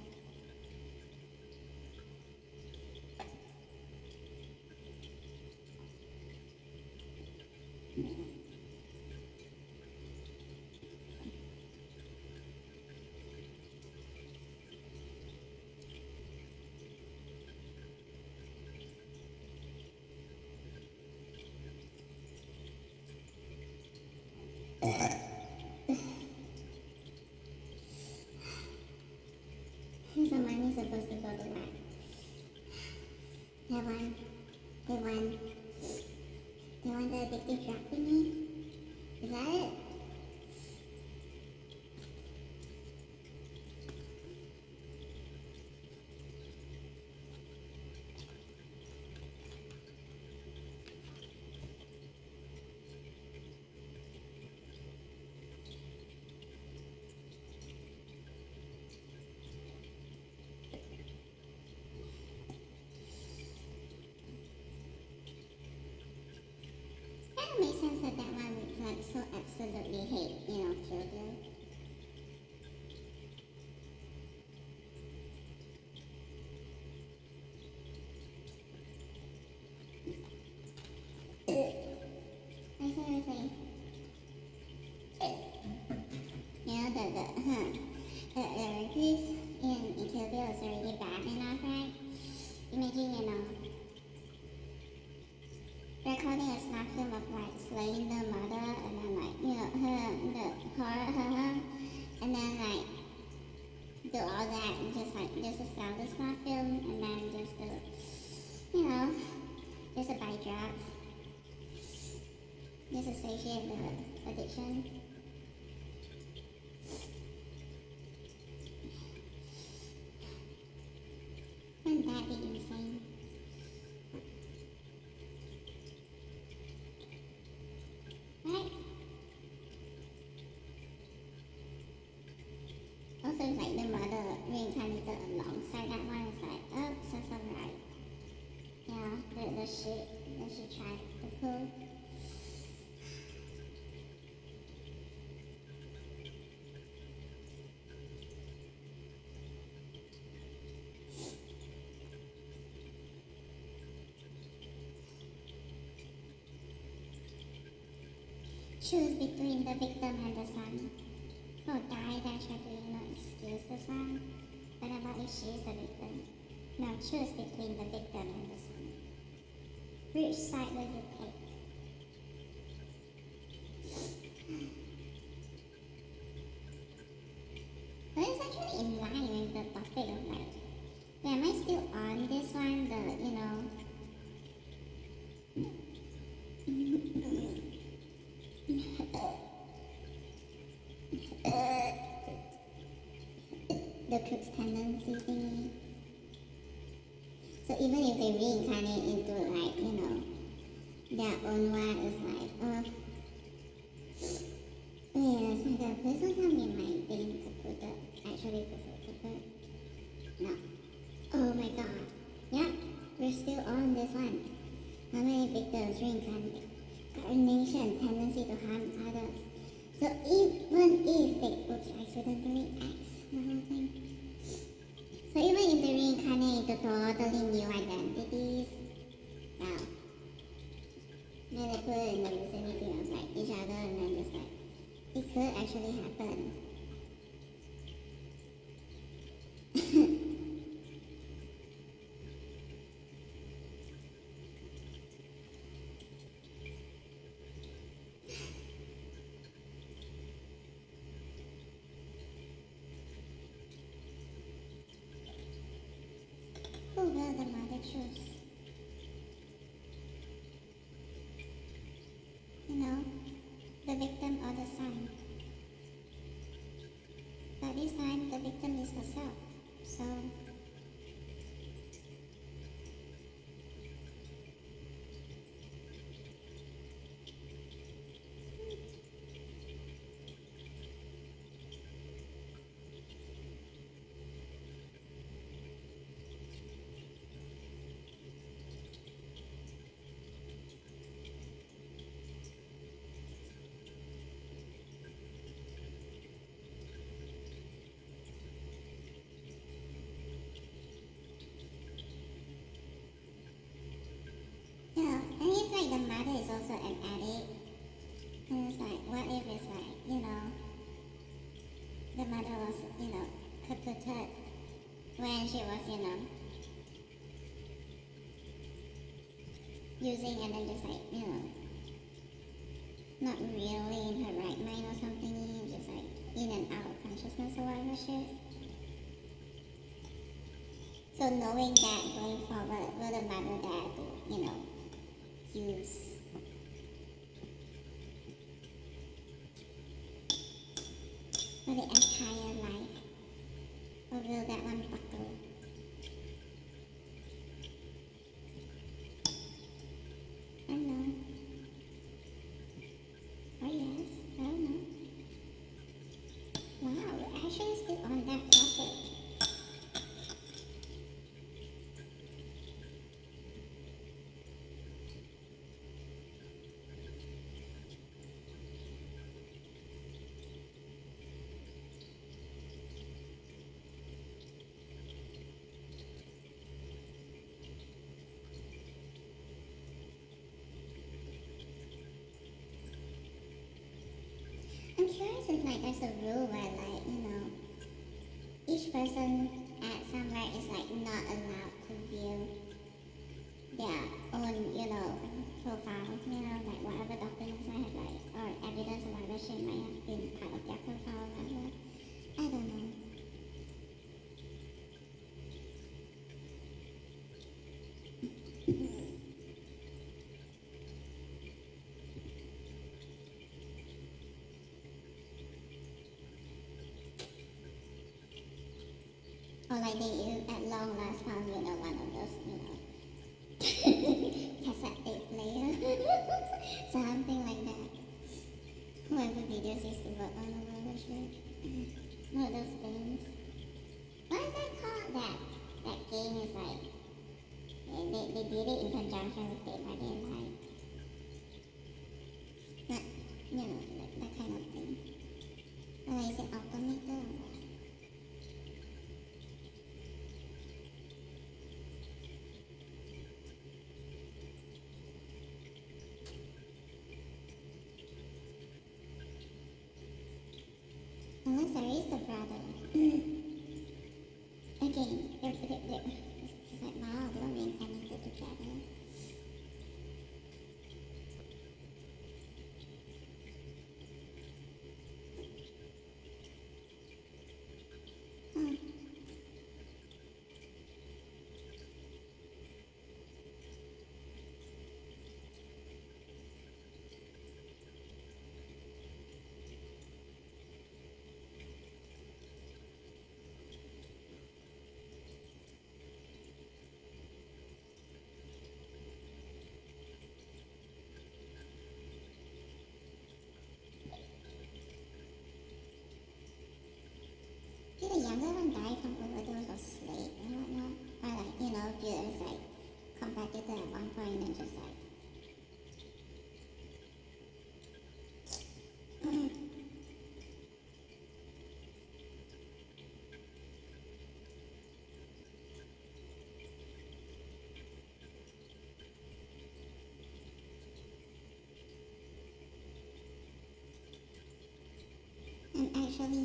So money is supposed to go to what? That one, the addictive drug thingy? Is that it? That makes sense that one would like so absolutely hate, children. I see. The recluse in Kill Bill is already bad enough, right? Imagine, recording a snap film of like slaying the mother and then like, the horror, and then like do all that and just to sell the snap film and then just to, just to buy drugs. Just associate the addiction. Wouldn't that be insane? Right? Also, it's like the mother reincarnated alongside that one. It's like, oh, so right. Yeah, the shit that she tried to pull. Choose between the victim and the son. Or die that tragedy, excuse the son. But about if she is the victim? No, choose between the victim and the son. Which side will you take? But it's actually in line with the topic of like, am I still on this one? The Crooks tendency thingy. So even if they reincarnate into like, their own one, it's like, yes, please don't tell me my thing actually put. No. Oh my god. Yep, we're still on this one. How many victims reincarnation, tendency to harm others. So even if they accidentally acts the whole thing. So even if they reincarnate into totally new identities, wow. Then they put it in the vicinity of like each other and then just like, it could actually happen. Who will the mother choose? The victim or the son? But this time, the victim is herself. So, like the mother is also an addict. And it's like, what if it's like, the mother was, captured when she was, using and then just like, not really in her right mind or something, just like in and out of consciousness or whatever shit. So knowing that going forward, will the mother dare to, use for the entire life, or will that one buckle? I don't know. Oh yes, I don't know. Wow, we're actually still on that topic. I'm curious if like there's a rule where like, each person at somewhere is like not allowed to view their own, profile, like whatever documents might have like, or evidence or whatever shit might have been part of their profile, whatever. I don't know. Or like they at long last found, one of those, cassette tape player. Something like that. Whoever videos used to work on or whatever shit. One of those things. What is that called? That game is like, they did it in conjunction with Dead by Daylight. That, that kind of thing. Or is it Automator or what? Unless there is a brother. Again, it's like, wow, they were reincarnated together. Huh. Did the younger one die from overdose or sleep or whatnot? Or like, just like competitive at one point and just like and actually,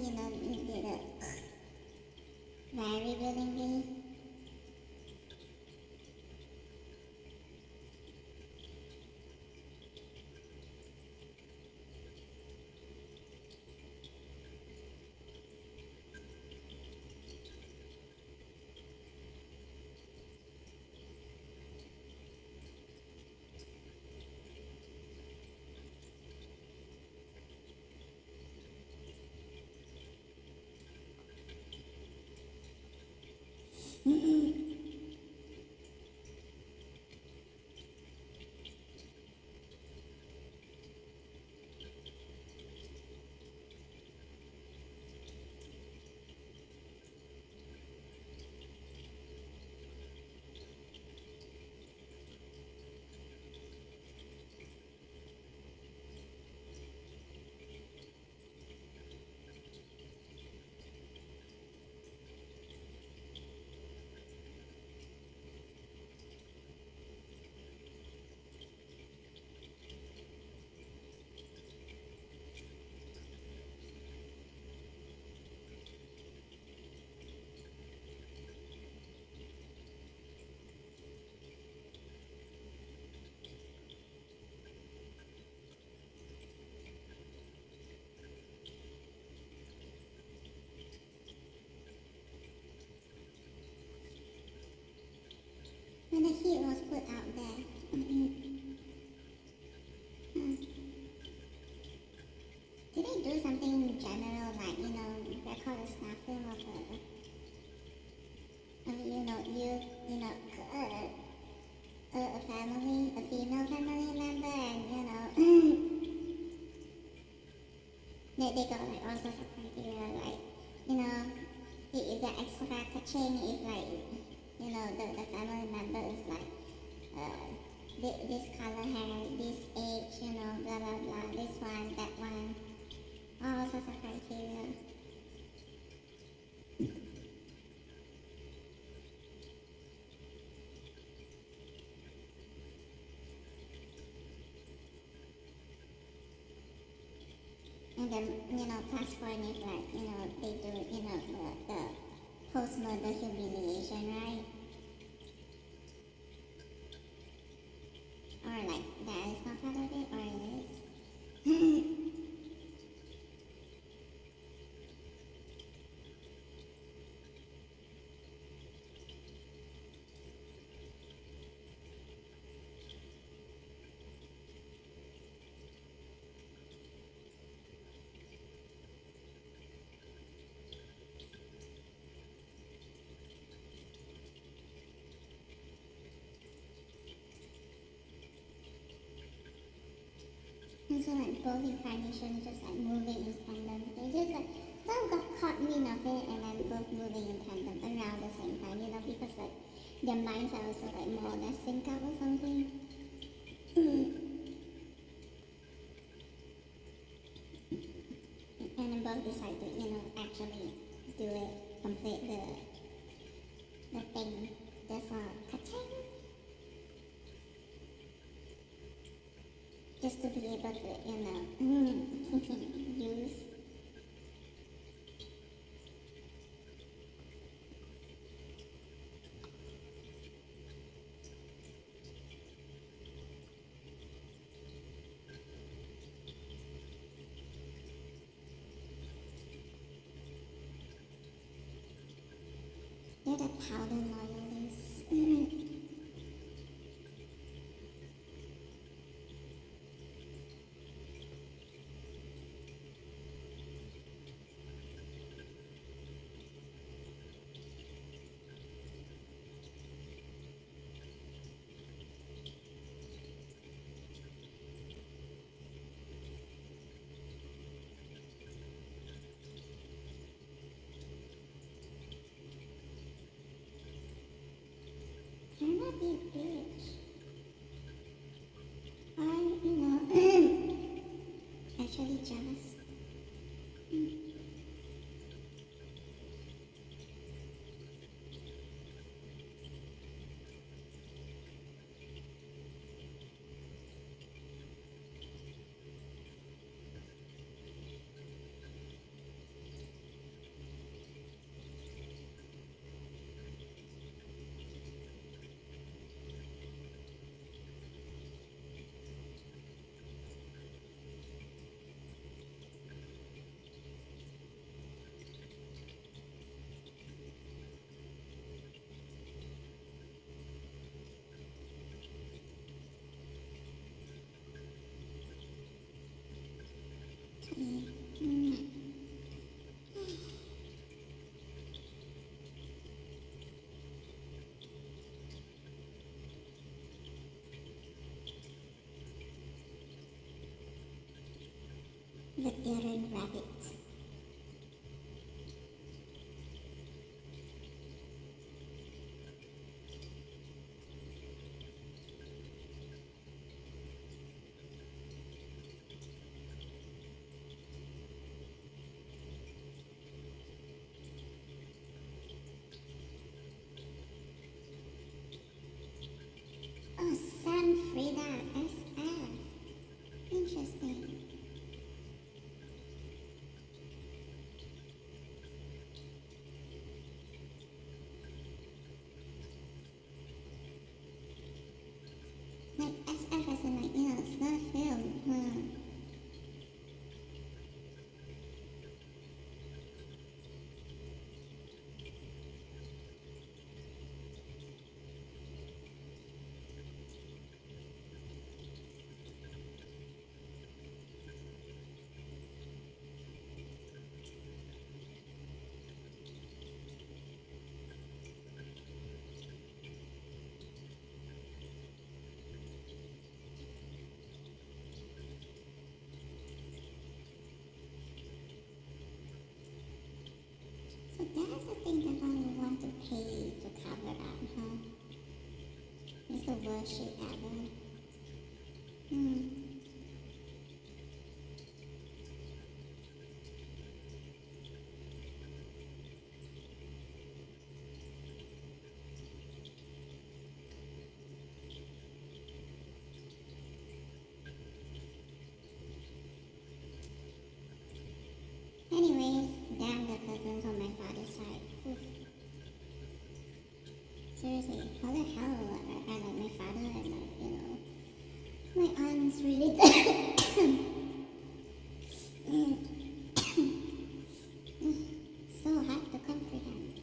did it very willingly. it was put out there. Did they do something general, like, record a snuff film of a family, a female family member, and they got like all sorts of criteria, like, if the extra catching is like, the family member is like, this color hair, this age, blah blah blah, this one, that one, all sorts of criteria. And then, plus point is like, they do, the post-murder humiliation, right? Or like, that is not part of it, or it is. And so like both incarnations just like moving in tandem. They just like both got caught in of it and then both moving in tandem around the same time, because like their minds are also like more or less sync up or something. And then both decide to, actually do it, complete the thing. That's all. Ka-ching! Just to be able to, use. They're the powder loyalists. Can I be a bitch? I'm, actually jealous. The daring rabbit. Oh, San Frida SF. Interesting. Like SF as in like, snuff film. So that's the thing that I would want to pay to cover up, huh? It's the worst shit ever. Anyways, damn the cousins on my father's side. Oof. Seriously, how the hell are like my father and my aunts really so hard to comprehend.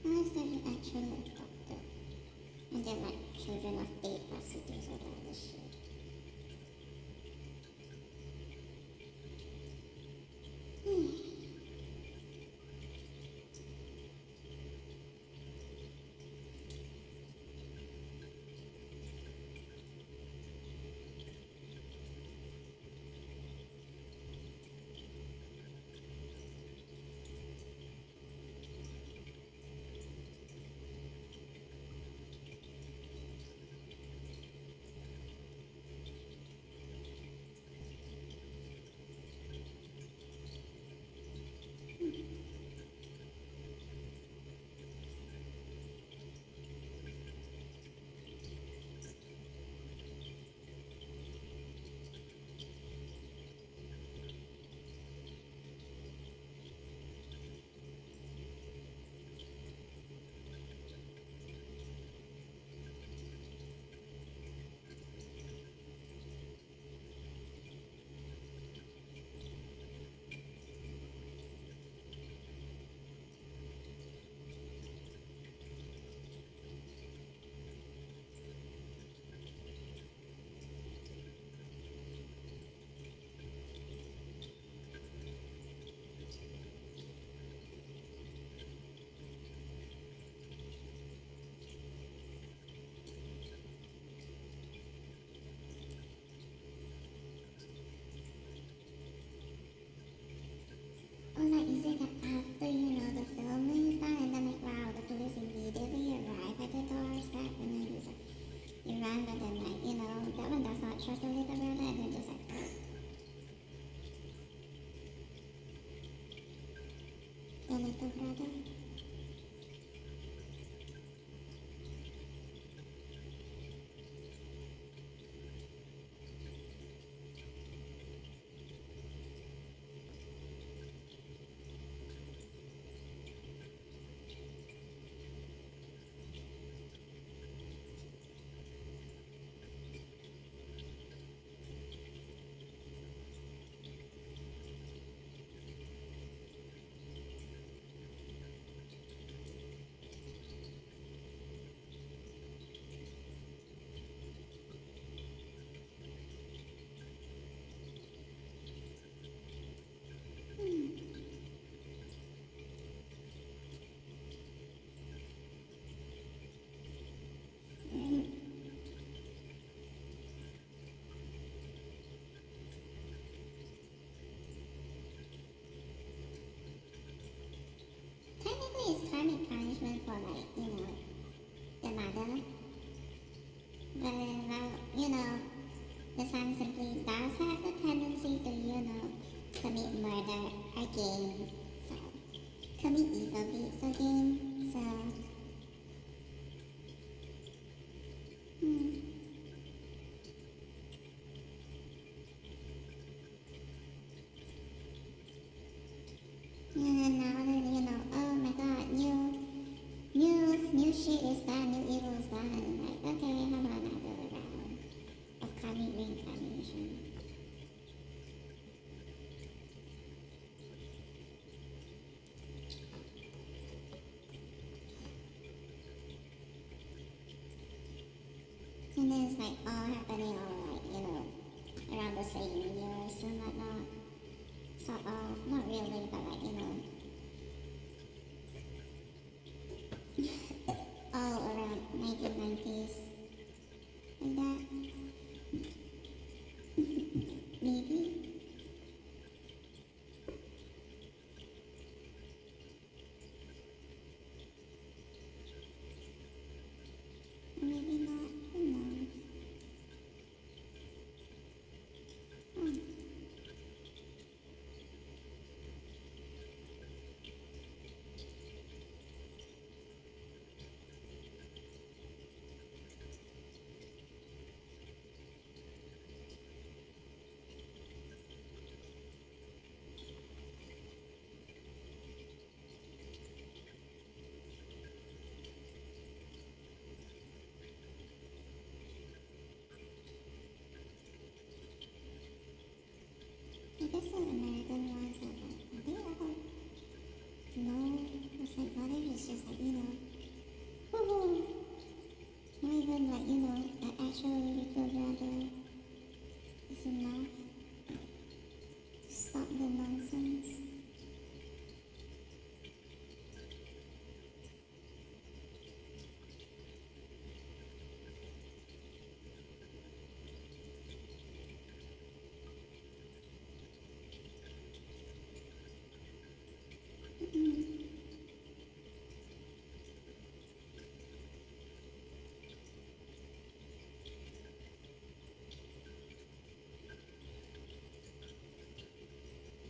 Unless they're actually adopted. And they're like children of dead prostitutes or all this shit. Or like, is it that after, the filming is done and then like, wow, the police immediately arrive at the doorstep and then just like, you run but then like, that one does not trust the little brother and then just like, the little brother. Technically, it's karmic punishment for like, the mother. But well, the son simply does have the tendency to, commit murder again. So, commit evil deeds again. So, and now that, oh my god, new shit is done, new evil is done. Like, okay, how about another round of karmic reincarnation? And then it's like all happening all like, around the same years and whatnot. Sort of, not really, but like, all around 1990s. Like that.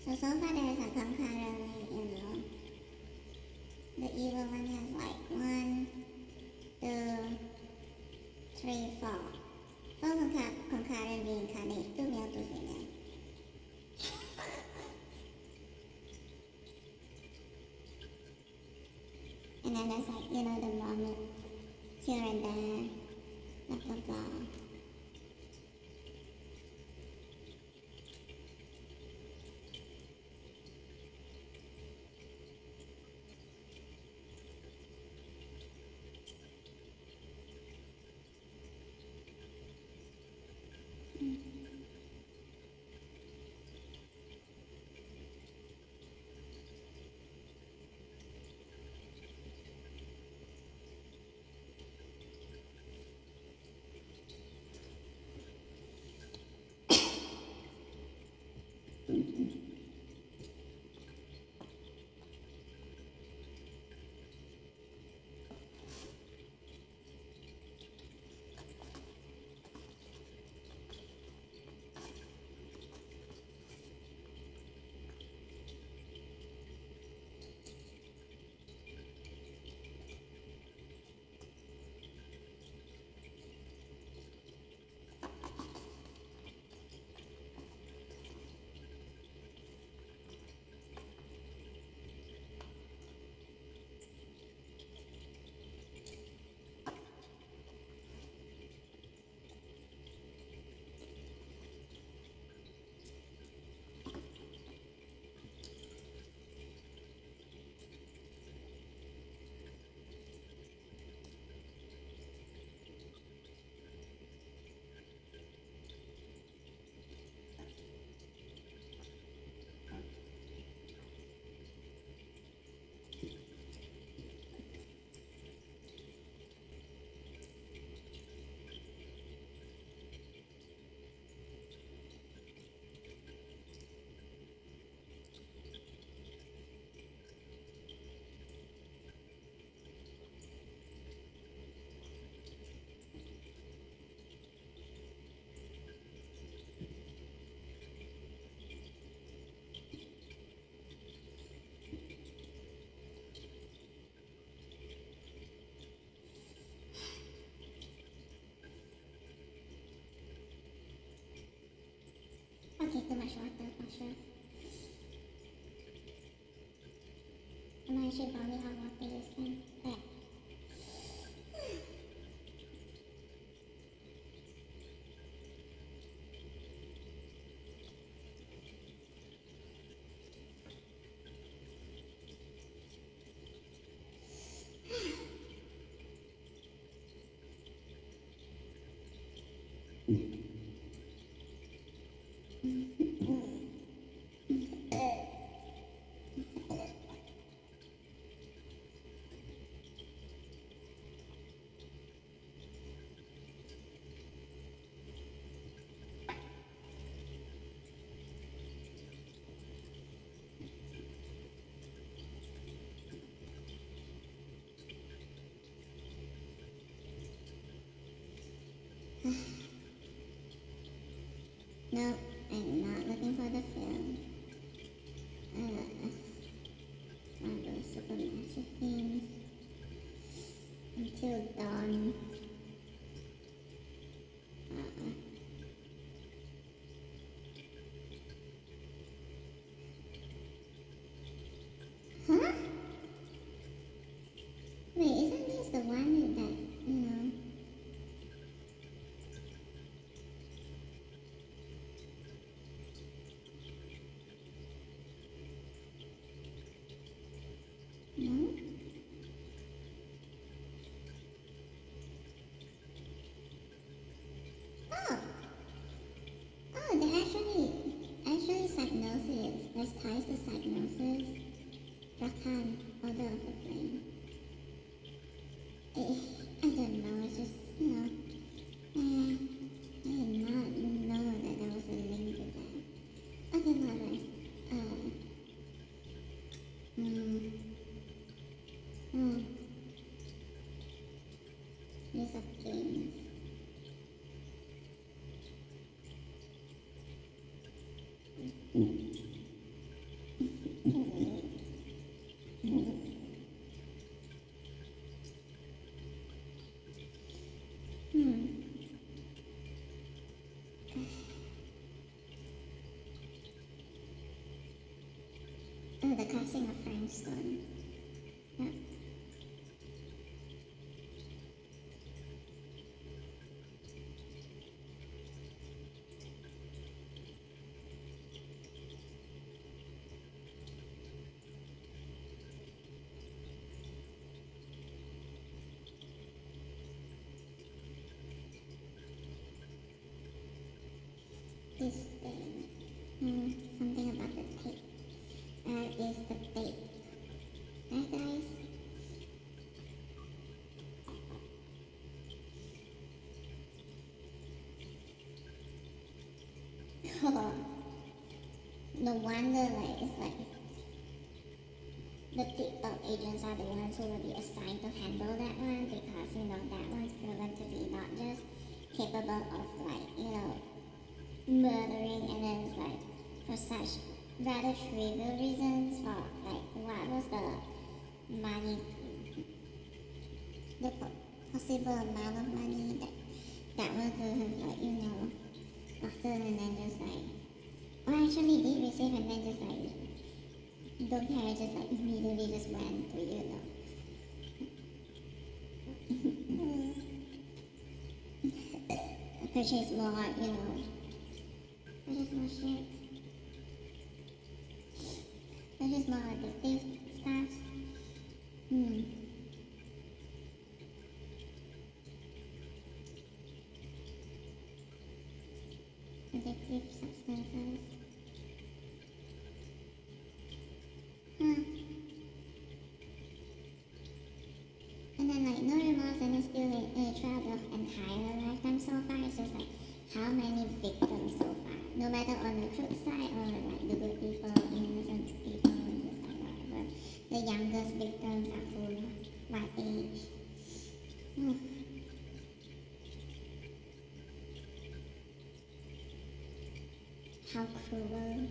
So far there's a concurrently, the evil one has like 1, 2, 3, 4. 4 concurrent reincarnate, 2 male, 2 female. And then there's like, the moment here and there, blah blah blah. Okay, too much water for sure. And I should probably have water this time. But no, I'm not looking for the film. One of those supermassive things until dawn. Huh? Wait, isn't this the one that, no? Oh! Oh, they actually psygnosis. There's ties to psygnosis. Rakan, order of the flame. I don't know, it's just, I did not know that there was a link to that. Okay, whatever. List of games. the casting of Frankenstein. Yep. This thing. Something about the tape. Is the tape. Right, guys? No wonder, like, it's like the TikTok agents are the ones who will be assigned to handle that one, because that one's proven to be not just capable of, like, murdering, and then it's like for such rather trivial reasons, for like what was the money, the possible amount of money that one could have, like, gotten, and then just like, or actually did receive, and then just like don't care, just like immediately just went to purchase more, purchase more shit, purchase more addictive stuff. Addictive substances. And then, like, no remorse, and it's still throughout the entire lifetime so far. It's just like, how many victims so far? No matter on the Crooks side or like the good people, innocent people, and just like whatever. The youngest victims are full what age? How cruel.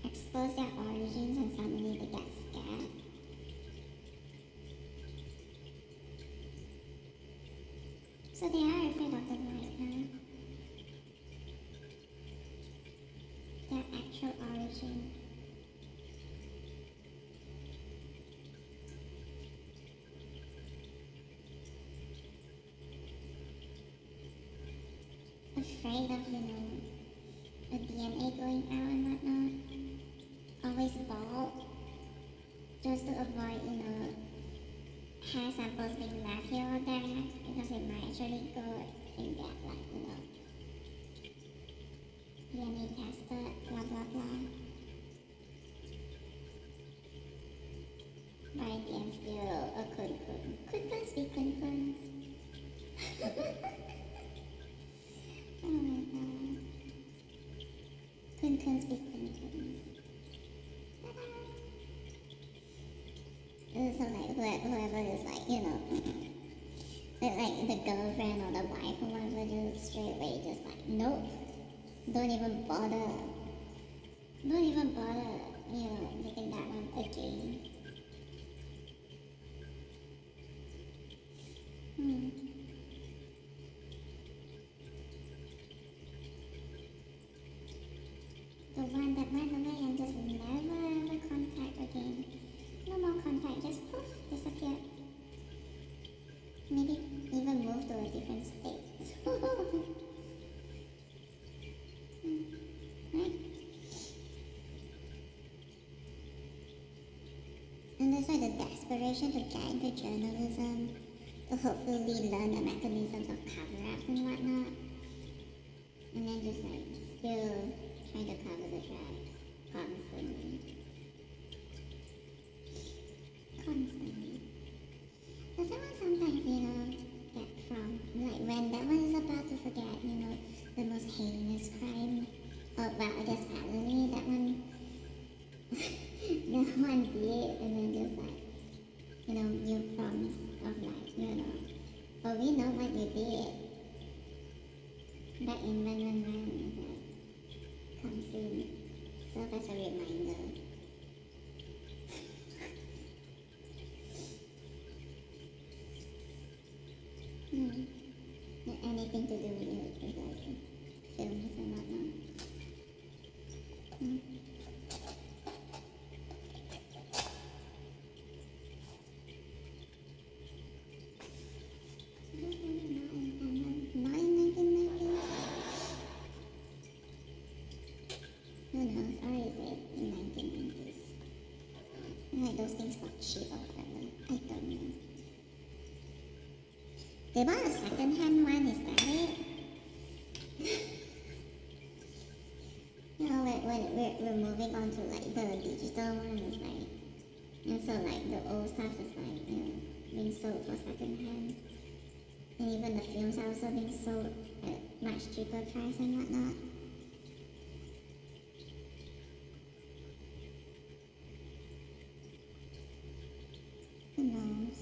Expose their origins and suddenly they get scared. So they are afraid of the light, huh? Their actual origin. Afraid of, a DNA going out and whatnot. Always bald. Just to avoid, hair samples being left here or there, because it might actually go and get, like, DNA tested, blah blah blah. But in the end, still a kun. Kun speak kun. Oh my god. Kun speak kun. So like whoever is like, like the girlfriend or the wife or whatever, just straight away just like, nope, don't even bother, making that one again. The one that went away and just never ever contact again. No more contact, just poof, disappeared. Maybe even move to a different state. Right? And that's why the desperation to get into journalism, to hopefully learn the mechanisms of cover-ups and whatnot. And then just like still trying to cover the tracks constantly. But someone sometimes, get from, like when that one is about to forget, the most heinous crime, or well, I guess finally that one, that one did, and then just like, you promise of like, oh, we know what you did. Back in when, like, comes in, serve as a reminder. Anything to do with like films and whatnot. Who knows? Or is it in 1990s? Like those things got cheap or whatever. I don't know. They bought a second-hand one, is that it? You know, when we're moving on to like the digital one, it's like, and so like the old stuff is like, you know, being sold for second-hand. And even the films are also being sold at much cheaper price and whatnot. Who knows?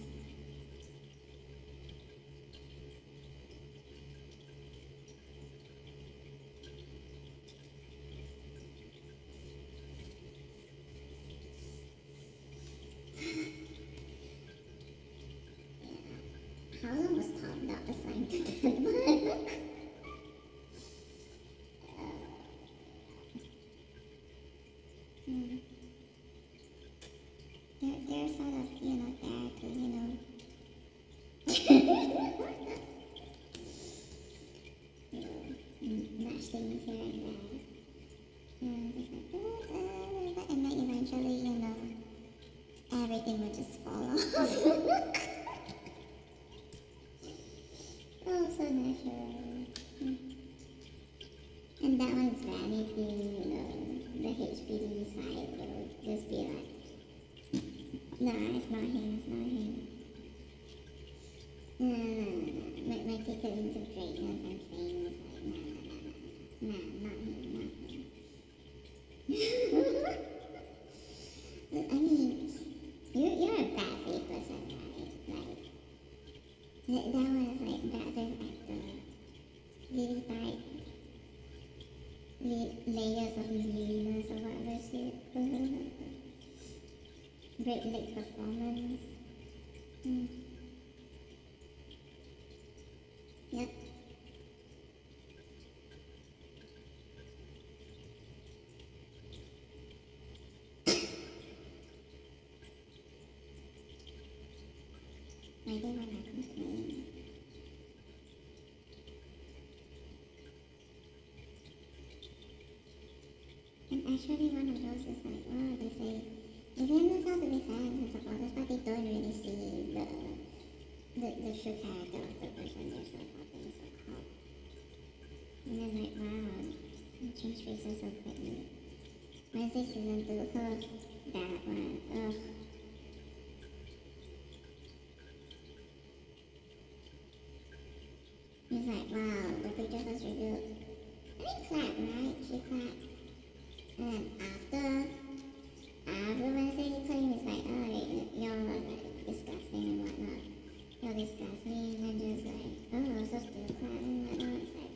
How long was Tom not assigned to that one? They're sort of, you know, there to, you know. Match things here and there. And it's like, and then eventually, you know, everything would just fall off. Oh, so natural. And that one's vanity, you know, the HPD side will just be like, no, it's not him, it's not him. No. My ticket into greatness and fame is like, no, not him, I mean, you're a bad faith person, right? Like, that one is like that actor. Really tight. Layers of mealiness or whatever shit. Great late performance. Yep. Maybe what happened to me. And actually one of those is like, oh, they say, if you know how to be fans and supporters, but they don't really see the true character of the person they're supporting so hard. And then like, wow, it changed faces so quickly. Wednesday season 2, that one, ugh. It's like, wow, the picture was revealed. I mean, clapped, right? She clapped. And after Wednesday he claimed, it's like, oh, y'all are like disgusting and whatnot. Y'all disgust me, and then just like, oh, so still clap and whatnot. It's like,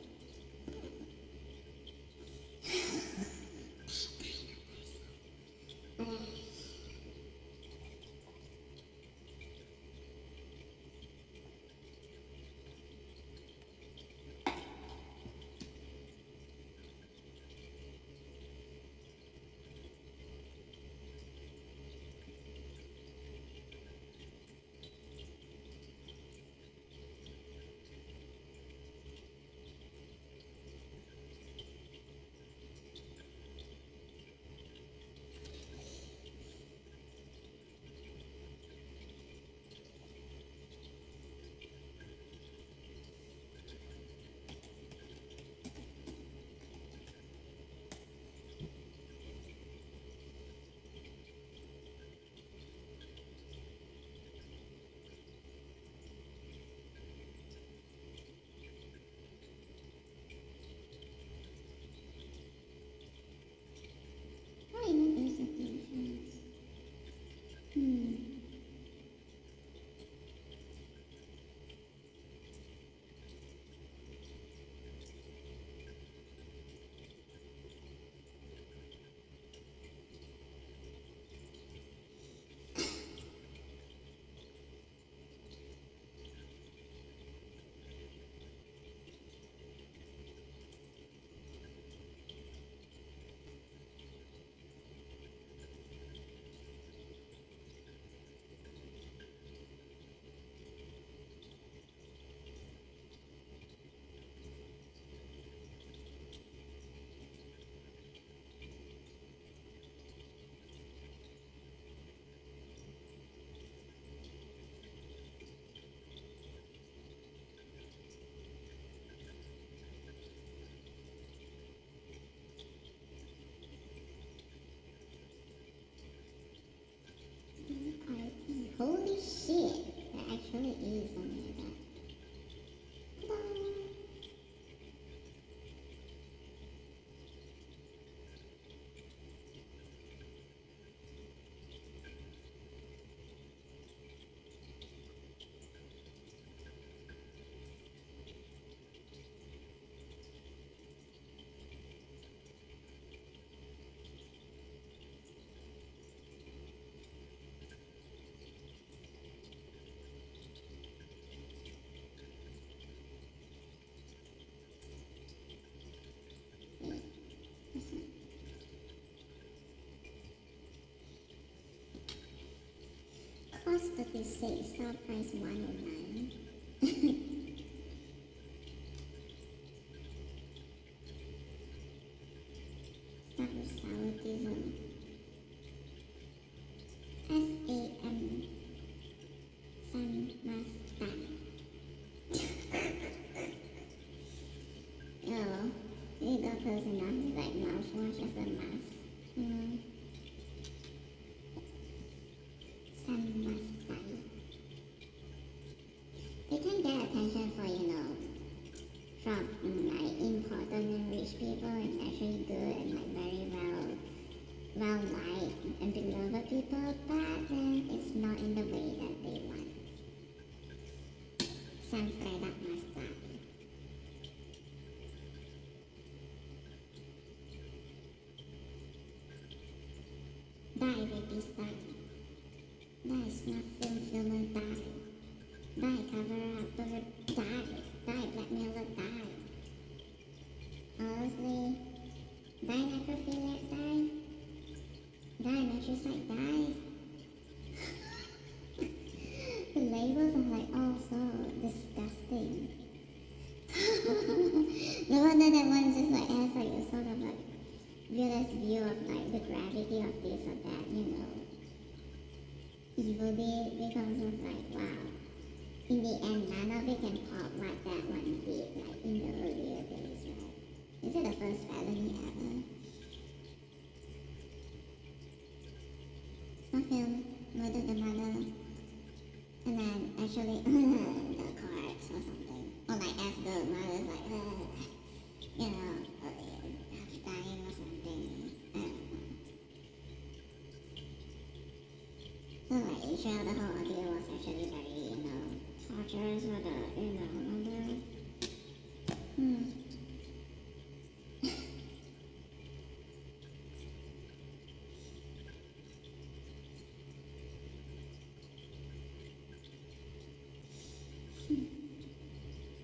oh, you know, there's a difference. cost 36, sale price 109. Start with sour diesel. SAM. Sun Mustang. Oh, it got close enough, like mouthwash as a mask. Sun Mustang. They can get attention for, from like important and rich people, and actually good and like very well liked and beloved people, but then it's not in the way that they want. Sun product Mustang. Die baby style. Die snuff film filmer die. Die cover up die. Die blackmailer die. Honestly, die necrophiliac die. Die matricide die. The labels are like all so disgusting. No wonder that one just like has like a sort of like realist view of like the gravity of this or that, Evil deed becomes of like, wow. In the end, none of it can pop like that one did, like in the earlier days, right? Is it the first felony ever? Snuff film, murdered the mother, and then actually the cards or something. Or like as the mother's like, half dying or something. I don't know. So like sure the whole ordeal was actually very, torturous for the, mother.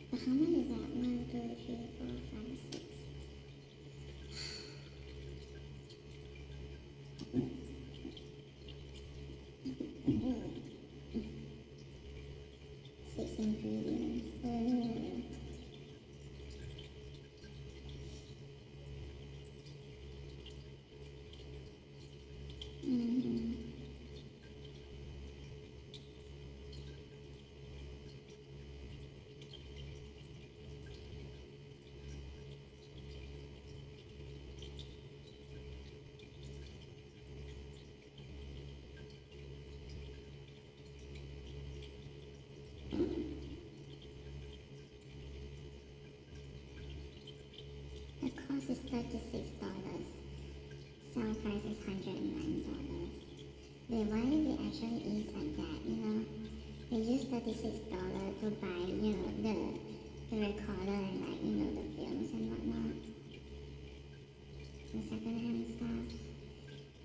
But how many is that? 1, 2, 3, 4, 5, 6. Six ingredients. The cost is $36. Sale price is $109. Wait, why it actually is like that, They use $36 to buy, the recorder and like, the films and whatnot. The secondhand stuff.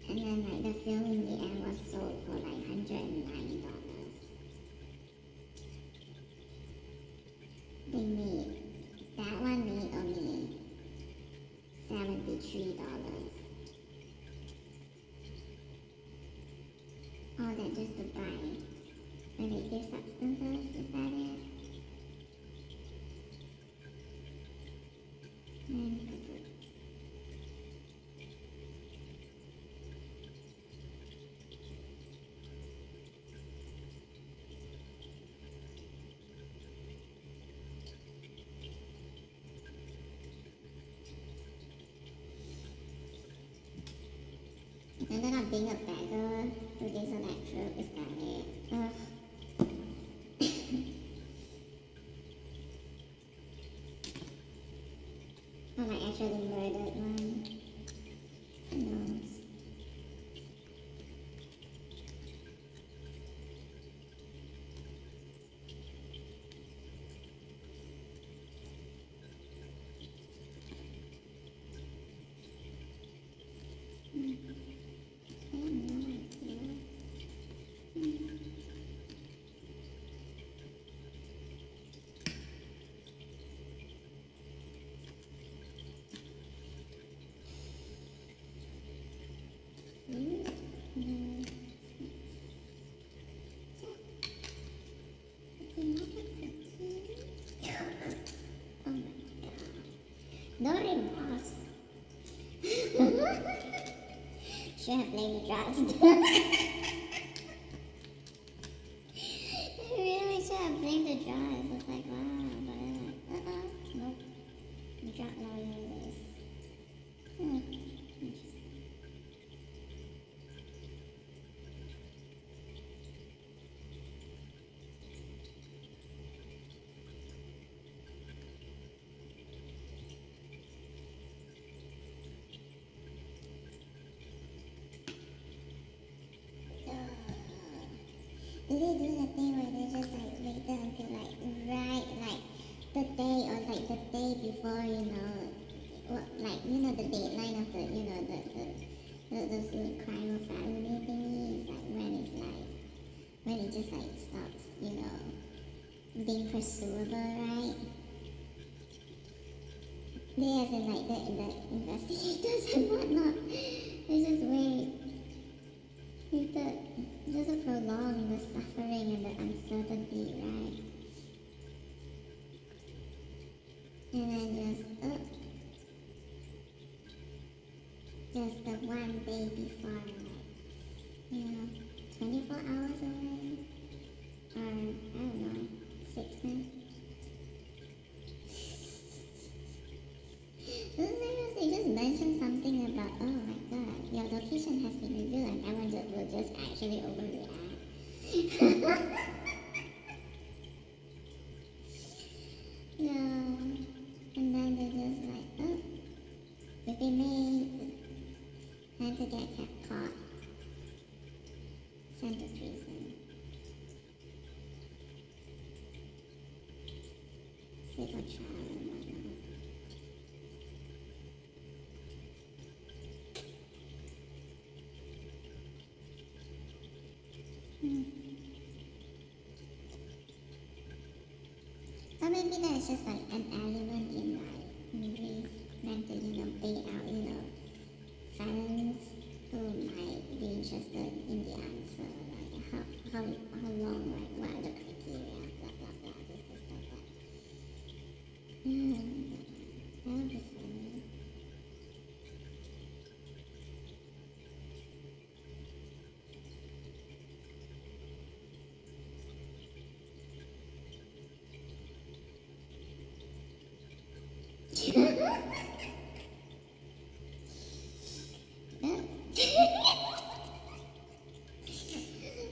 And then like the film in the end was sold for like $109. They made, that one made only $73. All that just to buy addictive substances, is that it? And it ended up being a beggar to this or that trope, is that it? Ugh. Or like actually murdered one. Who knows? I have no idea. Should have blamed the drugs. I really should have blamed the drugs. It's like, wow, but I'm like, nope. The drug lawyer is. Do they do the thing where they just like wait until like right like the day or like the day before, like the deadline of the those crime or family thingy is like when it just like stops, being pursuable, right? They as in like the investigators and whatnot. They just wait. Just to prolong the suffering and the uncertainty, right? And then just the one day before, like, 24 hours away, or I don't know, 6 months. So seriously, just mention something about, oh my god, your location has been revealed, and everyone will just actually overreact. No, and then they're just like, oh, we've been made, had to get caught, sent to prison, sit for trial and whatnot. Or maybe there's just like an element in like movies meant to, bait out, fans who might be interested in the answer, like how long, like what are the criteria, blah blah blah, this stuff like. That would be funny.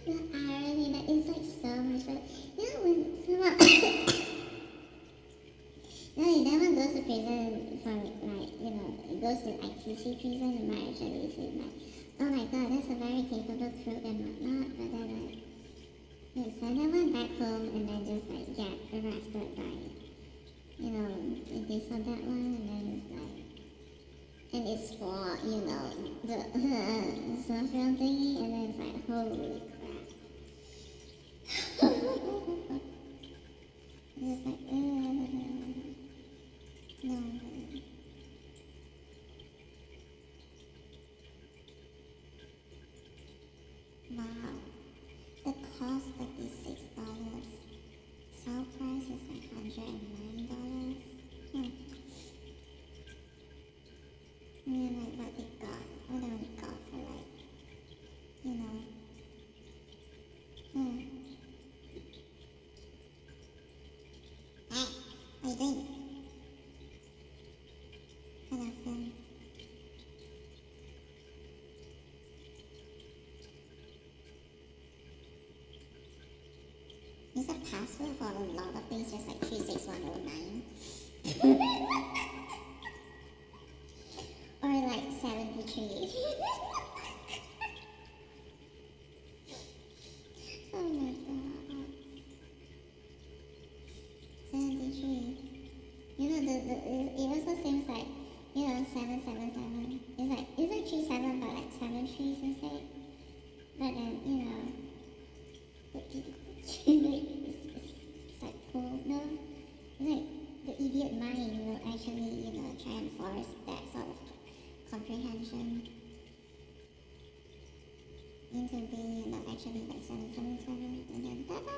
The irony that is like so much fun. When someone someone goes to prison for like, goes to ITC prison, it might actually seem like, oh my god, that's a very capable crook and whatnot, but then like send them back home and then just like get arrested by this or that one, and then it's like, and it's for, the suffering thingy, and then it's like, holy crap. It's just like, no. Wow. The cost $36. Sale price is like $109. And then like what they got for like, Hey, what are you doing? Hello, film. Use a password for a lot of things, just like 36109. Or like 73. Oh my god. 73. It also seems like, 777. It's like 37, but like 7 trees instead. But then, it's like cool, no? It's like the idiot mind will actually, try and force that sort of comprehension into being, actually like 777, and then ta-da!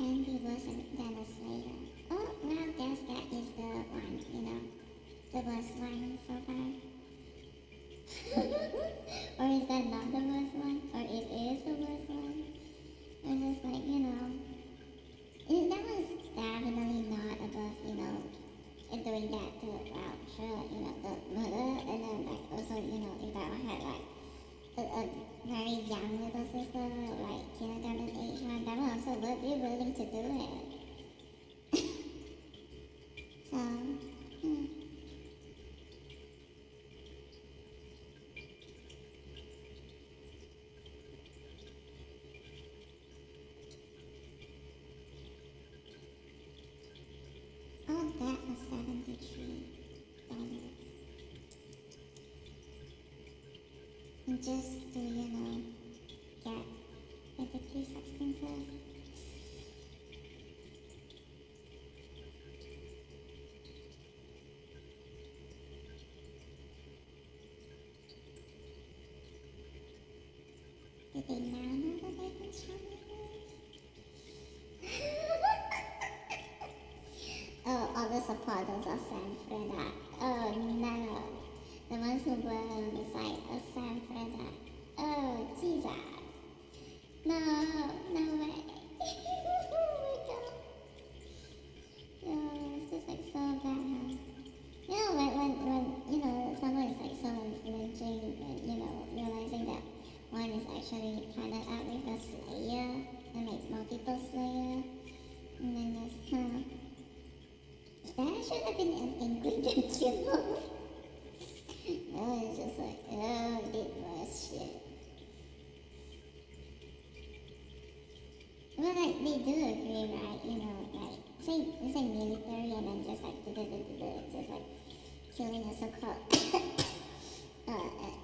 can be worse than a slayer. Oh, well, I guess that is the one, the worst one so far. Or is that not the worst one? Or it is the worst one? Or just like, that was definitely not above, doing that to, well, sure, the murder, and then, like, also, if I had, like, a very young little sister, like, kindergarten age one, that would also would be willing to do it. So, oh, that was $73. Just to, get addictive substances. Did they now know that they can show me Oh, all the supporters of San Freda. Oh, no. The ones who were on the side of San Freda. Oh, Jesus. No, no way. Oh my god. It's just like so bad, huh? When someone is like so influential and, realizing that one is actually partnered up with a slayer and like multiple slayer, and then just, that should have been an ingredient, Oh, it's just like, oh, it was shit. Well, like, they do agree, right? Like, say military and then just like, just like, killing a so-called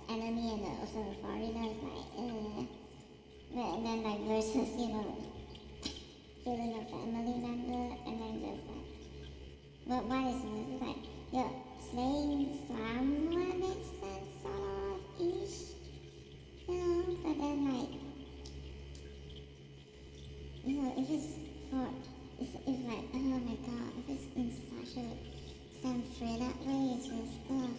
enemy and also a foreigner is like, and then like, versus, killing a family member and then just like, well, why is it like, slaying someone makes sense, sort of, ish, but then like, if it's for, if like, oh my god, if it's in such a some straight up way, it's just, ugh.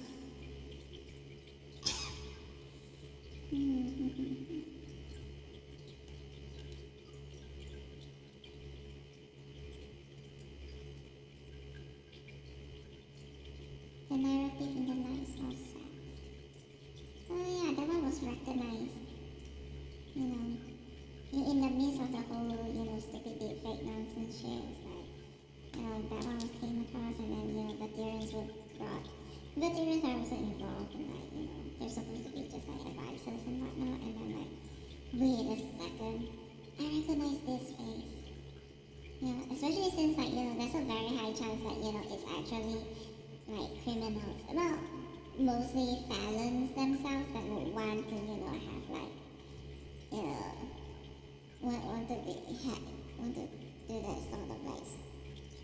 The narrative in the lives was sad. Oh yeah, that one was recognized. In the midst of the whole, stupid fake nonsense shit, it's like, that one came across and then, veterans were brought. Veterans are also involved in like, they're supposed to be just like advisors and whatnot, and then like, wait a second, I recognize this face. Especially since like, there's a very high chance that, it's actually like criminals. Well, mostly felons themselves that would want to, have like, want to do that sort of like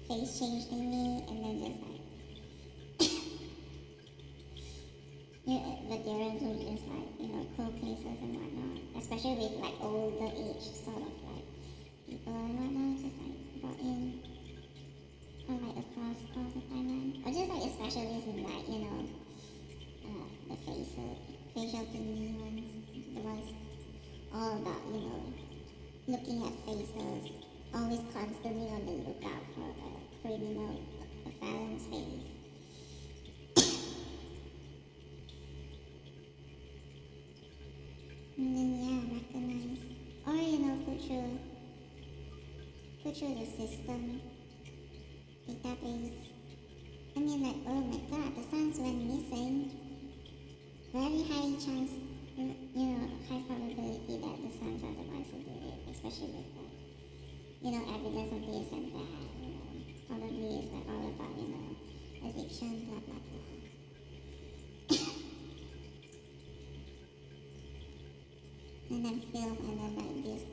face change thingy and then just like veterans who just like, cold cases and whatnot. Especially with like older age sort of like people and whatnot, just like brought in or like across all the timeline. Or just like specialists in like, the facial thingy ones. The ones all about, looking at faces, always constantly on the lookout for a criminal, a felon's face. And then recognize, or put through the system, database. I mean, like, oh my god, the sons went missing. Very high chance, high probability that the sons are the ones who did it, especially with like, evidence of this and that, probably it's like all about, addiction, blah blah blah. And then film, and then like this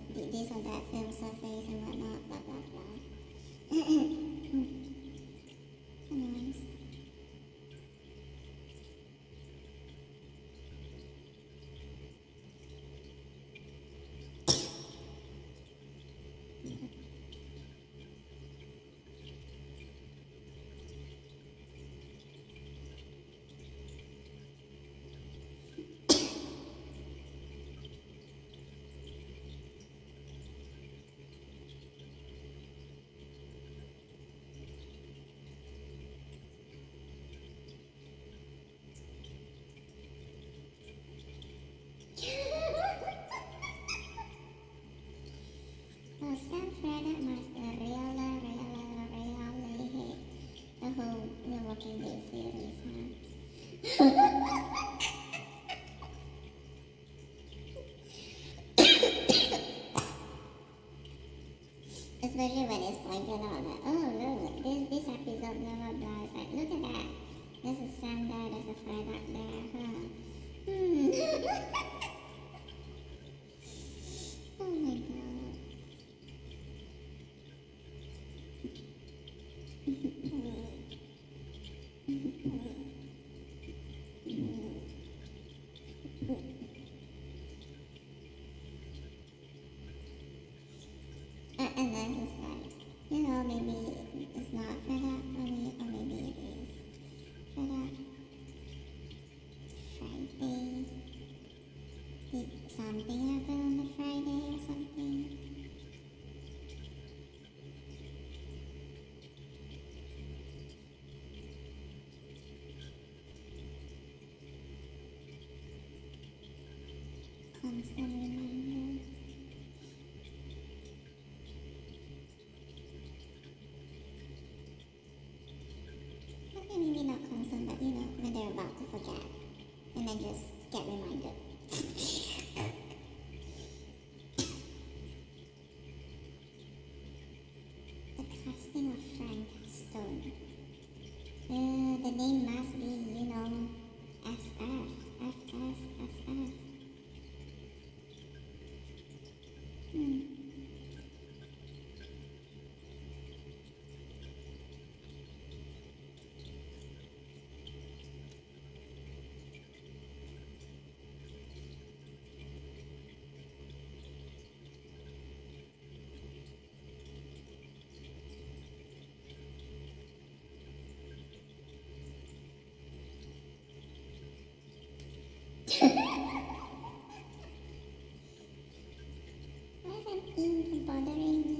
or that film surface and whatnot, blah blah blah. Anyways. Especially when it's pointed out that, oh look, this episode, blah blah blah. It's like, look at that. There's a sun there, there's a flag up there, huh? Oh my god. And then it's like, maybe it's not for that, or maybe it is for that. Friday. Did something happen on the Friday or something? Constant reminder. Okay, maybe not constant, but when they're about to forget. And then just get reminded. The casting of Frank Stone. The name must be, SF. FSSF. Why is an ink bothering me?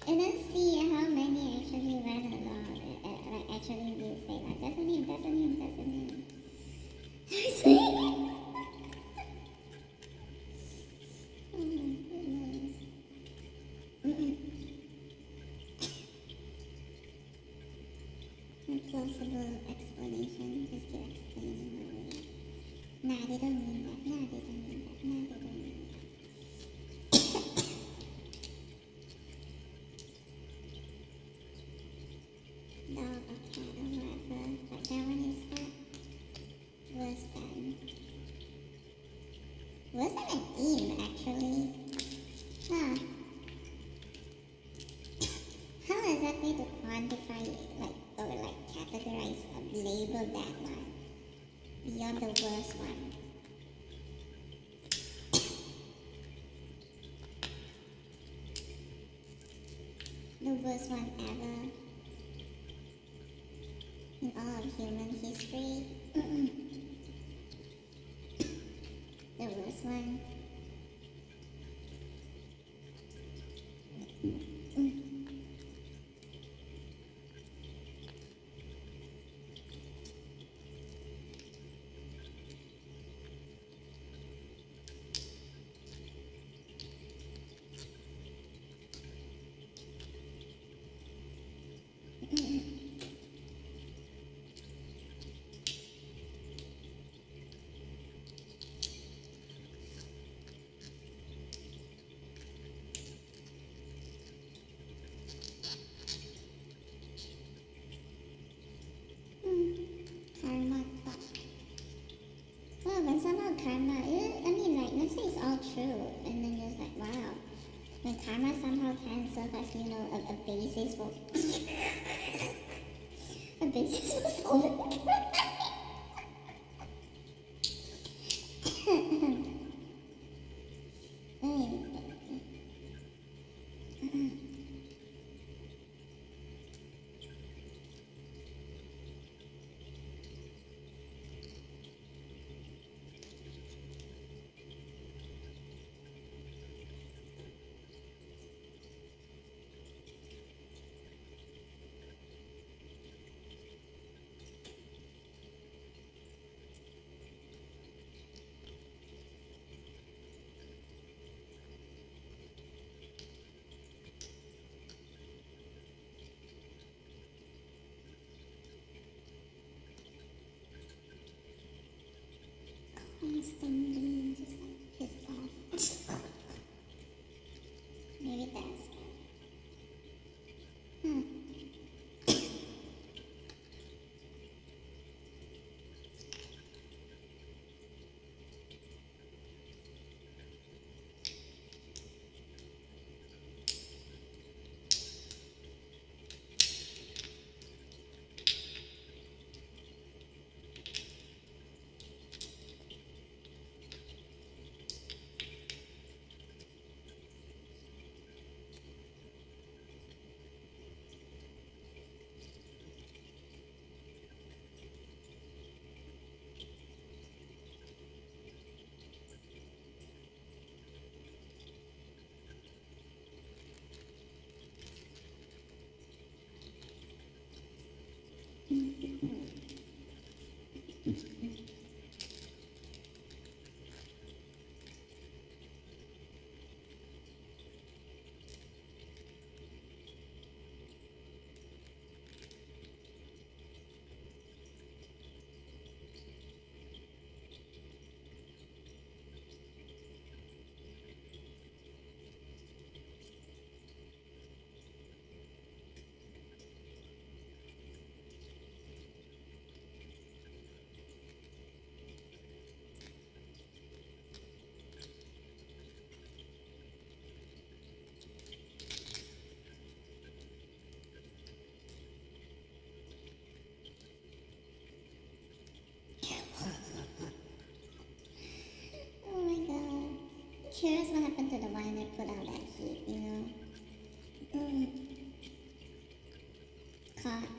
And then see how many actually ran along, actually did say like, that's a name. Oh my goodness. Implausible explanation, just keep explaining away. Nah, they don't mean that. Dog or cat or whatever, but that one is worse than an im actually. Huh. How exactly to quantify it, or categorize or label that one beyond the worst one? The worst one ever in all of human history. The worst one. constantly just like pissed off. Maybe that's good. Oh my god. Curious what happened to the one that put out that heat, you know? Caught.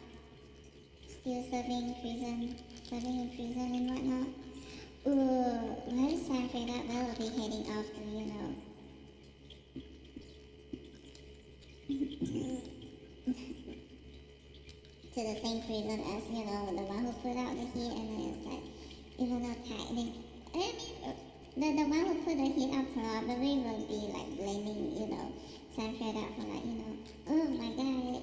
Still serving in prison and whatnot. Ooh, very sad for that. Well, will be heading off to, you know. To the same prison as, you know, the one who put out the heat, and then it's like, even though the one who put the heat up probably will be like blaming, you know, Sanford out for like, you know, oh my god,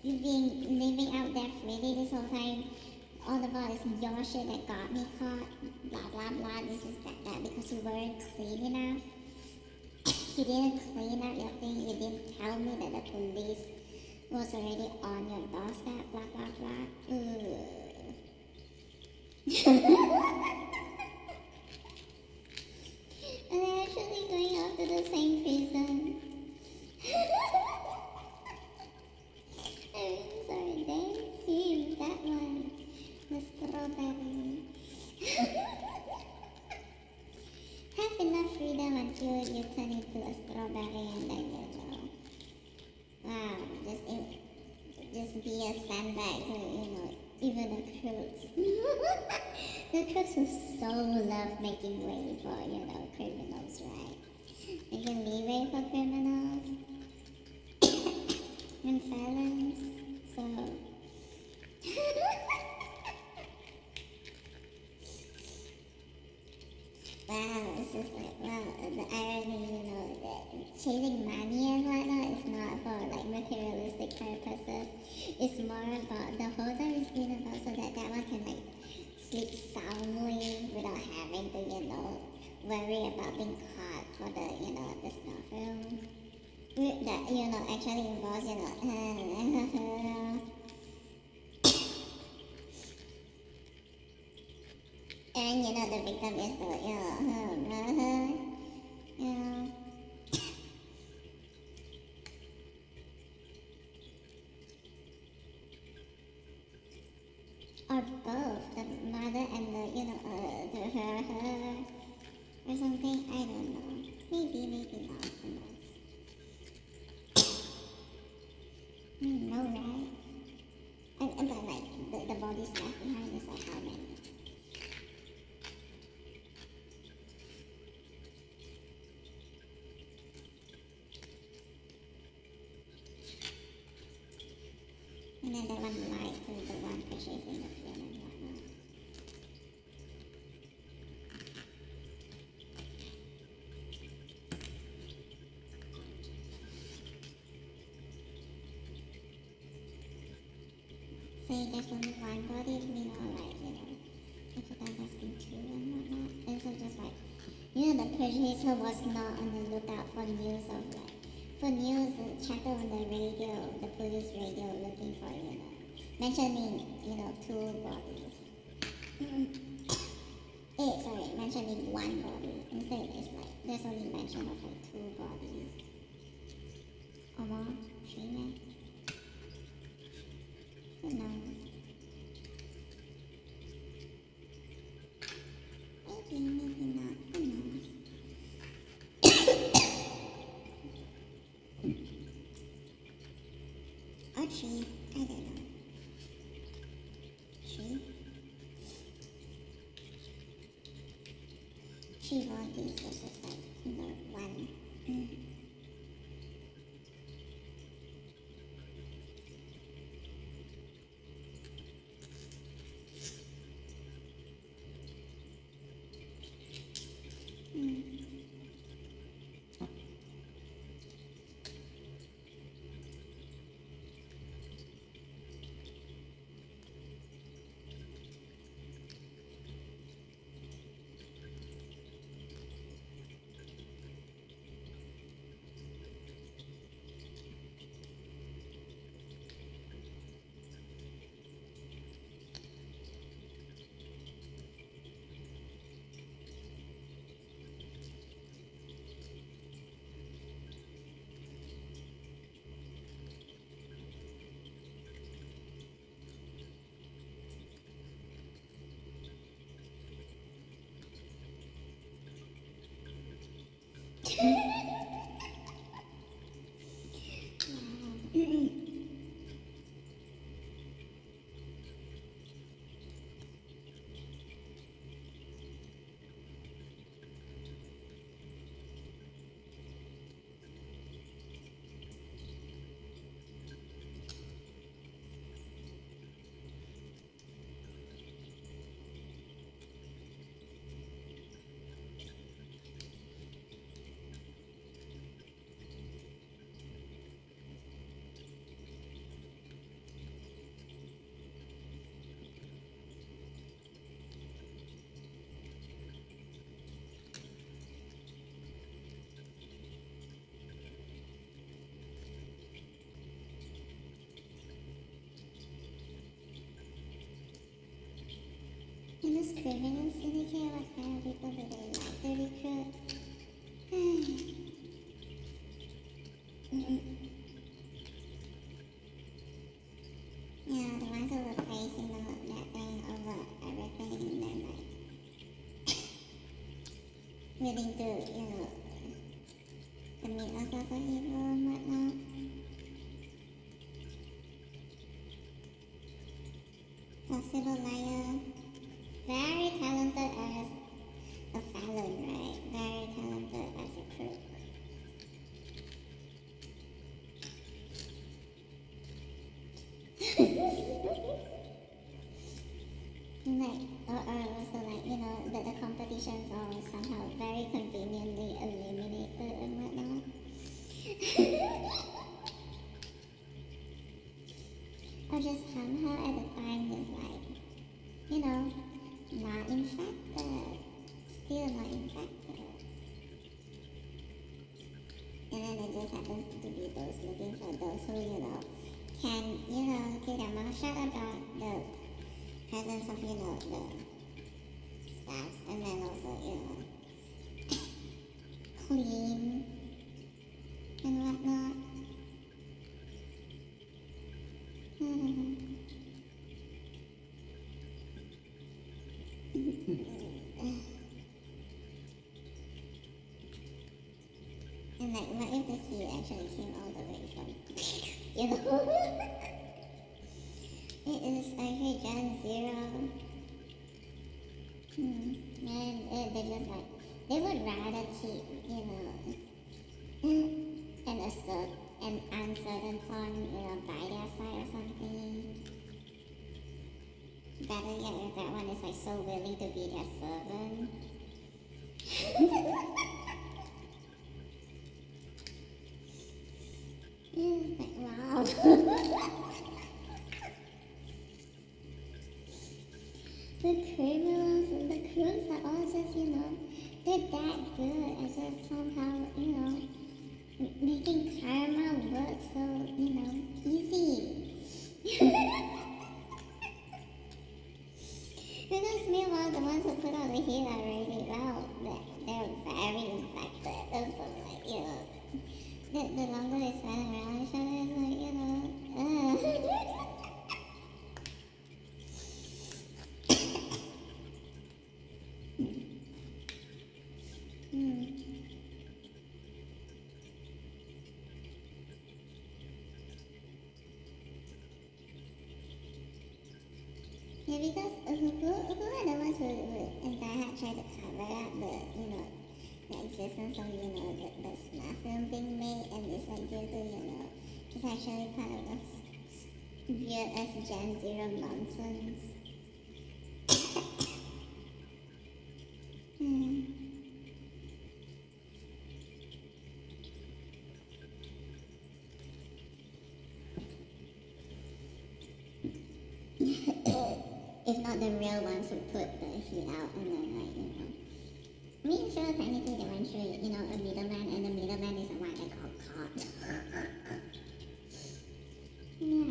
you've been living out there freely this whole time. All the ball is your shit that got me caught. Blah blah blah. This is that because you weren't clean enough. You didn't clean up your thing. You didn't tell me that the police was already on your doorstep. Blah blah blah. And they're actually going off to the same prison. I'm sorry, thank you, that one. The strawberry. Have enough freedom until you turn into a strawberry and then you know. Wow, just be a sandbag to, you know, even the crooks. The crooks who so love making way for, you know, criminals, right? Making leeway for criminals and felons. So wow, it's just like, wow, the irony, you know, that chasing money and whatnot is not for like materialistic purposes. It's more about the holder is being about so that one can like sleep soundly without having to, you know, worry about being caught for the, you know, the snuff room. That, you know, actually involves, you know, and you know the victim is the, you know, or both, the mother and the, you know, her, or something, I don't know. Maybe not, who knows. No, right? But like, the body's left behind is like how many? And then the one lied to the one purchasing the film and whatnot. Say there's only one body, you know, like, you know, if that has been true and whatnot. And So just like, the purchaser was not on the lookout for news of like, for news chatter on the radio, the police radio looking for, mentioning, two bodies. Sorry, mentioning one body. Instead, it's like, there's only mention of like two bodies. Or more? Three, maybe? Who knows? Maybe not. Who knows? Or three. I don't know. Three? Three bodies versus like, one. In this criminal syndicate, what kind of people do they like to recruit? The ones who were praising that thing over everything, and then like willing to, commit all sorts of evil and whatnot. Possible liar. Very talented as a felon, right? Very talented as a crook. Or also like, that the competitions are somehow very conveniently eliminated and whatnot. Or just somehow at the time is like, not infected, still not infected. And then it just happens to be those looking for those who, can, give their mouth shut about the presence of, the staffs, and then also, clean and whatnot. And like, what if the heat actually came all the way from, it is actually Gen Zero. And they just like, they would rather keep, an uncertain pawn, by their side or something. Better yet, if that one is like so willing to be their servant. Like, wow. The criminals and the crooks are all just, we're that good at just somehow, making karma work so, easy. Because meanwhile, the ones who put out the heat are really well. They're very infected. And so, the longer they spend around each other, it's mm. Yeah, because who are the ones who in Die Hard try to cover up the existence of, the snuff film being made, and it's like due to, it's actually part of the weird as Gen Zero nonsense. Hmm. If not the real ones who put the heat out and then, I mean, sure, technically they went through, a middleman, and the middleman is the one that got caught. Yeah.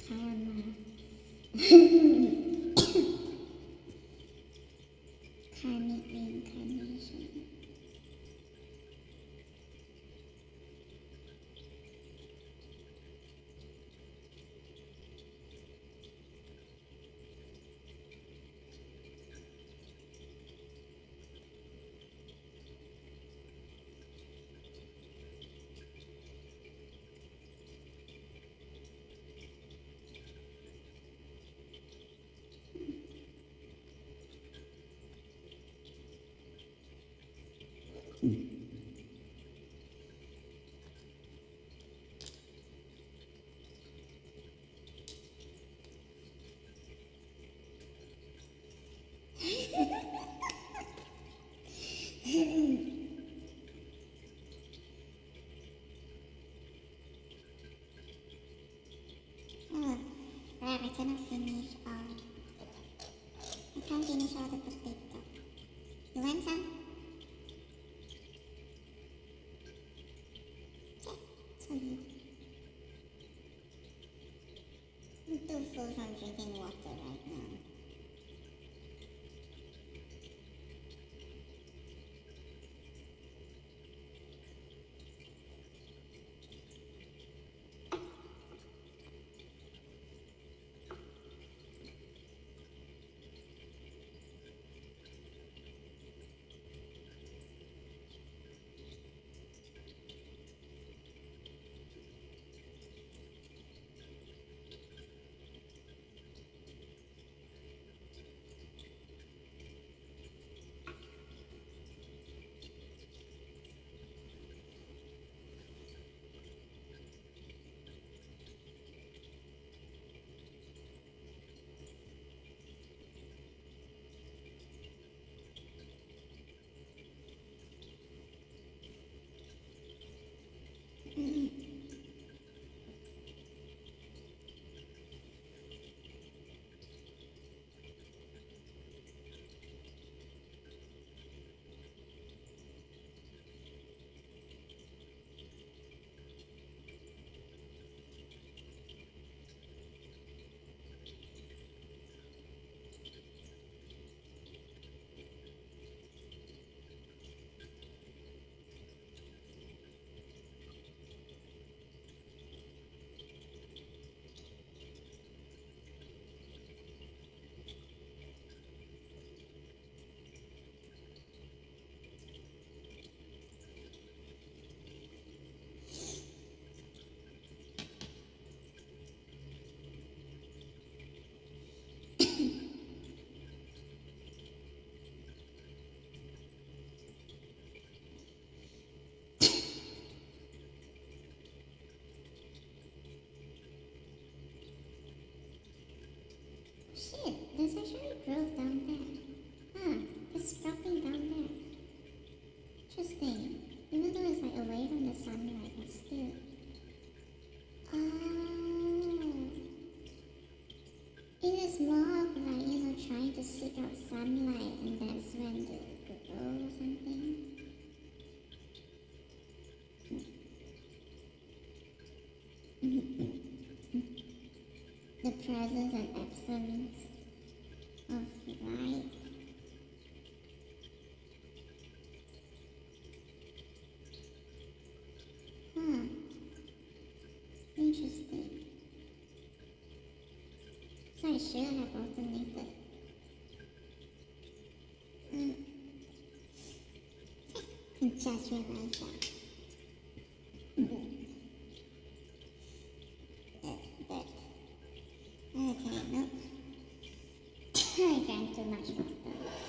Karma. Karmic reincarnation. Oh, crap, I cannot finish all. I can't finish all the potato. You want some? Okay, so I'm too full from drinking water right now. there's actually growth down there. Huh, it's dropping down there. Interesting. Even though it's like away from the sunlight, but still. Oh. It is more of like, trying to seek out sunlight, and that's when they grow or something. The presence and absence of light. Huh. Interesting. So I should have alternated. I just realized that. Okay, nope. I drank too much water.